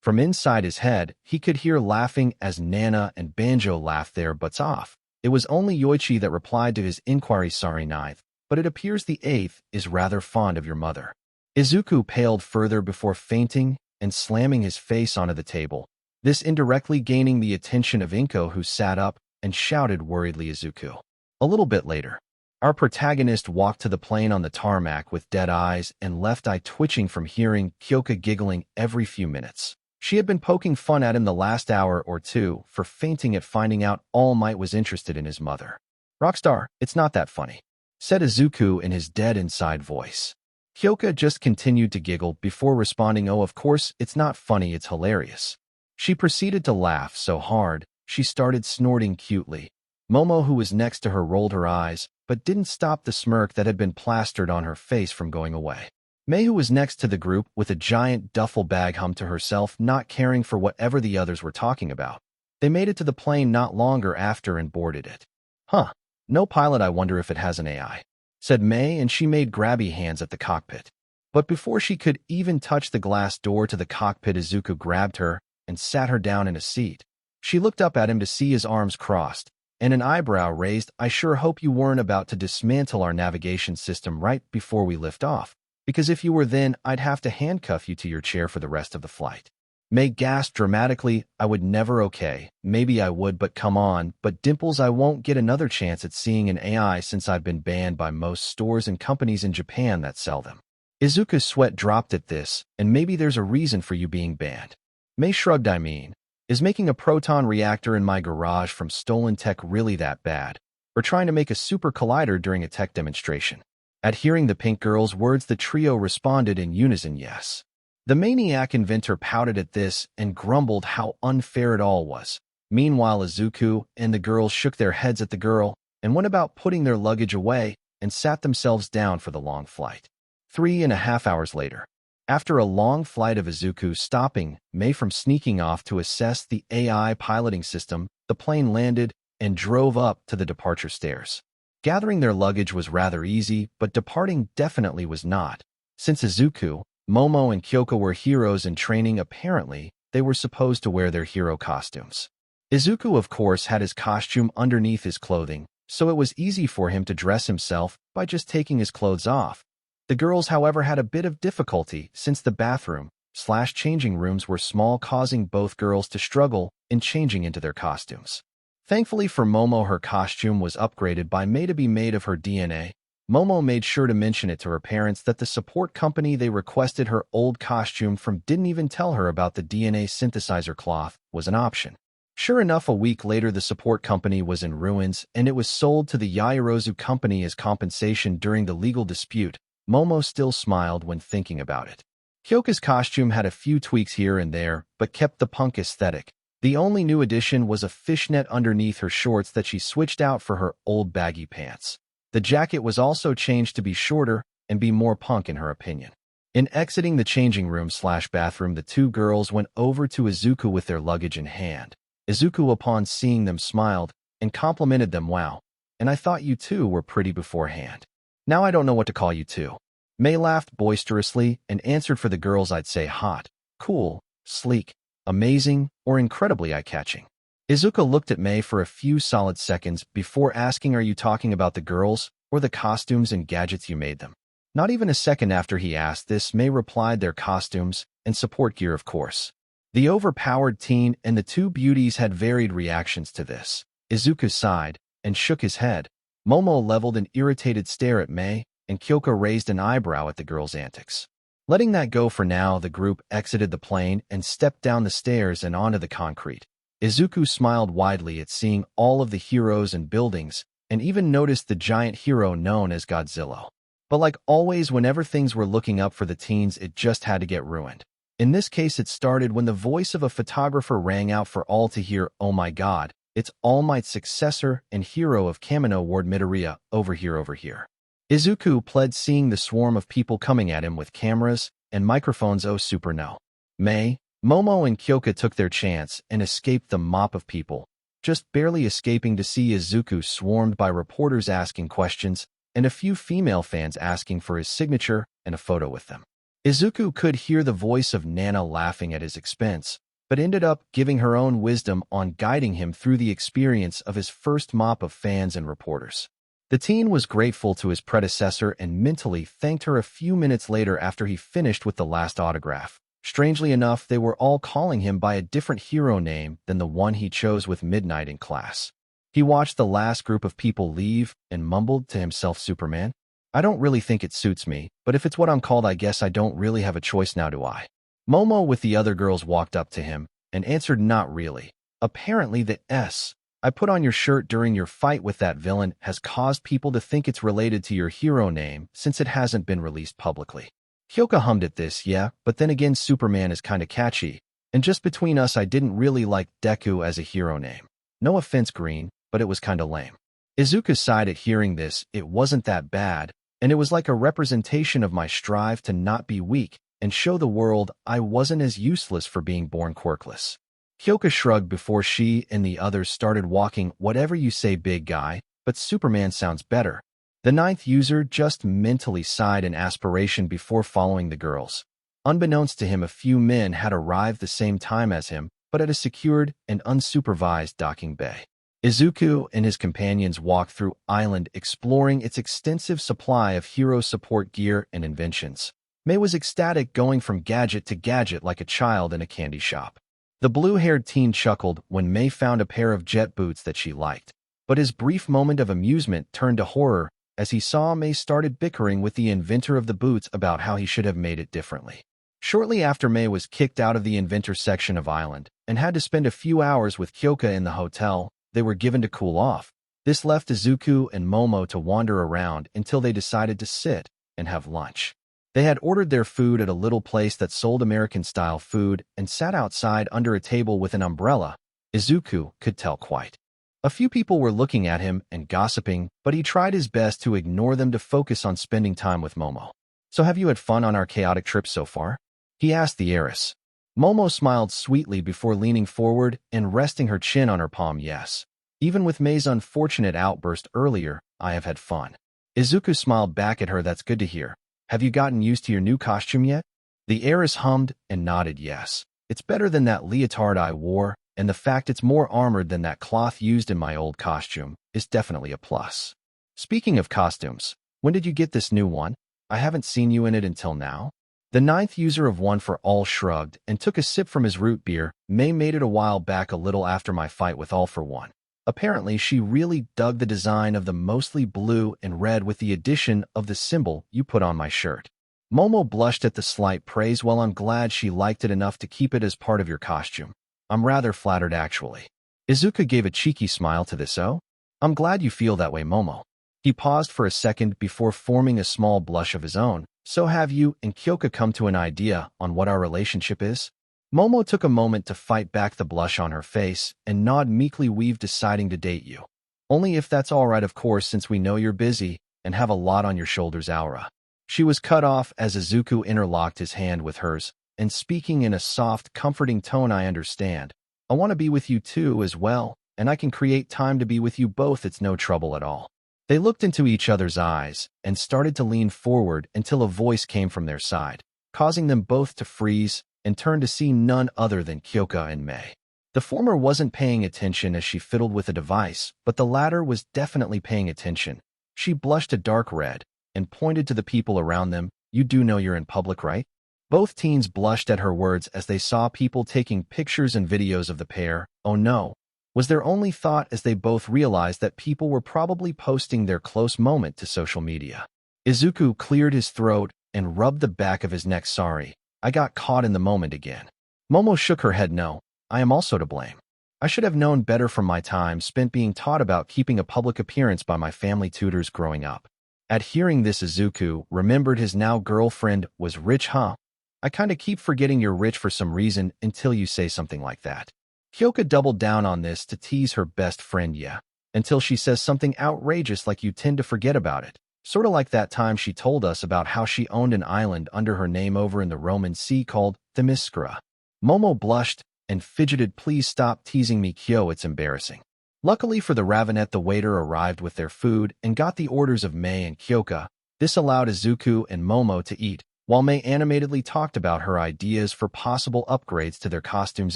From inside his head, he could hear laughing as Nana and Banjo laughed their butts off. It was only Yoichi that replied to his inquiry. Sorry, ninth, but it appears the 8th is rather fond of your mother. Izuku paled further before fainting and slamming his face onto the table, this indirectly gaining the attention of Inko, who sat up and shouted worriedly, Izuku. A little bit later, our protagonist walked to the plane on the tarmac with dead eyes and left eye twitching from hearing Kyoka giggling every few minutes. She had been poking fun at him the last hour or two for fainting at finding out All Might was interested in his mother. Rockstar, it's not that funny, said Izuku in his dead inside voice. Kyoka just continued to giggle before responding, oh, of course, it's not funny, it's hilarious. She proceeded to laugh so hard, she started snorting cutely. Momo, who was next to her, rolled her eyes, but didn't stop the smirk that had been plastered on her face from going away. Mei, who was next to the group with a giant duffel bag, hummed to herself, not caring for whatever the others were talking about. They made it to the plane not longer after and boarded it. Huh, no pilot, I wonder if it has an AI, said Mei, and she made grabby hands at the cockpit. But before she could even touch the glass door to the cockpit, Izuku grabbed her and sat her down in a seat. She looked up at him to see his arms crossed and an eyebrow raised. I sure hope you weren't about to dismantle our navigation system right before we lift off, because if you were, then I'd have to handcuff you to your chair for the rest of the flight. Mei gasped dramatically. I would never. Okay, maybe I would, but come on. But Dimples, I won't get another chance at seeing an AI since I've been banned by most stores and companies in Japan that sell them. Izuku's sweat dropped at this, and maybe there's a reason for you being banned. Mei shrugged. I mean, is making a proton reactor in my garage from stolen tech really that bad? Or trying to make a super collider during a tech demonstration? At hearing the pink girl's words, the trio responded in unison yes. The maniac inventor pouted at this and grumbled how unfair it all was. Meanwhile, Izuku and the girls shook their heads at the girl and went about putting their luggage away and sat themselves down for the long flight. 3.5 hours later, after a long flight of Izuku stopping Mei from sneaking off to assess the AI piloting system, the plane landed and drove up to the departure stairs. Gathering their luggage was rather easy, but departing definitely was not. Since Izuku, Momo, and Kyoko were heroes in training, apparently, they were supposed to wear their hero costumes. Izuku, of course, had his costume underneath his clothing, so it was easy for him to dress himself by just taking his clothes off. The girls, however, had a bit of difficulty since the bathroom/changing rooms were small, causing both girls to struggle in changing into their costumes. Thankfully for Momo, her costume was upgraded by Mei to be made of her DNA. Momo made sure to mention it to her parents that the support company they requested her old costume from didn't even tell her about the DNA synthesizer cloth was an option. Sure enough, a week later the support company was in ruins and it was sold to the Yaoyorozu company as compensation during the legal dispute. Momo still smiled when thinking about it. Kyoka's costume had a few tweaks here and there, but kept the punk aesthetic. The only new addition was a fishnet underneath her shorts that she switched out for her old baggy pants. The jacket was also changed to be shorter and be more punk in her opinion. In exiting the changing room/bathroom, the two girls went over to Izuku with their luggage in hand. Izuku, upon seeing them, smiled and complimented them. Wow, and I thought you two were pretty beforehand. Now I don't know what to call you two. Mei laughed boisterously and answered for the girls, I'd say hot, cool, sleek, amazing, or incredibly eye-catching. Izuku looked at Mei for a few solid seconds before asking, are you talking about the girls or the costumes and gadgets you made them? Not even a second after he asked this, Mei replied, their costumes and support gear, of course. The overpowered teen and the two beauties had varied reactions to this. Izuku sighed and shook his head. Momo leveled an irritated stare at Mei, and Kyoko raised an eyebrow at the girl's antics. Letting that go for now, the group exited the plane and stepped down the stairs and onto the concrete. Izuku smiled widely at seeing all of the heroes and buildings, and even noticed the giant hero known as Godzilla. But like always, whenever things were looking up for the teens, it just had to get ruined. In this case, it started when the voice of a photographer rang out for all to hear, oh my god, it's All Might's successor and hero of Kamino Ward Midoriya, over here, over here. Izuku pled, seeing the swarm of people coming at him with cameras and microphones. Oh super no. Mei, Momo, and Kyoka took their chance and escaped the mop of people, just barely escaping to see Izuku swarmed by reporters asking questions and a few female fans asking for his signature and a photo with them. Izuku could hear the voice of Nana laughing at his expense, but ended up giving her own wisdom on guiding him through the experience of his first mop of fans and reporters. The teen was grateful to his predecessor and mentally thanked her a few minutes later after he finished with the last autograph. Strangely enough, they were all calling him by a different hero name than the one he chose with Midnight in class. He watched the last group of people leave and mumbled to himself, Superman? I don't really think it suits me, but if it's what I'm called, I guess I don't really have a choice now, do I? Momo with the other girls walked up to him and answered, not really. Apparently the S I put on your shirt during your fight with that villain has caused people to think it's related to your hero name since it hasn't been released publicly. Kyoka hummed at this, yeah, but then again Superman is kinda catchy, and just between us I didn't really like Deku as a hero name. No offense, Green, but it was kinda lame. Izuku sighed at hearing this. It wasn't that bad, and it was like a representation of my strive to not be weak and show the world I wasn't as useless for being born quirkless. Kyoka shrugged before she and the others started walking. Whatever you say, big guy, but Superman sounds better. The ninth user just mentally sighed in aspiration before following the girls. Unbeknownst to him, a few men had arrived the same time as him, but at a secured and unsupervised docking bay. Izuku and his companions walked through Island, exploring its extensive supply of hero support gear and inventions. Mei was ecstatic, going from gadget to gadget like a child in a candy shop. The blue-haired teen chuckled when Mei found a pair of jet boots that she liked, but his brief moment of amusement turned to horror as he saw Mei started bickering with the inventor of the boots about how he should have made it differently. Shortly after, Mei was kicked out of the inventor section of Island and had to spend a few hours with Kyoka in the hotel they were given to cool off. This left Izuku and Momo to wander around until they decided to sit and have lunch. They had ordered their food at a little place that sold American-style food and sat outside under a table with an umbrella. Izuku could tell quite. A few people were looking at him and gossiping, but he tried his best to ignore them to focus on spending time with Momo. "So have you had fun on our chaotic trip so far?" he asked the heiress. Momo smiled sweetly before leaning forward and resting her chin on her palm. "Yes. Even with Mei's unfortunate outburst earlier, I have had fun." Izuku smiled back at her. "That's good to hear. Have you gotten used to your new costume yet?" The heiress hummed and nodded yes. "It's better than that leotard I wore, and the fact it's more armored than that cloth used in my old costume is definitely a plus." "Speaking of costumes, when did you get this new one? I haven't seen you in it until now." The ninth user of One for All shrugged and took a sip from his root beer. "Mei made it a while back, a little after my fight with All for One. Apparently, she really dug the design of the mostly blue and red with the addition of the symbol you put on my shirt." Momo blushed at the slight praise. "Well, I'm glad she liked it enough to keep it as part of your costume. I'm rather flattered, actually." Izuku gave a cheeky smile to this. "Oh? I'm glad you feel that way, Momo." He paused for a second before forming a small blush of his own. "So have you and Kyoka come to an idea on what our relationship is?" Momo took a moment to fight back the blush on her face and nod meekly. "We've deciding to date you. Only if that's all right, of course, since we know you're busy and have a lot on your shoulders, Aura." She was cut off as Izuku interlocked his hand with hers, and speaking in a soft, comforting tone, "I understand. I want to be with you too as well, and I can create time to be with you both. It's no trouble at all." They looked into each other's eyes and started to lean forward until a voice came from their side, causing them both to freeze and turn to see none other than Kyoka and Mei. The former wasn't paying attention as she fiddled with a device, but the latter was definitely paying attention. She blushed a dark red and pointed to the people around them. "You do know you're in public, right?" Both teens blushed at her words as they saw people taking pictures and videos of the pair. "Oh no," was their only thought as they both realized that people were probably posting their close moment to social media. Izuku cleared his throat and rubbed the back of his neck. "Sorry, I got caught in the moment again." Momo shook her head. "No, I am also to blame. I should have known better from my time spent being taught about keeping a public appearance by my family tutors growing up." At hearing this, Izuku remembered his now girlfriend was rich. "Huh? I kinda keep forgetting you're rich for some reason until you say something like that." Kyoka doubled down on this to tease her best friend. "Yeah, until she says something outrageous like you tend to forget about it. Sorta like that time she told us about how she owned an island under her name over in the Roman Sea called Themyscira." Momo blushed and fidgeted. "Please stop teasing me, Kyo, it's embarrassing." Luckily for the Ravenet, the waiter arrived with their food and got the orders of Mei and Kyoka. This allowed Izuku and Momo to eat, while Mei animatedly talked about her ideas for possible upgrades to their costumes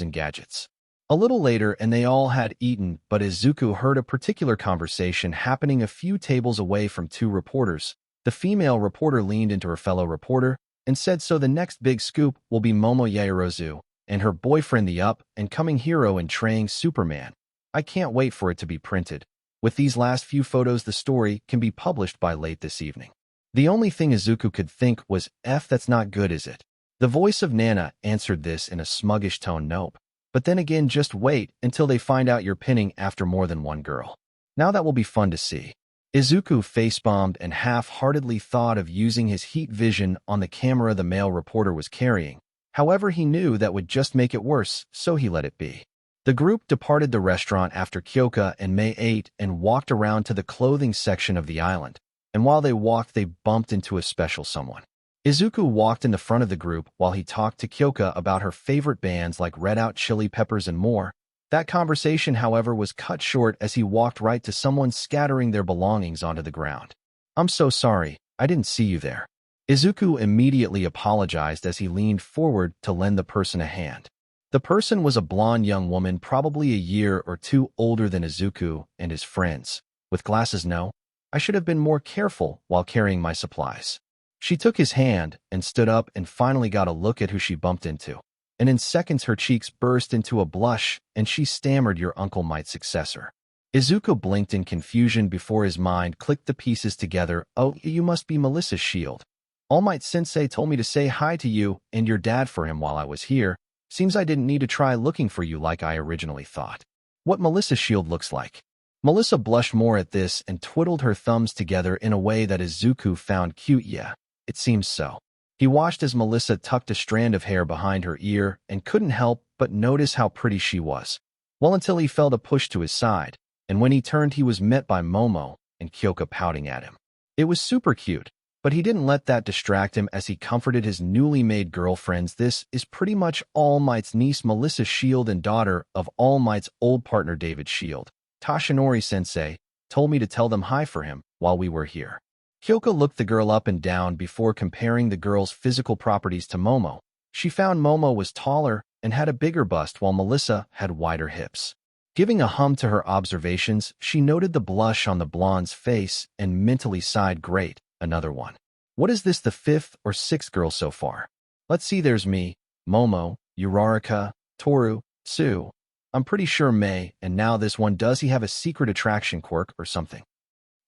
and gadgets. A little later, and they all had eaten, but Izuku heard a particular conversation happening a few tables away from two reporters. The female reporter leaned into her fellow reporter and said, "So the next big scoop will be Momo Yaoyorozu and her boyfriend, the up-and-coming hero in training, Superman. I can't wait for it to be printed. With these last few photos, the story can be published by late this evening." The only thing Izuku could think was, "That's not good, is it?" The voice of Nana answered this in a smuggish tone. "Nope. But then again, just wait until they find out you're pinning after more than one girl. Now that will be fun to see." Izuku face-bombed and half-heartedly thought of using his heat vision on the camera the male reporter was carrying. However, he knew that would just make it worse, so he let it be. The group departed the restaurant after Kyoka and Mei ate and walked around to the clothing section of the island. And while they walked, they bumped into a special someone. Izuku walked in the front of the group while he talked to Kyoka about her favorite bands like Red Hot Chili Peppers and more. That conversation, however, was cut short as he walked right to someone scattering their belongings onto the ground. "I'm so sorry, I didn't see you there." Izuku immediately apologized as he leaned forward to lend the person a hand. The person was a blonde young woman, probably a year or two older than Izuku and his friends, with glasses. "No, I should have been more careful while carrying my supplies." She took his hand and stood up and finally got a look at who she bumped into. And in seconds her cheeks burst into a blush and she stammered, "Your Uncle Might's successor." Izuku blinked in confusion before his mind clicked the pieces together. "Oh, you must be Melissa's shield. All Might Sensei told me to say hi to you and your dad for him while I was here. Seems I didn't need to try looking for you like I originally thought." "What Melissa's shield looks like?" Melissa blushed more at this and twiddled her thumbs together in a way that Izuku found cute. Yeah, it seems so. He watched as Melissa tucked a strand of hair behind her ear and couldn't help but notice how pretty she was. Well, until he felt a push to his side, and when he turned he was met by Momo and Kyoka pouting at him. It was super cute, but he didn't let that distract him as he comforted his newly made girlfriends. This is pretty much All Might's niece Melissa Shield and daughter of All Might's old partner David Shield. Tashinori-sensei told me to tell them hi for him while we were here. Kyoka looked the girl up and down before comparing the girl's physical properties to Momo. She found Momo was taller and had a bigger bust while Melissa had wider hips. Giving a hum to her observations, she noted the blush on the blonde's face and mentally sighed, great, another one. What is this, the fifth or sixth girl so far? Let's see, there's me, Momo, Uraraka, Toru, Sue. I'm pretty sure May, and now this one. Does he have a secret attraction quirk or something?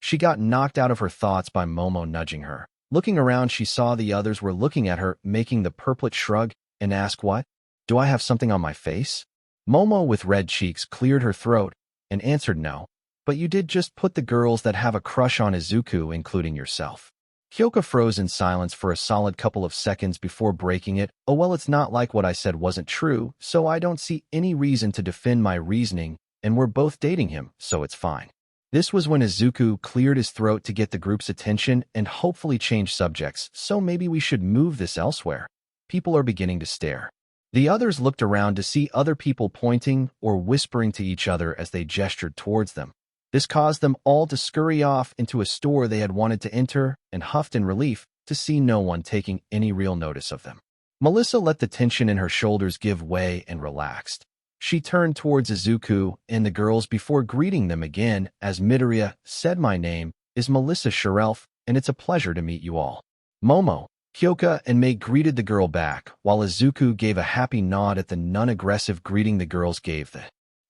She got knocked out of her thoughts by Momo nudging her. Looking around, she saw the others were looking at her, making the purplet shrug and ask, what? Do I have something on my face? Momo, with red cheeks, cleared her throat and answered no. But you did just put the girls that have a crush on Izuku, including yourself. Kyoka froze in silence for a solid couple of seconds before breaking it. Oh well, it's not like what I said wasn't true, so I don't see any reason to defend my reasoning, and we're both dating him, so it's fine. This was when Izuku cleared his throat to get the group's attention and hopefully change subjects, so maybe we should move this elsewhere. People are beginning to stare. The others looked around to see other people pointing or whispering to each other as they gestured towards them. This caused them all to scurry off into a store they had wanted to enter and huffed in relief to see no one taking any real notice of them. Melissa let the tension in her shoulders give way and relaxed. She turned towards Izuku and the girls before greeting them again as Midoriya said, my name is Melissa Sherelf, and it's a pleasure to meet you all. Momo, Kyoka, and Mei greeted the girl back, while Izuku gave a happy nod at the non-aggressive greeting the girls gave the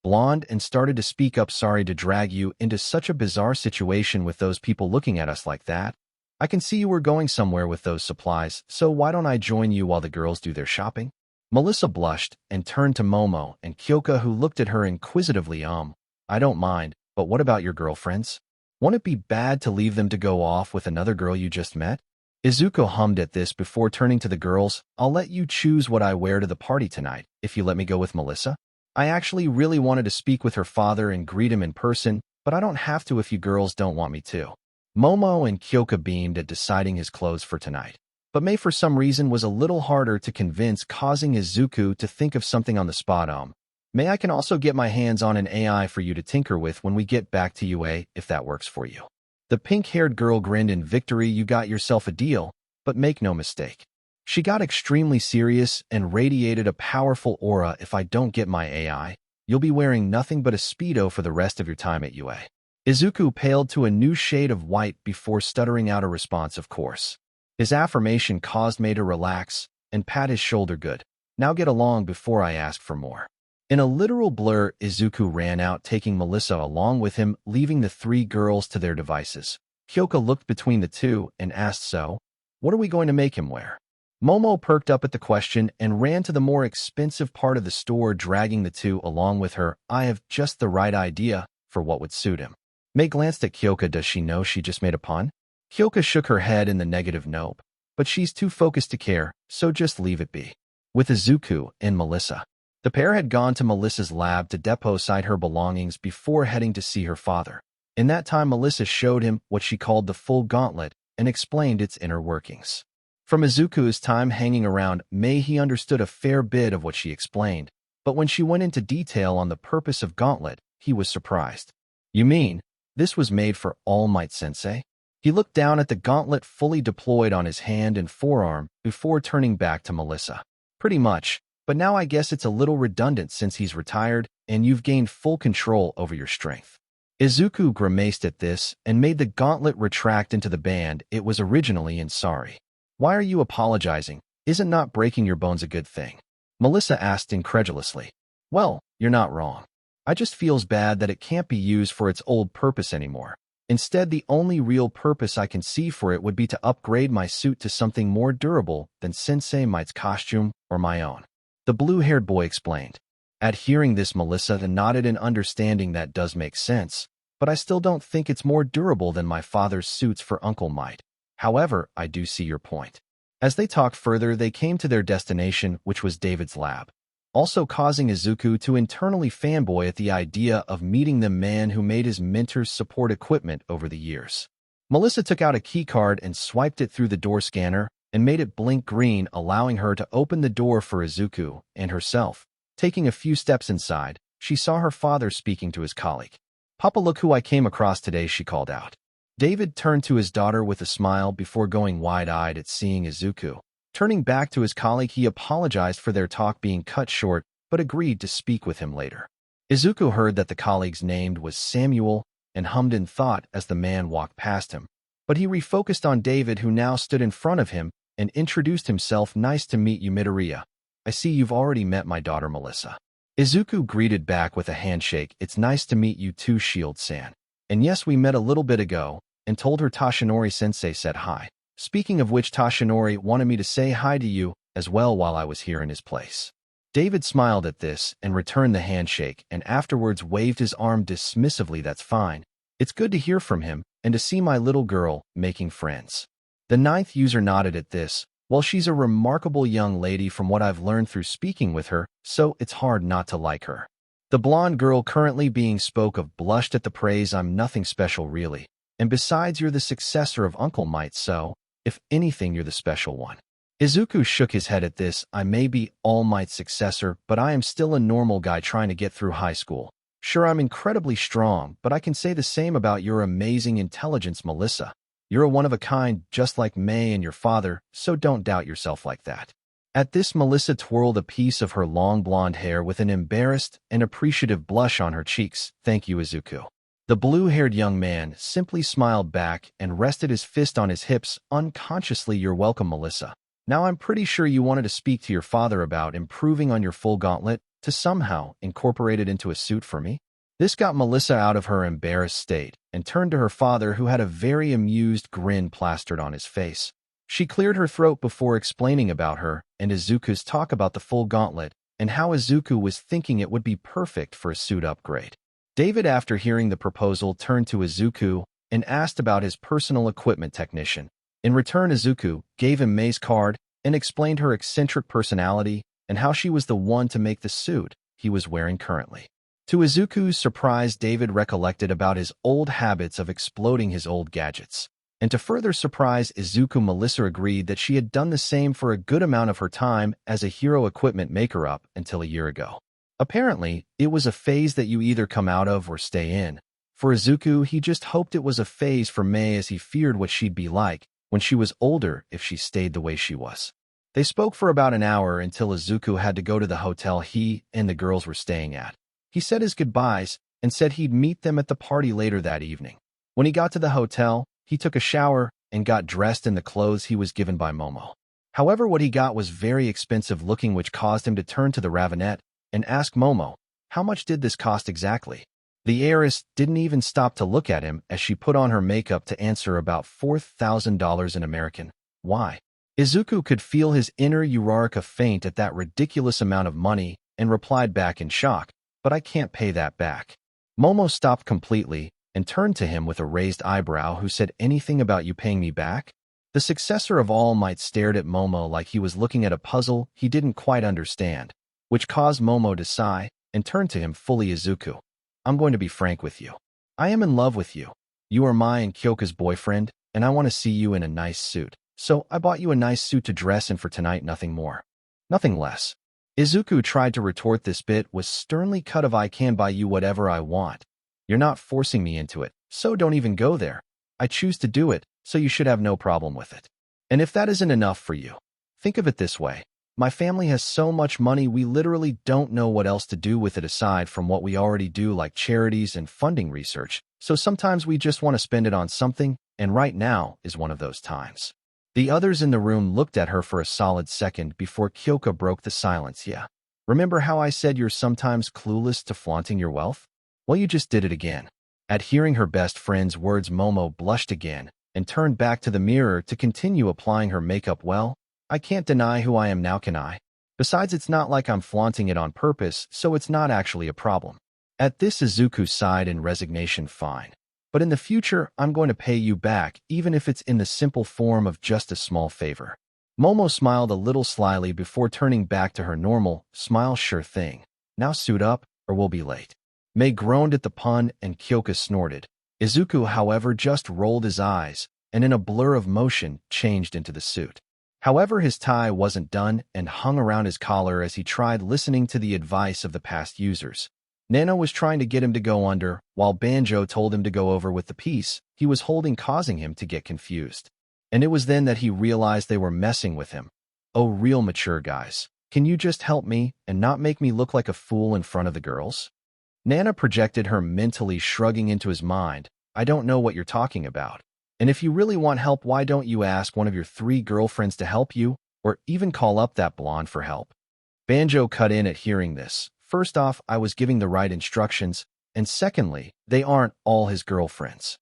blonde and started to speak up. Sorry to drag you into such a bizarre situation with those people looking at us like that. I can see you were going somewhere with those supplies, so why don't I join you while the girls do their shopping? Melissa blushed and turned to Momo and Kyoka, who looked at her inquisitively. I don't mind, but what about your girlfriends? Won't it be bad to leave them to go off with another girl you just met? Izuku hummed at this before turning to the girls. I'll let you choose what I wear to the party tonight, if you let me go with Melissa. I actually really wanted to speak with her father and greet him in person, but I don't have to if you girls don't want me to. Momo and Kyoka beamed at deciding his clothes for tonight. But Mei, for some reason, was a little harder to convince, causing Izuku to think of something on the spot. Mei, I can also get my hands on an AI for you to tinker with when we get back to UA, if that works for you. The pink-haired girl grinned in victory. You got yourself a deal, but make no mistake. She got extremely serious and radiated a powerful aura. If I don't get my AI, you'll be wearing nothing but a Speedo for the rest of your time at UA. Izuku paled to a new shade of white before stuttering out a response, of course. His affirmation caused Mei to relax and pat his shoulder. Good. Now get along before I ask for more. In a literal blur, Izuku ran out, taking Melissa along with him, leaving the three girls to their devices. Kyoka looked between the two and asked, so, what are we going to make him wear? Momo perked up at the question and ran to the more expensive part of the store, dragging the two along with her. I have just the right idea for what would suit him. Mei glanced at Kyoka. Does she know she just made a pun? Kyoka shook her head in the negative. Nope, but she's too focused to care, so just leave it be. With Izuku and Melissa, the pair had gone to Melissa's lab to deposit her belongings before heading to see her father. In that time, Melissa showed him what she called the full gauntlet and explained its inner workings. From Izuku's time hanging around Mei, he understood a fair bit of what she explained, but when she went into detail on the purpose of gauntlet, he was surprised. You mean, this was made for All Might Sensei? He looked down at the gauntlet fully deployed on his hand and forearm before turning back to Melissa. Pretty much. But now I guess it's a little redundant since he's retired and you've gained full control over your strength. Izuku grimaced at this and made the gauntlet retract into the band it was originally in. Sorry. Why are you apologizing? Isn't not breaking your bones a good thing? Melissa asked incredulously. Well, you're not wrong. I just feels bad that it can't be used for its old purpose anymore. Instead, the only real purpose I can see for it would be to upgrade my suit to something more durable than Sensei Might's costume or my own. The blue-haired boy explained. At hearing this, Melissa nodded in understanding. That does make sense. but I still don't think it's more durable than my father's suits for Uncle Might. However, I do see your point. As they talked further, they came to their destination, which was David's lab, also causing Izuku to internally fanboy at the idea of meeting the man who made his mentor's support equipment over the years. Melissa took out a keycard and swiped it through the door scanner and made it blink green, allowing her to open the door for Izuku and herself. Taking a few steps inside, she saw her father speaking to his colleague. "Papa, look who I came across today," she called out. David turned to his daughter with a smile before going wide-eyed at seeing Izuku. Turning back to his colleague, he apologized for their talk being cut short, but agreed to speak with him later. Izuku heard that the colleague's name was Samuel and hummed in thought as the man walked past him. But he refocused on David, who now stood in front of him, and introduced himself. "Nice to meet you, Midoriya. I see you've already met my daughter Melissa." Izuku greeted back with a handshake. "It's nice to meet you too, Shield-san. And yes, we met a little bit ago," and told her Tashinori-sensei said hi. "Speaking of which, Tashinori wanted me to say hi to you as well while I was here in his place." David smiled at this and returned the handshake, and afterwards waved his arm dismissively. "That's fine. It's good to hear from him and to see my little girl making friends." The ninth user nodded at this. "Well, she's a remarkable young lady from what I've learned through speaking with her, so it's hard not to like her." The blonde girl currently being spoke of blushed at the praise. "I'm nothing special really. And besides, you're the successor of Uncle Might, so, if anything, you're the special one." Izuku shook his head at this. "I may be All Might's successor, but I am still a normal guy trying to get through high school. Sure, I'm incredibly strong, but I can say the same about your amazing intelligence, Melissa. You're a one-of-a-kind, just like May and your father, so don't doubt yourself like that." At this, Melissa twirled a piece of her long blonde hair with an embarrassed and appreciative blush on her cheeks. "Thank you, Izuku." The blue-haired young man simply smiled back and rested his fist on his hips. Unconsciously, "You're welcome, Melissa. Now, I'm pretty sure you wanted to speak to your father about improving on your full gauntlet to somehow incorporate it into a suit for me." This got Melissa out of her embarrassed state and turned to her father, who had a very amused grin plastered on his face. She cleared her throat before explaining about her and Izuku's talk about the full gauntlet and how Izuku was thinking it would be perfect for a suit upgrade. David, after hearing the proposal, turned to Izuku and asked about his personal equipment technician. In return, Izuku gave him May's card and explained her eccentric personality and how she was the one to make the suit he was wearing currently. To Izuku's surprise, David recollected about his old habits of exploding his old gadgets. And to further surprise Izuku, Melissa agreed that she had done the same for a good amount of her time as a hero equipment maker up until a year ago. Apparently, it was a phase that you either come out of or stay in. For Izuku, he just hoped it was a phase for May, as he feared what she'd be like when she was older if she stayed the way she was. They spoke for about an hour until Izuku had to go to the hotel he and the girls were staying at. He said his goodbyes and said he'd meet them at the party later that evening. When he got to the hotel, he took a shower and got dressed in the clothes he was given by Momo. However, what he got was very expensive looking, which caused him to turn to the Ravenette and ask Momo, "How much did this cost exactly?" The heiress didn't even stop to look at him as she put on her makeup to answer, "About $4,000 in American." Why? Izuku could feel his inner Uraraka faint at that ridiculous amount of money and replied back in shock, "But I can't pay that back." Momo stopped completely and turned to him with a raised eyebrow. "Who said anything about you paying me back?" The successor of All Might stared at Momo like he was looking at a puzzle he didn't quite understand, which caused Momo to sigh and turn to him fully. "Izuku, I'm going to be frank with you. I am in love with you. You are my and Kyoka's boyfriend, and I want to see you in a nice suit. So I bought you a nice suit to dress in for tonight, nothing more. Nothing less." Izuku tried to retort. This bit was sternly cut of, "I can buy you whatever I want. You're not forcing me into it, so don't even go there. I choose to do it, so you should have no problem with it. And if that isn't enough for you, think of it this way. My family has so much money we literally don't know what else to do with it aside from what we already do, like charities and funding research, so sometimes we just want to spend it on something, and right now is one of those times." The others in the room looked at her for a solid second before Kyoka broke the silence. "Yeah. Remember how I said you're sometimes clueless to flaunting your wealth? Well, you just did it again." At hearing her best friend's words, Momo blushed again and turned back to the mirror to continue applying her makeup. "Well, I can't deny who I am now, can I? Besides, it's not like I'm flaunting it on purpose, so it's not actually a problem." At this, Izuku sighed in resignation. Fine. But in the future, I'm going to pay you back, even if it's in the simple form of just a small favor. Momo smiled a little slyly before turning back to her normal smile. Sure thing. Now suit up, or we'll be late. Mei groaned at the pun and Kyoka snorted. Izuku, however, just rolled his eyes, and in a blur of motion, changed into the suit. However, his tie wasn't done and hung around his collar as he tried listening to the advice of the past users. Nana was trying to get him to go under, while Banjo told him to go over with the piece he was holding, causing him to get confused. And it was then that he realized they were messing with him. Oh, real mature guys. Can you just help me and not make me look like a fool in front of the girls? Nana projected her mentally, shrugging into his mind. I don't know what you're talking about. And if you really want help, why don't you ask one of your 3 girlfriends to help you, or even call up that blonde for help? Banjo cut in at hearing this. First off, I was giving the right instructions, and secondly, they aren't all his girlfriends.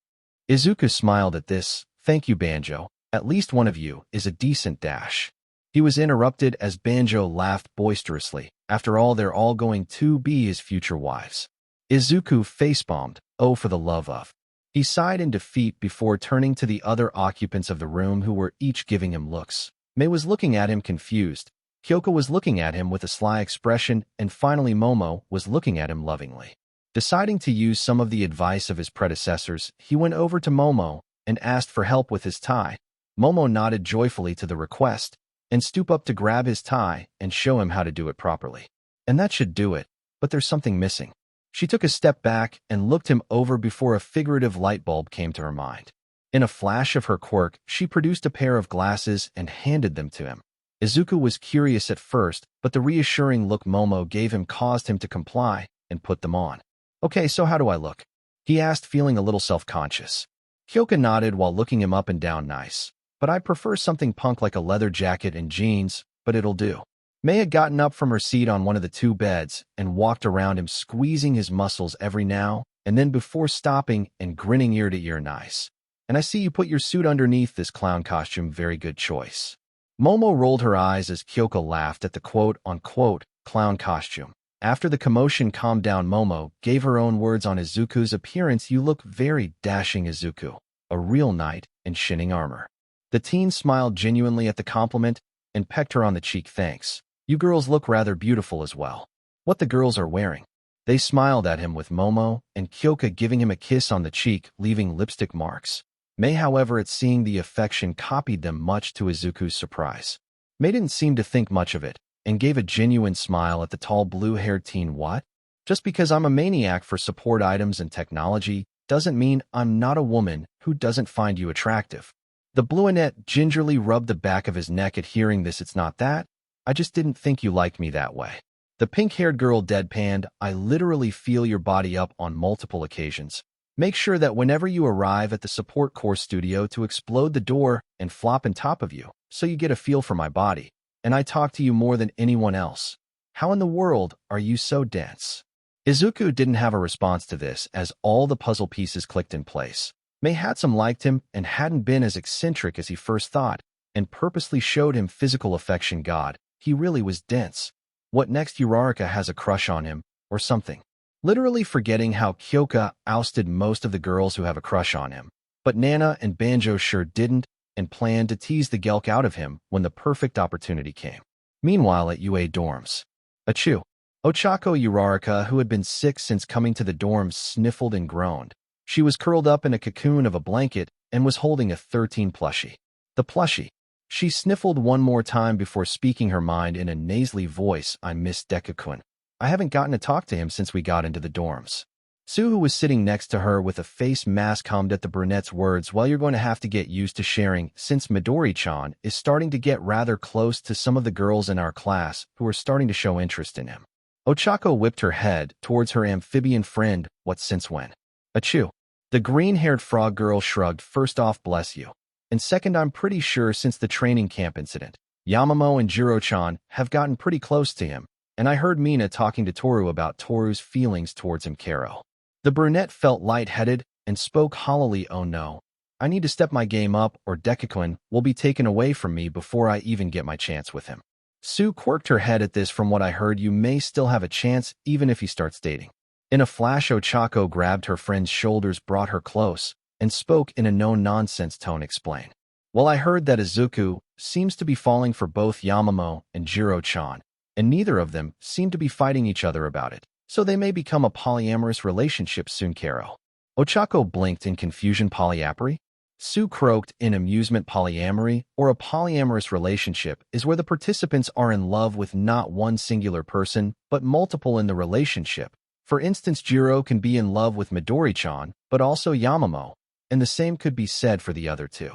Izuku smiled at this. Thank you, Banjo. At least one of you is a decent dash. He was interrupted as Banjo laughed boisterously. After all, they're all going to be his future wives. Izuku facepalmed. Oh, for the love of. He sighed in defeat before turning to the other occupants of the room who were each giving him looks. Mei was looking at him confused. Kyoka was looking at him with a sly expression, and finally Momo was looking at him lovingly. Deciding to use some of the advice of his predecessors, he went over to Momo and asked for help with his tie. Momo nodded joyfully to the request and stooped up to grab his tie and show him how to do it properly. And that should do it, but there's something missing. She took a step back and looked him over before a figurative light bulb came to her mind. In a flash of her quirk, she produced a pair of glasses and handed them to him. Izuku was curious at first, but the reassuring look Momo gave him caused him to comply and put them on. Okay, so how do I look? He asked, feeling a little self-conscious. Kyoka nodded while looking him up and down. Nice. But I prefer something punk like a leather jacket and jeans, but it'll do. Mei had gotten up from her seat on one of the 2 beds and walked around him, squeezing his muscles every now and then before stopping and grinning ear to ear. Nice. And I see you put your suit underneath this clown costume. Very good choice. Momo rolled her eyes as Kyoka laughed at the quote-unquote clown costume. After the commotion calmed down, Momo gave her own words on Izuku's appearance. You look very dashing, Izuku. A real knight in shining armor. The teen smiled genuinely at the compliment and pecked her on the cheek. Thanks. You girls look rather beautiful as well. What the girls are wearing? They smiled at him with Momo and Kyoka giving him a kiss on the cheek, leaving lipstick marks. Mei, however, at seeing the affection, copied them, much to Izuku's surprise. Mei didn't seem to think much of it and gave a genuine smile at the tall blue-haired teen. What? Just because I'm a maniac for support items and technology doesn't mean I'm not a woman who doesn't find you attractive. The brunette gingerly rubbed the back of his neck at hearing this. It's not that. I just didn't think you liked me that way. The pink-haired girl deadpanned. I literally feel your body up on multiple occasions. Make sure that whenever you arrive at the support course studio to explode the door and flop on top of you, so you get a feel for my body. And I talk to you more than anyone else. How in the world are you so dense? Izuku didn't have a response to this as all the puzzle pieces clicked in place. Mei Hatsum liked him and hadn't been as eccentric as he first thought, and purposely showed him physical affection. God, he really was dense. What next? Uraraka has a crush on him, or something. Literally forgetting how Kyoka ousted most of the girls who have a crush on him. But Nana and Banjo sure didn't, and planned to tease the gelk out of him when the perfect opportunity came. Meanwhile, at UA dorms. Achoo. Ochako Uraraka, who had been sick since coming to the dorms, sniffled and groaned. She was curled up in a cocoon of a blanket and was holding a 13 plushie. The plushie. She sniffled one more time before speaking her mind in a nasally voice. I miss Deku-kun. I haven't gotten to talk to him since we got into the dorms. Sue, who was sitting next to her with a face mask, hummed at the brunette's words. Well, you're going to have to get used to sharing, since Midori-chan is starting to get rather close to some of the girls in our class who are starting to show interest in him. Ochako whipped her head towards her amphibian friend. What, since when? Achoo. The green-haired frog girl shrugged. First off, bless you. And second, I'm pretty sure since the training camp incident, Yamamo and Jiro-chan have gotten pretty close to him. And I heard Mina talking to Toru about Toru's feelings towards him. Karo. The brunette felt lightheaded and spoke hollowly. Oh no. I need to step my game up or Deku-kun will be taken away from me before I even get my chance with him. Sue quirked her head at this. From what I heard, you may still have a chance even if he starts dating. In a flash, Ochako grabbed her friend's shoulders, brought her close, and spoke in a no-nonsense tone. Explain. Well, I heard that Izuku seems to be falling for both Yamamo and Jiro-chan, and neither of them seem to be fighting each other about it, so they may become a polyamorous relationship soon. Karo. Ochako blinked in confusion. Polyamory? Sue croaked in amusement. Polyamory, or a polyamorous relationship, is where the participants are in love with not one singular person, but multiple in the relationship. For instance, Jiro can be in love with Midori-chan, but also Yamamo, and the same could be said for the other two.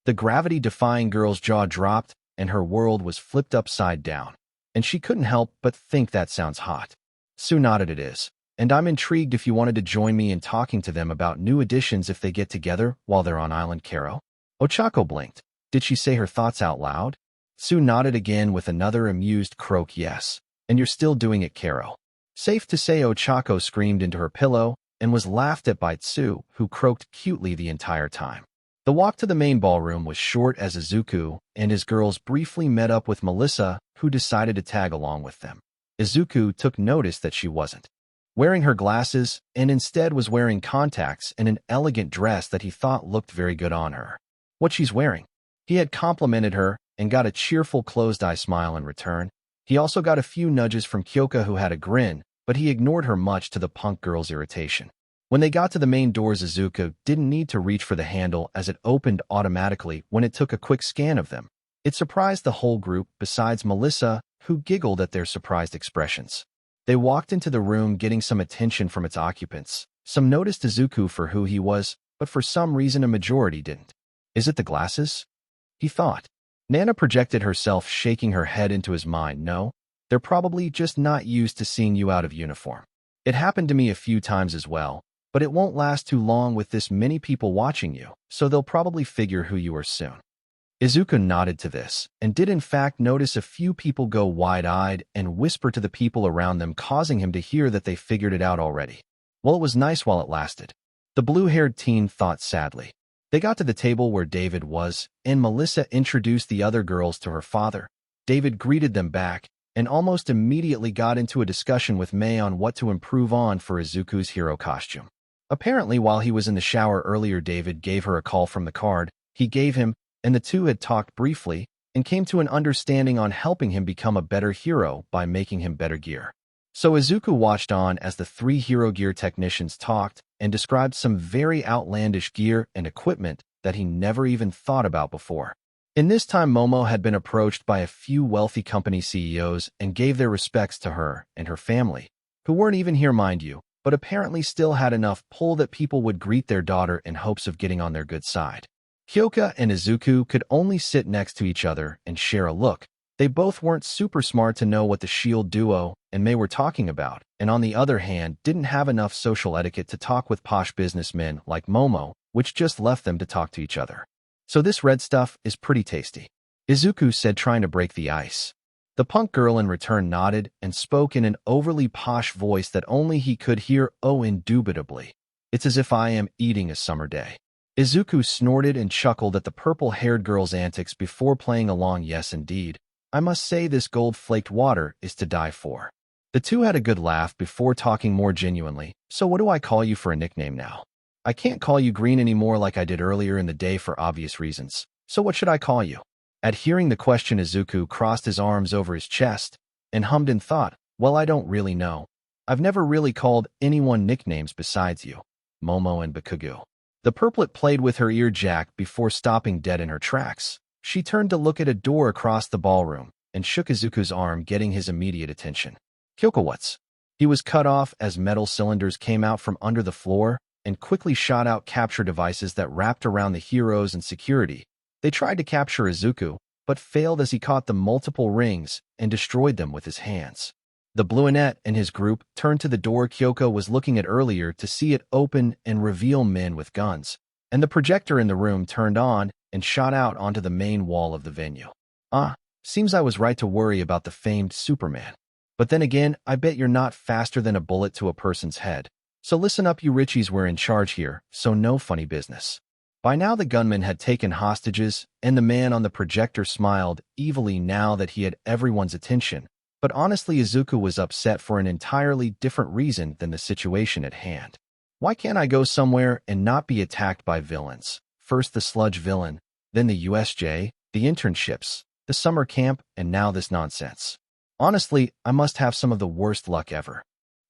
The gravity-defying girl's jaw dropped, and her world was flipped upside down, and she couldn't help but think that sounds hot. Sue nodded. It is, and I'm intrigued if you wanted to join me in talking to them about new additions if they get together while they're on Island Karo. Ochako blinked. Did she say her thoughts out loud? Sue nodded again with another amused croak. Yes, and you're still doing it, Karo. Safe to say, Ochako screamed into her pillow and was laughed at by Sue, who croaked cutely the entire time. The walk to the main ballroom was short as Izuku and his girls briefly met up with Melissa, who decided to tag along with them. Izuku took notice that she wasn't wearing her glasses and instead was wearing contacts and an elegant dress that he thought looked very good on her. What she's wearing? He had complimented her and got a cheerful closed-eye smile in return. He also got a few nudges from Kyoka, who had a grin, but he ignored her much to the punk girl's irritation. When they got to the main doors, Izuku didn't need to reach for the handle as it opened automatically when it took a quick scan of them. It surprised the whole group, besides Melissa, who giggled at their surprised expressions. They walked into the room, getting some attention from its occupants. Some noticed Izuku for who he was, but for some reason a majority didn't. Is it the glasses? He thought. Nana projected herself, shaking her head into his mind. No, they're probably just not used to seeing you out of uniform. It happened to me a few times as well, but it won't last too long with this many people watching you, so they'll probably figure who you are soon. Izuku nodded to this, and did in fact notice a few people go wide-eyed and whisper to the people around them, causing him to hear that they figured it out already. Well, it was nice while it lasted. The blue-haired teen thought sadly. They got to the table where David was, and Melissa introduced the other girls to her father. David greeted them back, and almost immediately got into a discussion with Mei on what to improve on for Izuku's hero costume. Apparently, while he was in the shower earlier, David gave her a call from the card he gave him, and the two had talked briefly and came to an understanding on helping him become a better hero by making him better gear. So Izuku watched on as the three hero gear technicians talked and described some very outlandish gear and equipment that he never even thought about before. In this time, Momo had been approached by a few wealthy company CEOs and gave their respects to her and her family, who weren't even here, mind you, but apparently still had enough pull that people would greet their daughter in hopes of getting on their good side. Kyoka and Izuku could only sit next to each other and share a look. They both weren't super smart to know what the Shield Duo and Mei were talking about, and on the other hand, didn't have enough social etiquette to talk with posh businessmen like Momo, which just left them to talk to each other. So this red stuff is pretty tasty, Izuku said, trying to break the ice. The punk girl in return nodded and spoke in an overly posh voice that only he could hear. Oh, indubitably. It's as if I am eating a summer day. Izuku snorted and chuckled at the purple-haired girl's antics before playing along. Yes, indeed. I must say this gold-flaked water is to die for. The two had a good laugh before talking more genuinely. So what do I call you for a nickname now? I can't call you Green anymore like I did earlier in the day for obvious reasons. So what should I call you? At hearing the question, Izuku crossed his arms over his chest and hummed in thought. Well, I don't really know. I've never really called anyone nicknames besides you, Momo and Bakugo. The purplet played with her ear jack before stopping dead in her tracks. She turned to look at a door across the ballroom and shook Izuku's arm, getting his immediate attention. Kyoka, what's? He was cut off as metal cylinders came out from under the floor and quickly shot out capture devices that wrapped around the heroes and security. They tried to capture Izuku, but failed as he caught the multiple rings and destroyed them with his hands. The Bluenet and his group turned to the door Kyoka was looking at earlier to see it open and reveal men with guns, and the projector in the room turned on and shot out onto the main wall of the venue. Seems I was right to worry about the famed Superman. But then again, I bet you're not faster than a bullet to a person's head. So listen up, you Richies, we're in charge here, so no funny business. By now the gunman had taken hostages, and the man on the projector smiled evilly now that he had everyone's attention, But honestly, Izuku was upset for an entirely different reason than the situation at hand. Why can't I go somewhere and not be attacked by villains? First the sludge villain, then the USJ, the internships, the summer camp, and now this nonsense. Honestly, I must have some of the worst luck ever.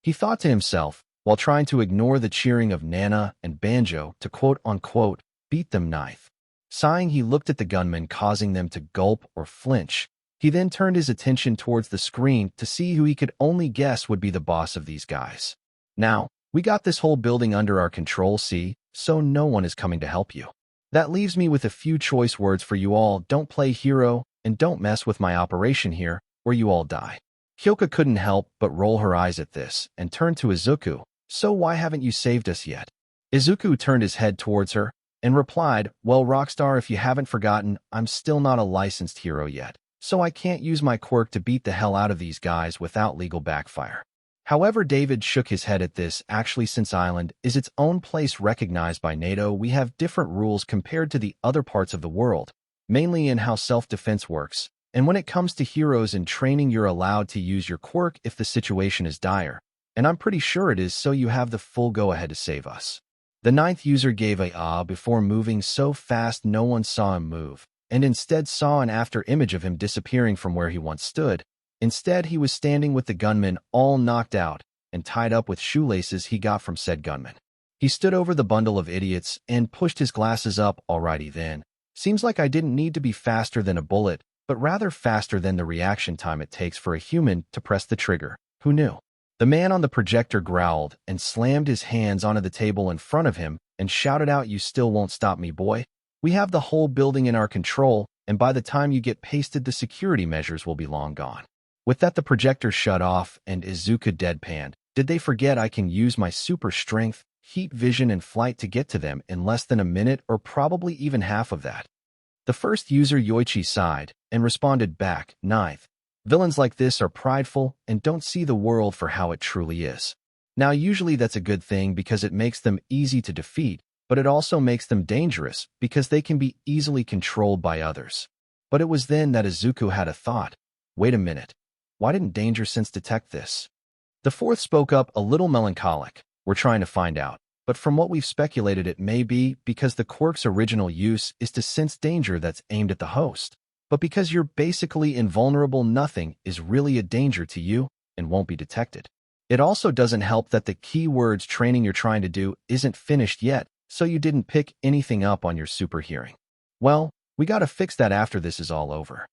He thought to himself, while trying to ignore the cheering of Nana and Banjo to quote-unquote beat them knife. Sighing, he looked at the gunmen, causing them to gulp or flinch. He then turned his attention towards the screen to see who he could only guess would be the boss of these guys. Now, we got this whole building under our control, see, so no one is coming to help you. That leaves me with a few choice words for you all. Don't play hero, and don't mess with my operation here, or you all die. Kyoka couldn't help but roll her eyes at this, and turned to Izuku. So why haven't you saved us yet? Izuku turned his head towards her, and replied, well, Rockstar, if you haven't forgotten, I'm still not a licensed hero yet, so I can't use my quirk to beat the hell out of these guys without legal backfire. However, David shook his head at this. Actually, since Island is its own place recognized by NATO, we have different rules compared to the other parts of the world, mainly in how self-defense works. And when it comes to heroes in training, you're allowed to use your quirk if the situation is dire. And I'm pretty sure it is, so you have the full go-ahead to save us. The ninth user gave a ah before moving so fast no one saw him move, and instead saw an after image of him disappearing from where he once stood. Instead, he was standing with the gunman all knocked out and tied up with shoelaces he got from said gunman. He stood over the bundle of idiots and pushed his glasses up. Alrighty then. Seems like I didn't need to be faster than a bullet, but rather faster than the reaction time it takes for a human to press the trigger. Who knew? The man on the projector growled and slammed his hands onto the table in front of him and shouted out, you still won't stop me, boy. We have the whole building in our control, and by the time you get pasted, the security measures will be long gone. With that, the projector shut off and Izuku deadpanned. Did they forget I can use my super strength, heat vision, and flight to get to them in less than a minute, or probably even half of that? The first user Yoichi sighed and responded back, ninth. Villains like this are prideful and don't see the world for how it truly is. Now, usually that's a good thing because it makes them easy to defeat, but it also makes them dangerous because they can be easily controlled by others. But it was then that Izuku had a thought. Wait a minute. Why didn't Danger Sense detect this? The fourth spoke up, a little melancholic. We're trying to find out. But from what we've speculated, it may be because the quirk's original use is to sense danger that's aimed at the host. But because you're basically invulnerable, nothing is really a danger to you and won't be detected. It also doesn't help that the keywords training you're trying to do isn't finished yet, so you didn't pick anything up on your super hearing. Well, we gotta fix that after this is all over.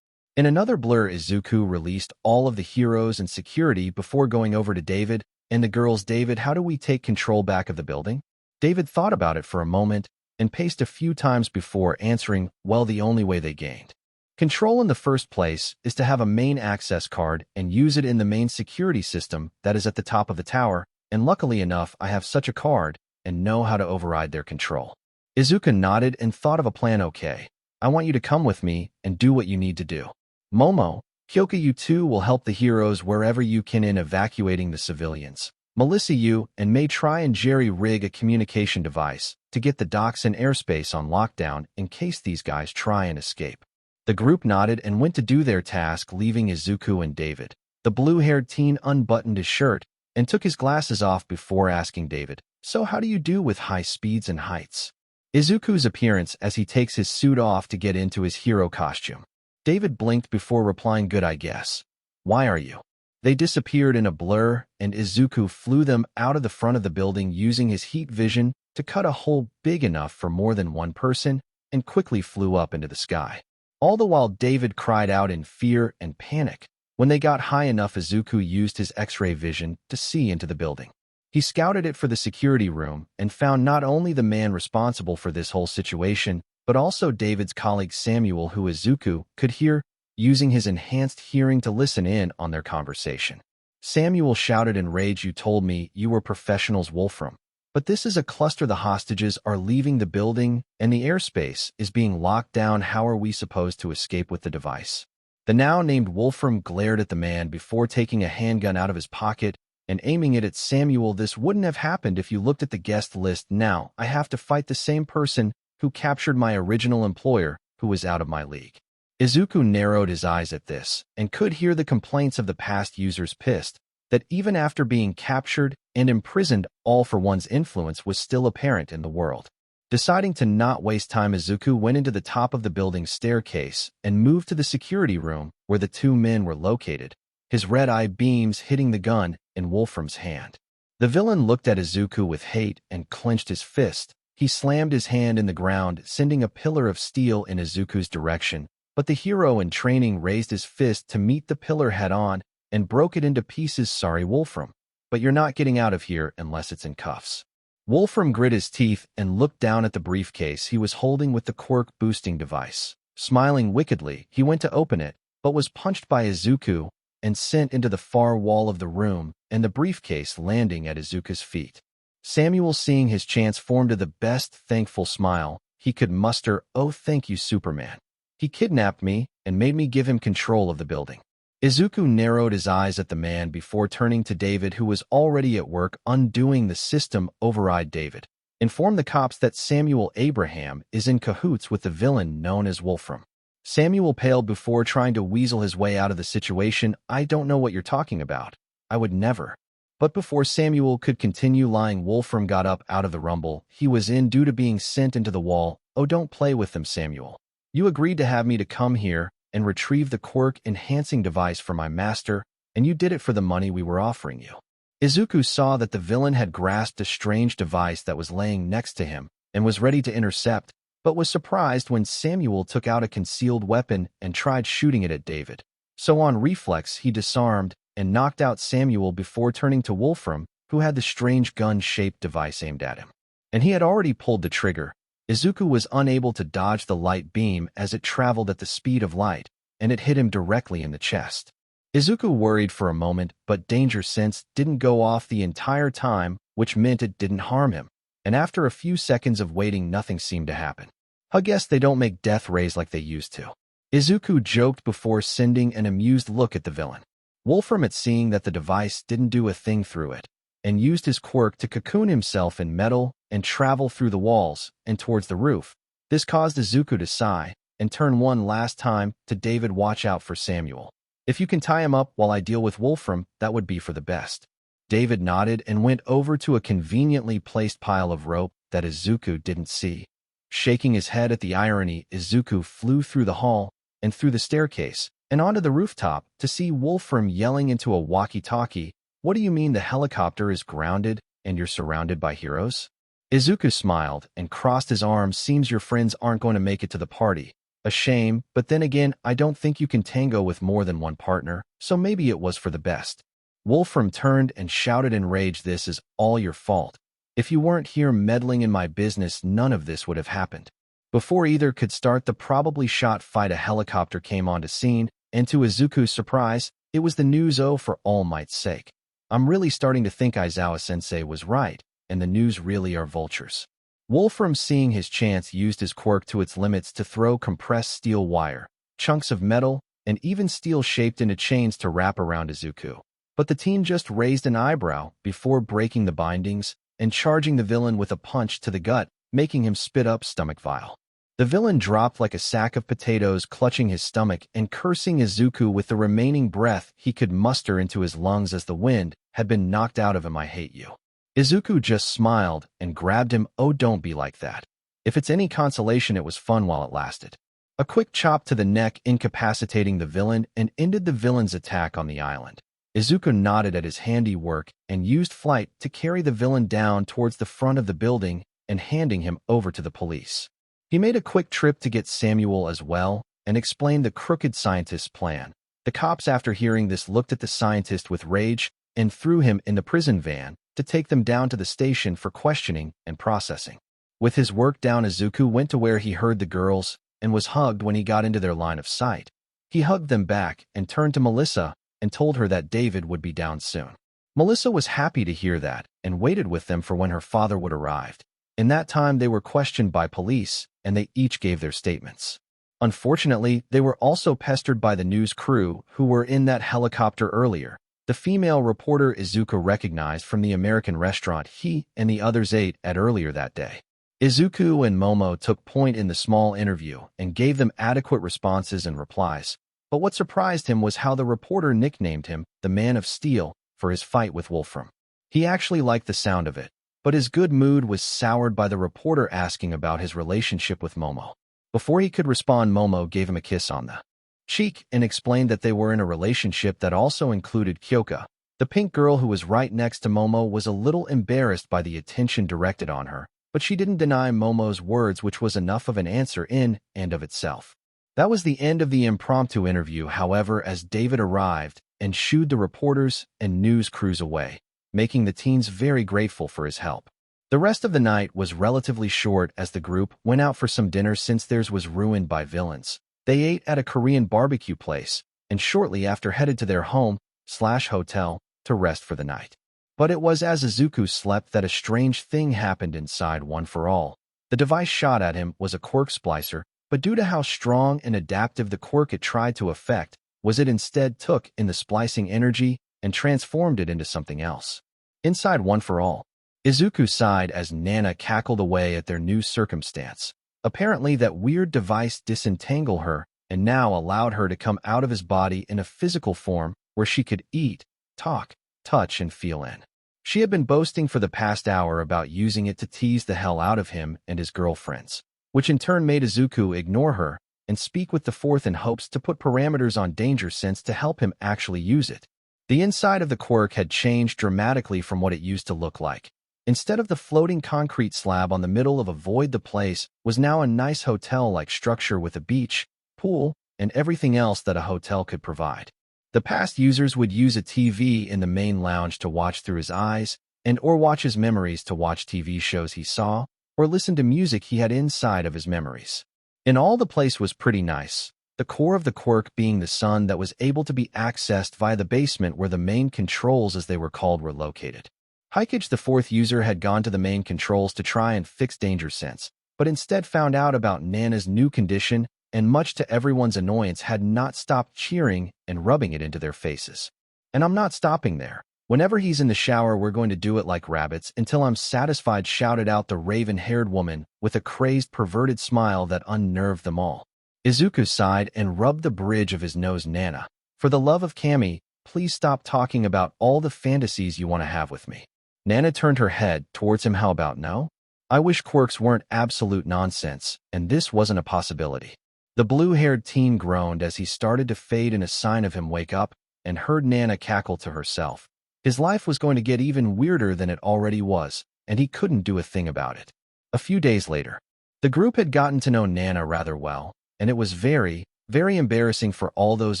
In another blur, Izuku released all of the heroes and security before going over to David and the girls. David, how do we take control back of the building? David thought about it for a moment and paced a few times before answering, well, the only way they gained control in the first place is to have a main access card and use it in the main security system that is at the top of the tower, and luckily enough, I have such a card and know how to override their control. Izuku nodded and thought of a plan. Okay, I want you to come with me and do what you need to do. Momo, Kyoka, you two will help the heroes wherever you can in evacuating the civilians. Melissa, you and May try and jerry-rig a communication device to get the docks and airspace on lockdown in case these guys try and escape. The group nodded and went to do their task, leaving Izuku and David. The blue-haired teen unbuttoned his shirt and took his glasses off before asking David, so how do you do with high speeds and heights? Izuku's appearance as he takes his suit off to get into his hero costume. David blinked before replying, good, I guess. Why are you? They disappeared in a blur, and Izuku flew them out of the front of the building using his heat vision to cut a hole big enough for more than one person and quickly flew up into the sky. All the while, David cried out in fear and panic. When they got high enough, Izuku used his X-ray vision to see into the building. He scouted it for the security room and found not only the man responsible for this whole situation, but also David's colleague Samuel, who Izuku could hear using his enhanced hearing to listen in on their conversation. Samuel shouted in rage, you told me you were professionals, Wolfram. But this is a cluster. The hostages are leaving the building and the airspace is being locked down. How are we supposed to escape with the device? The now named Wolfram glared at the man before taking a handgun out of his pocket and aiming it at Samuel. This wouldn't have happened if you looked at the guest list. Now I have to fight the same person who captured my original employer, who was out of my league. Izuku narrowed his eyes at this and could hear the complaints of the past users pissed that even after being captured and imprisoned, all for one's influence was still apparent in the world. Deciding to not waste time, Izuku went into the top of the building's staircase and moved to the security room where the two men were located, his red-eye beams hitting the gun in Wolfram's hand. The villain looked at Izuku with hate and clenched his fist. He slammed his hand in the ground, sending a pillar of steel in Izuku's direction, but the hero in training raised his fist to meet the pillar head-on and broke it into pieces. Sorry, Wolfram, but you're not getting out of here unless it's in cuffs. Wolfram grit his teeth and looked down at the briefcase he was holding with the Quirk boosting device. Smiling wickedly, he went to open it, but was punched by Izuku and sent into the far wall of the room, and the briefcase landing at Izuku's feet. Samuel, seeing his chance, formed the best thankful smile he could muster. Oh, thank you, Superman. He kidnapped me and made me give him control of the building. Izuku narrowed his eyes at the man before turning to David, who was already at work undoing the system override. David, inform the cops that Samuel Abraham is in cahoots with the villain known as Wolfram. Samuel paled before trying to weasel his way out of the situation. I don't know what you're talking about. I would never. But before Samuel could continue lying, Wolfram got up out of the rumble he was in due to being sent into the wall. Oh, don't play with them, Samuel. You agreed to have me to come here and retrieve the Quirk enhancing device for my master, and you did it for the money we were offering you. Izuku saw that the villain had grasped a strange device that was laying next to him and was ready to intercept, but was surprised when Samuel took out a concealed weapon and tried shooting it at David. So on reflex, he disarmed and knocked out Samuel before turning to Wolfram, who had the strange gun-shaped device aimed at him. And he had already pulled the trigger. Izuku was unable to dodge the light beam as it traveled at the speed of light, and it hit him directly in the chest. Izuku worried for a moment, but danger sense didn't go off the entire time, which meant it didn't harm him. And after a few seconds of waiting, nothing seemed to happen. I guess they don't make death rays like they used to. Izuku joked before sending an amused look at the villain. Wolfram, at seeing that the device didn't do a thing through it, and used his quirk to cocoon himself in metal and travel through the walls and towards the roof. This caused Izuku to sigh and turn one last time to David. Watch out for Samuel. If you can tie him up while I deal with Wolfram, that would be for the best. David nodded and went over to a conveniently placed pile of rope that Izuku didn't see. Shaking his head at the irony, Izuku flew through the hall and through the staircase and onto the rooftop to see Wolfram yelling into a walkie-talkie, "What do you mean the helicopter is grounded and you're surrounded by heroes?" Izuku smiled and crossed his arms. Seems your friends aren't going to make it to the party. A shame, but then again, I don't think you can tango with more than one partner, so maybe it was for the best. Wolfram turned and shouted in rage, "This is all your fault. If you weren't here meddling in my business, none of this would have happened." Before either could start the probably shot fight, a helicopter came onto scene, and to Izuku's surprise, it was the news. Oh, for all might's sake. I'm really starting to think Aizawa-sensei was right, and the news really are vultures. Wolfram, seeing his chance, used his quirk to its limits to throw compressed steel wire, chunks of metal, and even steel shaped into chains to wrap around Izuku. But the team just raised an eyebrow before breaking the bindings and charging the villain with a punch to the gut, making him spit up stomach vile. The villain dropped like a sack of potatoes, clutching his stomach and cursing Izuku with the remaining breath he could muster into his lungs as the wind had been knocked out of him. I hate you. Izuku just smiled and grabbed him. Oh, don't be like that. If it's any consolation, it was fun while it lasted. A quick chop to the neck, incapacitating the villain, and ended the villain's attack on the island. Izuku nodded at his handiwork and used flight to carry the villain down towards the front of the building and handing him over to the police. He made a quick trip to get Samuel as well and explained the crooked scientist's plan. The cops, after hearing this, looked at the scientist with rage and threw him in the prison van to take them down to the station for questioning and processing. With his work down, Izuku went to where he heard the girls and was hugged when he got into their line of sight. He hugged them back and turned to Melissa and told her that David would be down soon. Melissa was happy to hear that and waited with them for when her father would arrive. In that time, they were questioned by police, and they each gave their statements. Unfortunately, they were also pestered by the news crew who were in that helicopter earlier. The female reporter Izuku recognized from the American restaurant he and the others ate at earlier that day. Izuku and Momo took point in the small interview and gave them adequate responses and replies, but what surprised him was how the reporter nicknamed him the Man of Steel for his fight with Wolfram. He actually liked the sound of it, but his good mood was soured by the reporter asking about his relationship with Momo. Before he could respond, Momo gave him a kiss on the cheek and explained that they were in a relationship that also included Kyoka. The pink girl who was right next to Momo was a little embarrassed by the attention directed on her, but she didn't deny Momo's words, which was enough of an answer in and of itself. That was the end of the impromptu interview, however, as David arrived and shooed the reporters and news crews away, making the teens very grateful for his help. The rest of the night was relatively short as the group went out for some dinner since theirs was ruined by villains. They ate at a Korean barbecue place and shortly after headed to their home/hotel to rest for the night. But it was as Izuku slept that a strange thing happened inside One for All. The device shot at him was a quirk splicer, but due to how strong and adaptive the quirk it tried to affect, it instead took in the splicing energy and transformed it into something else. Inside One for All, Izuku sighed as Nana cackled away at their new circumstance. Apparently that weird device disentangled her and now allowed her to come out of his body in a physical form where she could eat, talk, touch, and feel in. She had been boasting for the past hour about using it to tease the hell out of him and his girlfriends, which in turn made Izuku ignore her and speak with the fourth in hopes to put parameters on Danger Sense to help him actually use it. The inside of the quirk had changed dramatically from what it used to look like. Instead of the floating concrete slab on the middle of a void, the place was now a nice hotel-like structure with a beach, pool, and everything else that a hotel could provide. The past users would use a TV in the main lounge to watch through his eyes or watch his memories to watch TV shows he saw or listen to music he had inside of his memories. In all, the place was pretty nice, the core of the quirk being the sun that was able to be accessed via the basement where the main controls, as they were called, were located. Hikage, the fourth user, had gone to the main controls to try and fix Danger Sense, but instead found out about Nana's new condition and, much to everyone's annoyance, had not stopped cheering and rubbing it into their faces. And I'm not stopping there. Whenever he's in the shower, we're going to do it like rabbits until I'm satisfied, shouted out the raven-haired woman with a crazed, perverted smile that unnerved them all. Izuku sighed and rubbed the bridge of his nose. Nana, for the love of Kami, please stop talking about all the fantasies you want to have with me. Nana turned her head towards him. How about no? I wish quirks weren't absolute nonsense, and this wasn't a possibility. The blue-haired teen groaned as he started to fade in a sign of him wake up and heard Nana cackle to herself. His life was going to get even weirder than it already was, and he couldn't do a thing about it. A few days later, the group had gotten to know Nana rather well, and it was very, very embarrassing for all those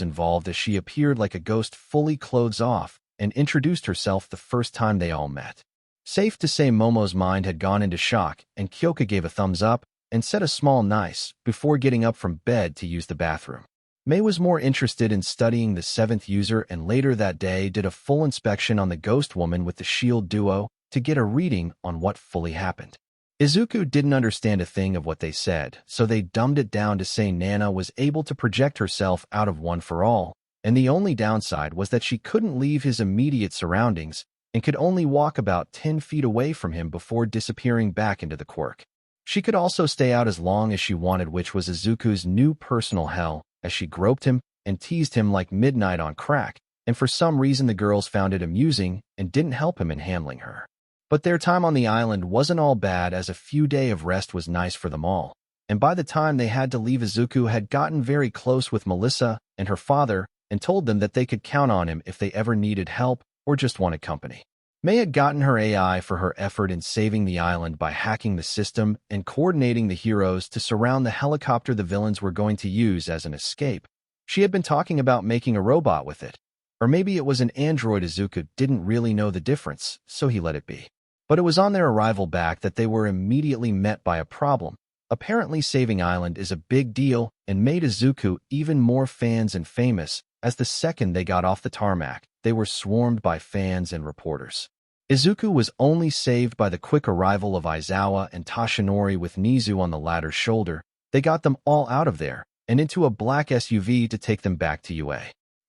involved as she appeared like a ghost, fully clothes off, and introduced herself the first time they all met. Safe to say Momo's mind had gone into shock, and Kyoka gave a thumbs up and said a small nice before getting up from bed to use the bathroom. Mei was more interested in studying the seventh user and later that day did a full inspection on the ghost woman with the shield duo to get a reading on what fully happened. Izuku didn't understand a thing of what they said, so they dumbed it down to say Nana was able to project herself out of One for All, and the only downside was that she couldn't leave his immediate surroundings and could only walk about 10 feet away from him before disappearing back into the quirk. She could also stay out as long as she wanted, which was Izuku's new personal hell, as she groped him and teased him like midnight on crack, and for some reason the girls found it amusing and didn't help him in handling her. But their time on the island wasn't all bad, as a few days of rest was nice for them all, and by the time they had to leave, Izuku had gotten very close with Melissa and her father and told them that they could count on him if they ever needed help or just wanted company. Mei had gotten her AI for her effort in saving the island by hacking the system and coordinating the heroes to surround the helicopter the villains were going to use as an escape. She had been talking about making a robot with it. Or maybe it was an android. Izuku didn't really know the difference, so he let it be. But it was on their arrival back that they were immediately met by a problem. Apparently saving Island is a big deal and made Izuku even more fans and famous, as the second they got off the tarmac, they were swarmed by fans and reporters. Izuku was only saved by the quick arrival of Aizawa and Tashinori with Nizu on the latter's shoulder. They got them all out of there and into a black SUV to take them back to UA.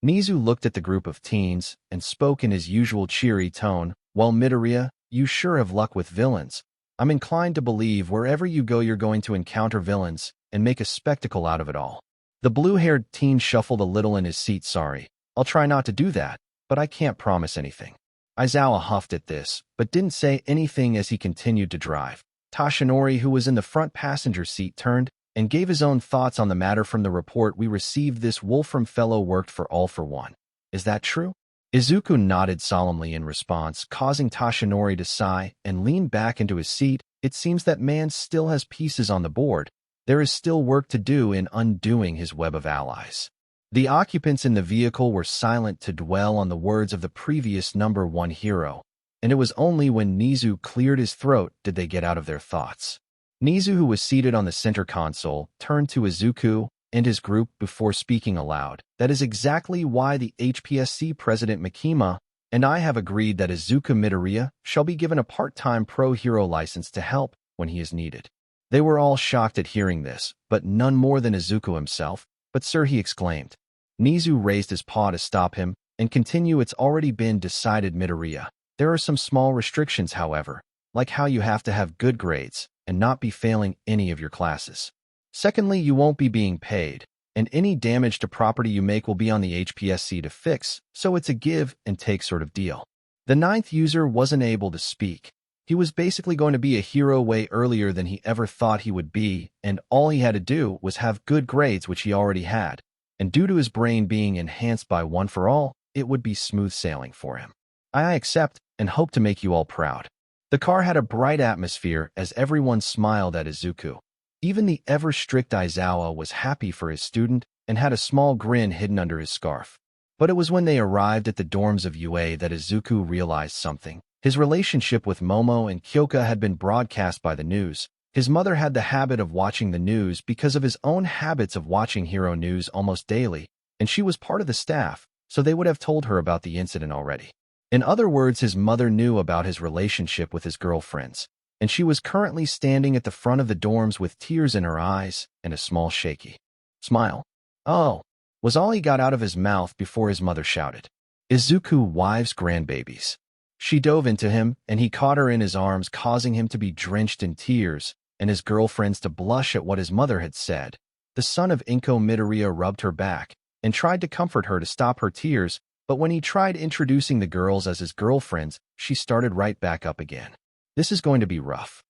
Nizu looked at the group of teens and spoke in his usual cheery tone, "Well, Midoriya, you sure have luck with villains. I'm inclined to believe wherever you go you're going to encounter villains and make a spectacle out of it all. The blue-haired teen shuffled a little in his seat. Sorry, I'll try not to do that, but I can't promise anything. Aizawa huffed at this, but didn't say anything as he continued to drive. Tashinori, who was in the front passenger seat, turned and gave his own thoughts on the matter. From the report we received, this Wolfram fellow worked for All for One. Is that true? Izuku nodded solemnly in response, causing Tashinori to sigh and lean back into his seat. It seems that man still has pieces on the board. There is still work to do in undoing his web of allies. The occupants in the vehicle were silent to dwell on the words of the previous number one hero, and it was only when Nizu cleared his throat did they get out of their thoughts. Nizu, who was seated on the center console, turned to Izuku and his group before speaking aloud. That is exactly why the HPSC President Makima and I have agreed that Izuku Midoriya shall be given a part-time pro-hero license to help when he is needed. They were all shocked at hearing this, but none more than Izuku himself. But sir, he exclaimed. Nizu raised his paw to stop him and continue. It's already been decided, Midoriya. There are some small restrictions, however, like how you have to have good grades and not be failing any of your classes. Secondly, you won't be being paid, and any damage to property you make will be on the HPSC to fix, so it's a give and take sort of deal. The ninth user wasn't able to speak. He was basically going to be a hero way earlier than he ever thought he would be, and all he had to do was have good grades, which he already had. And due to his brain being enhanced by One for All, it would be smooth sailing for him. I accept and hope to make you all proud. The car had a bright atmosphere as everyone smiled at Izuku. Even the ever-strict Aizawa was happy for his student and had a small grin hidden under his scarf. But it was when they arrived at the dorms of UA that Izuku realized something. His relationship with Momo and Kyoka had been broadcast by the news. His mother had the habit of watching the news because of his own habits of watching hero news almost daily, and she was part of the staff, so they would have told her about the incident already. In other words, his mother knew about his relationship with his girlfriends, and she was currently standing at the front of the dorms with tears in her eyes and a small shaky smile. Oh, was all he got out of his mouth before his mother shouted, Izuku, wives, grandbabies. She dove into him, and he caught her in his arms, causing him to be drenched in tears, and his girlfriends to blush at what his mother had said. The son of Inko Midoriya rubbed her back and tried to comfort her to stop her tears, but when he tried introducing the girls as his girlfriends, she started right back up again. This is going to be rough,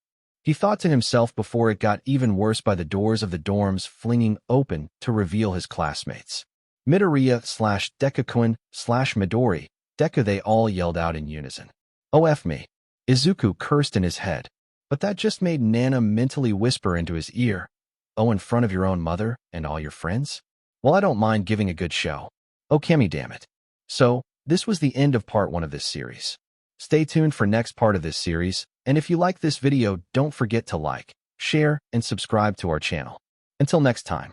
he thought to himself before it got even worse by the doors of the dorms flinging open to reveal his classmates. Midoriya/Deku-kun/Midori, Deku, they all yelled out in unison. Oh, F me. Izuku cursed in his head, but that just made Nana mentally whisper into his ear, oh, in front of your own mother and all your friends? Well, I don't mind giving a good show. Oh, Kemi, damn it. So, this was the end of part 1 of this series. Stay tuned for next part of this series, and if you like this video, don't forget to like, share, and subscribe to our channel. Until next time.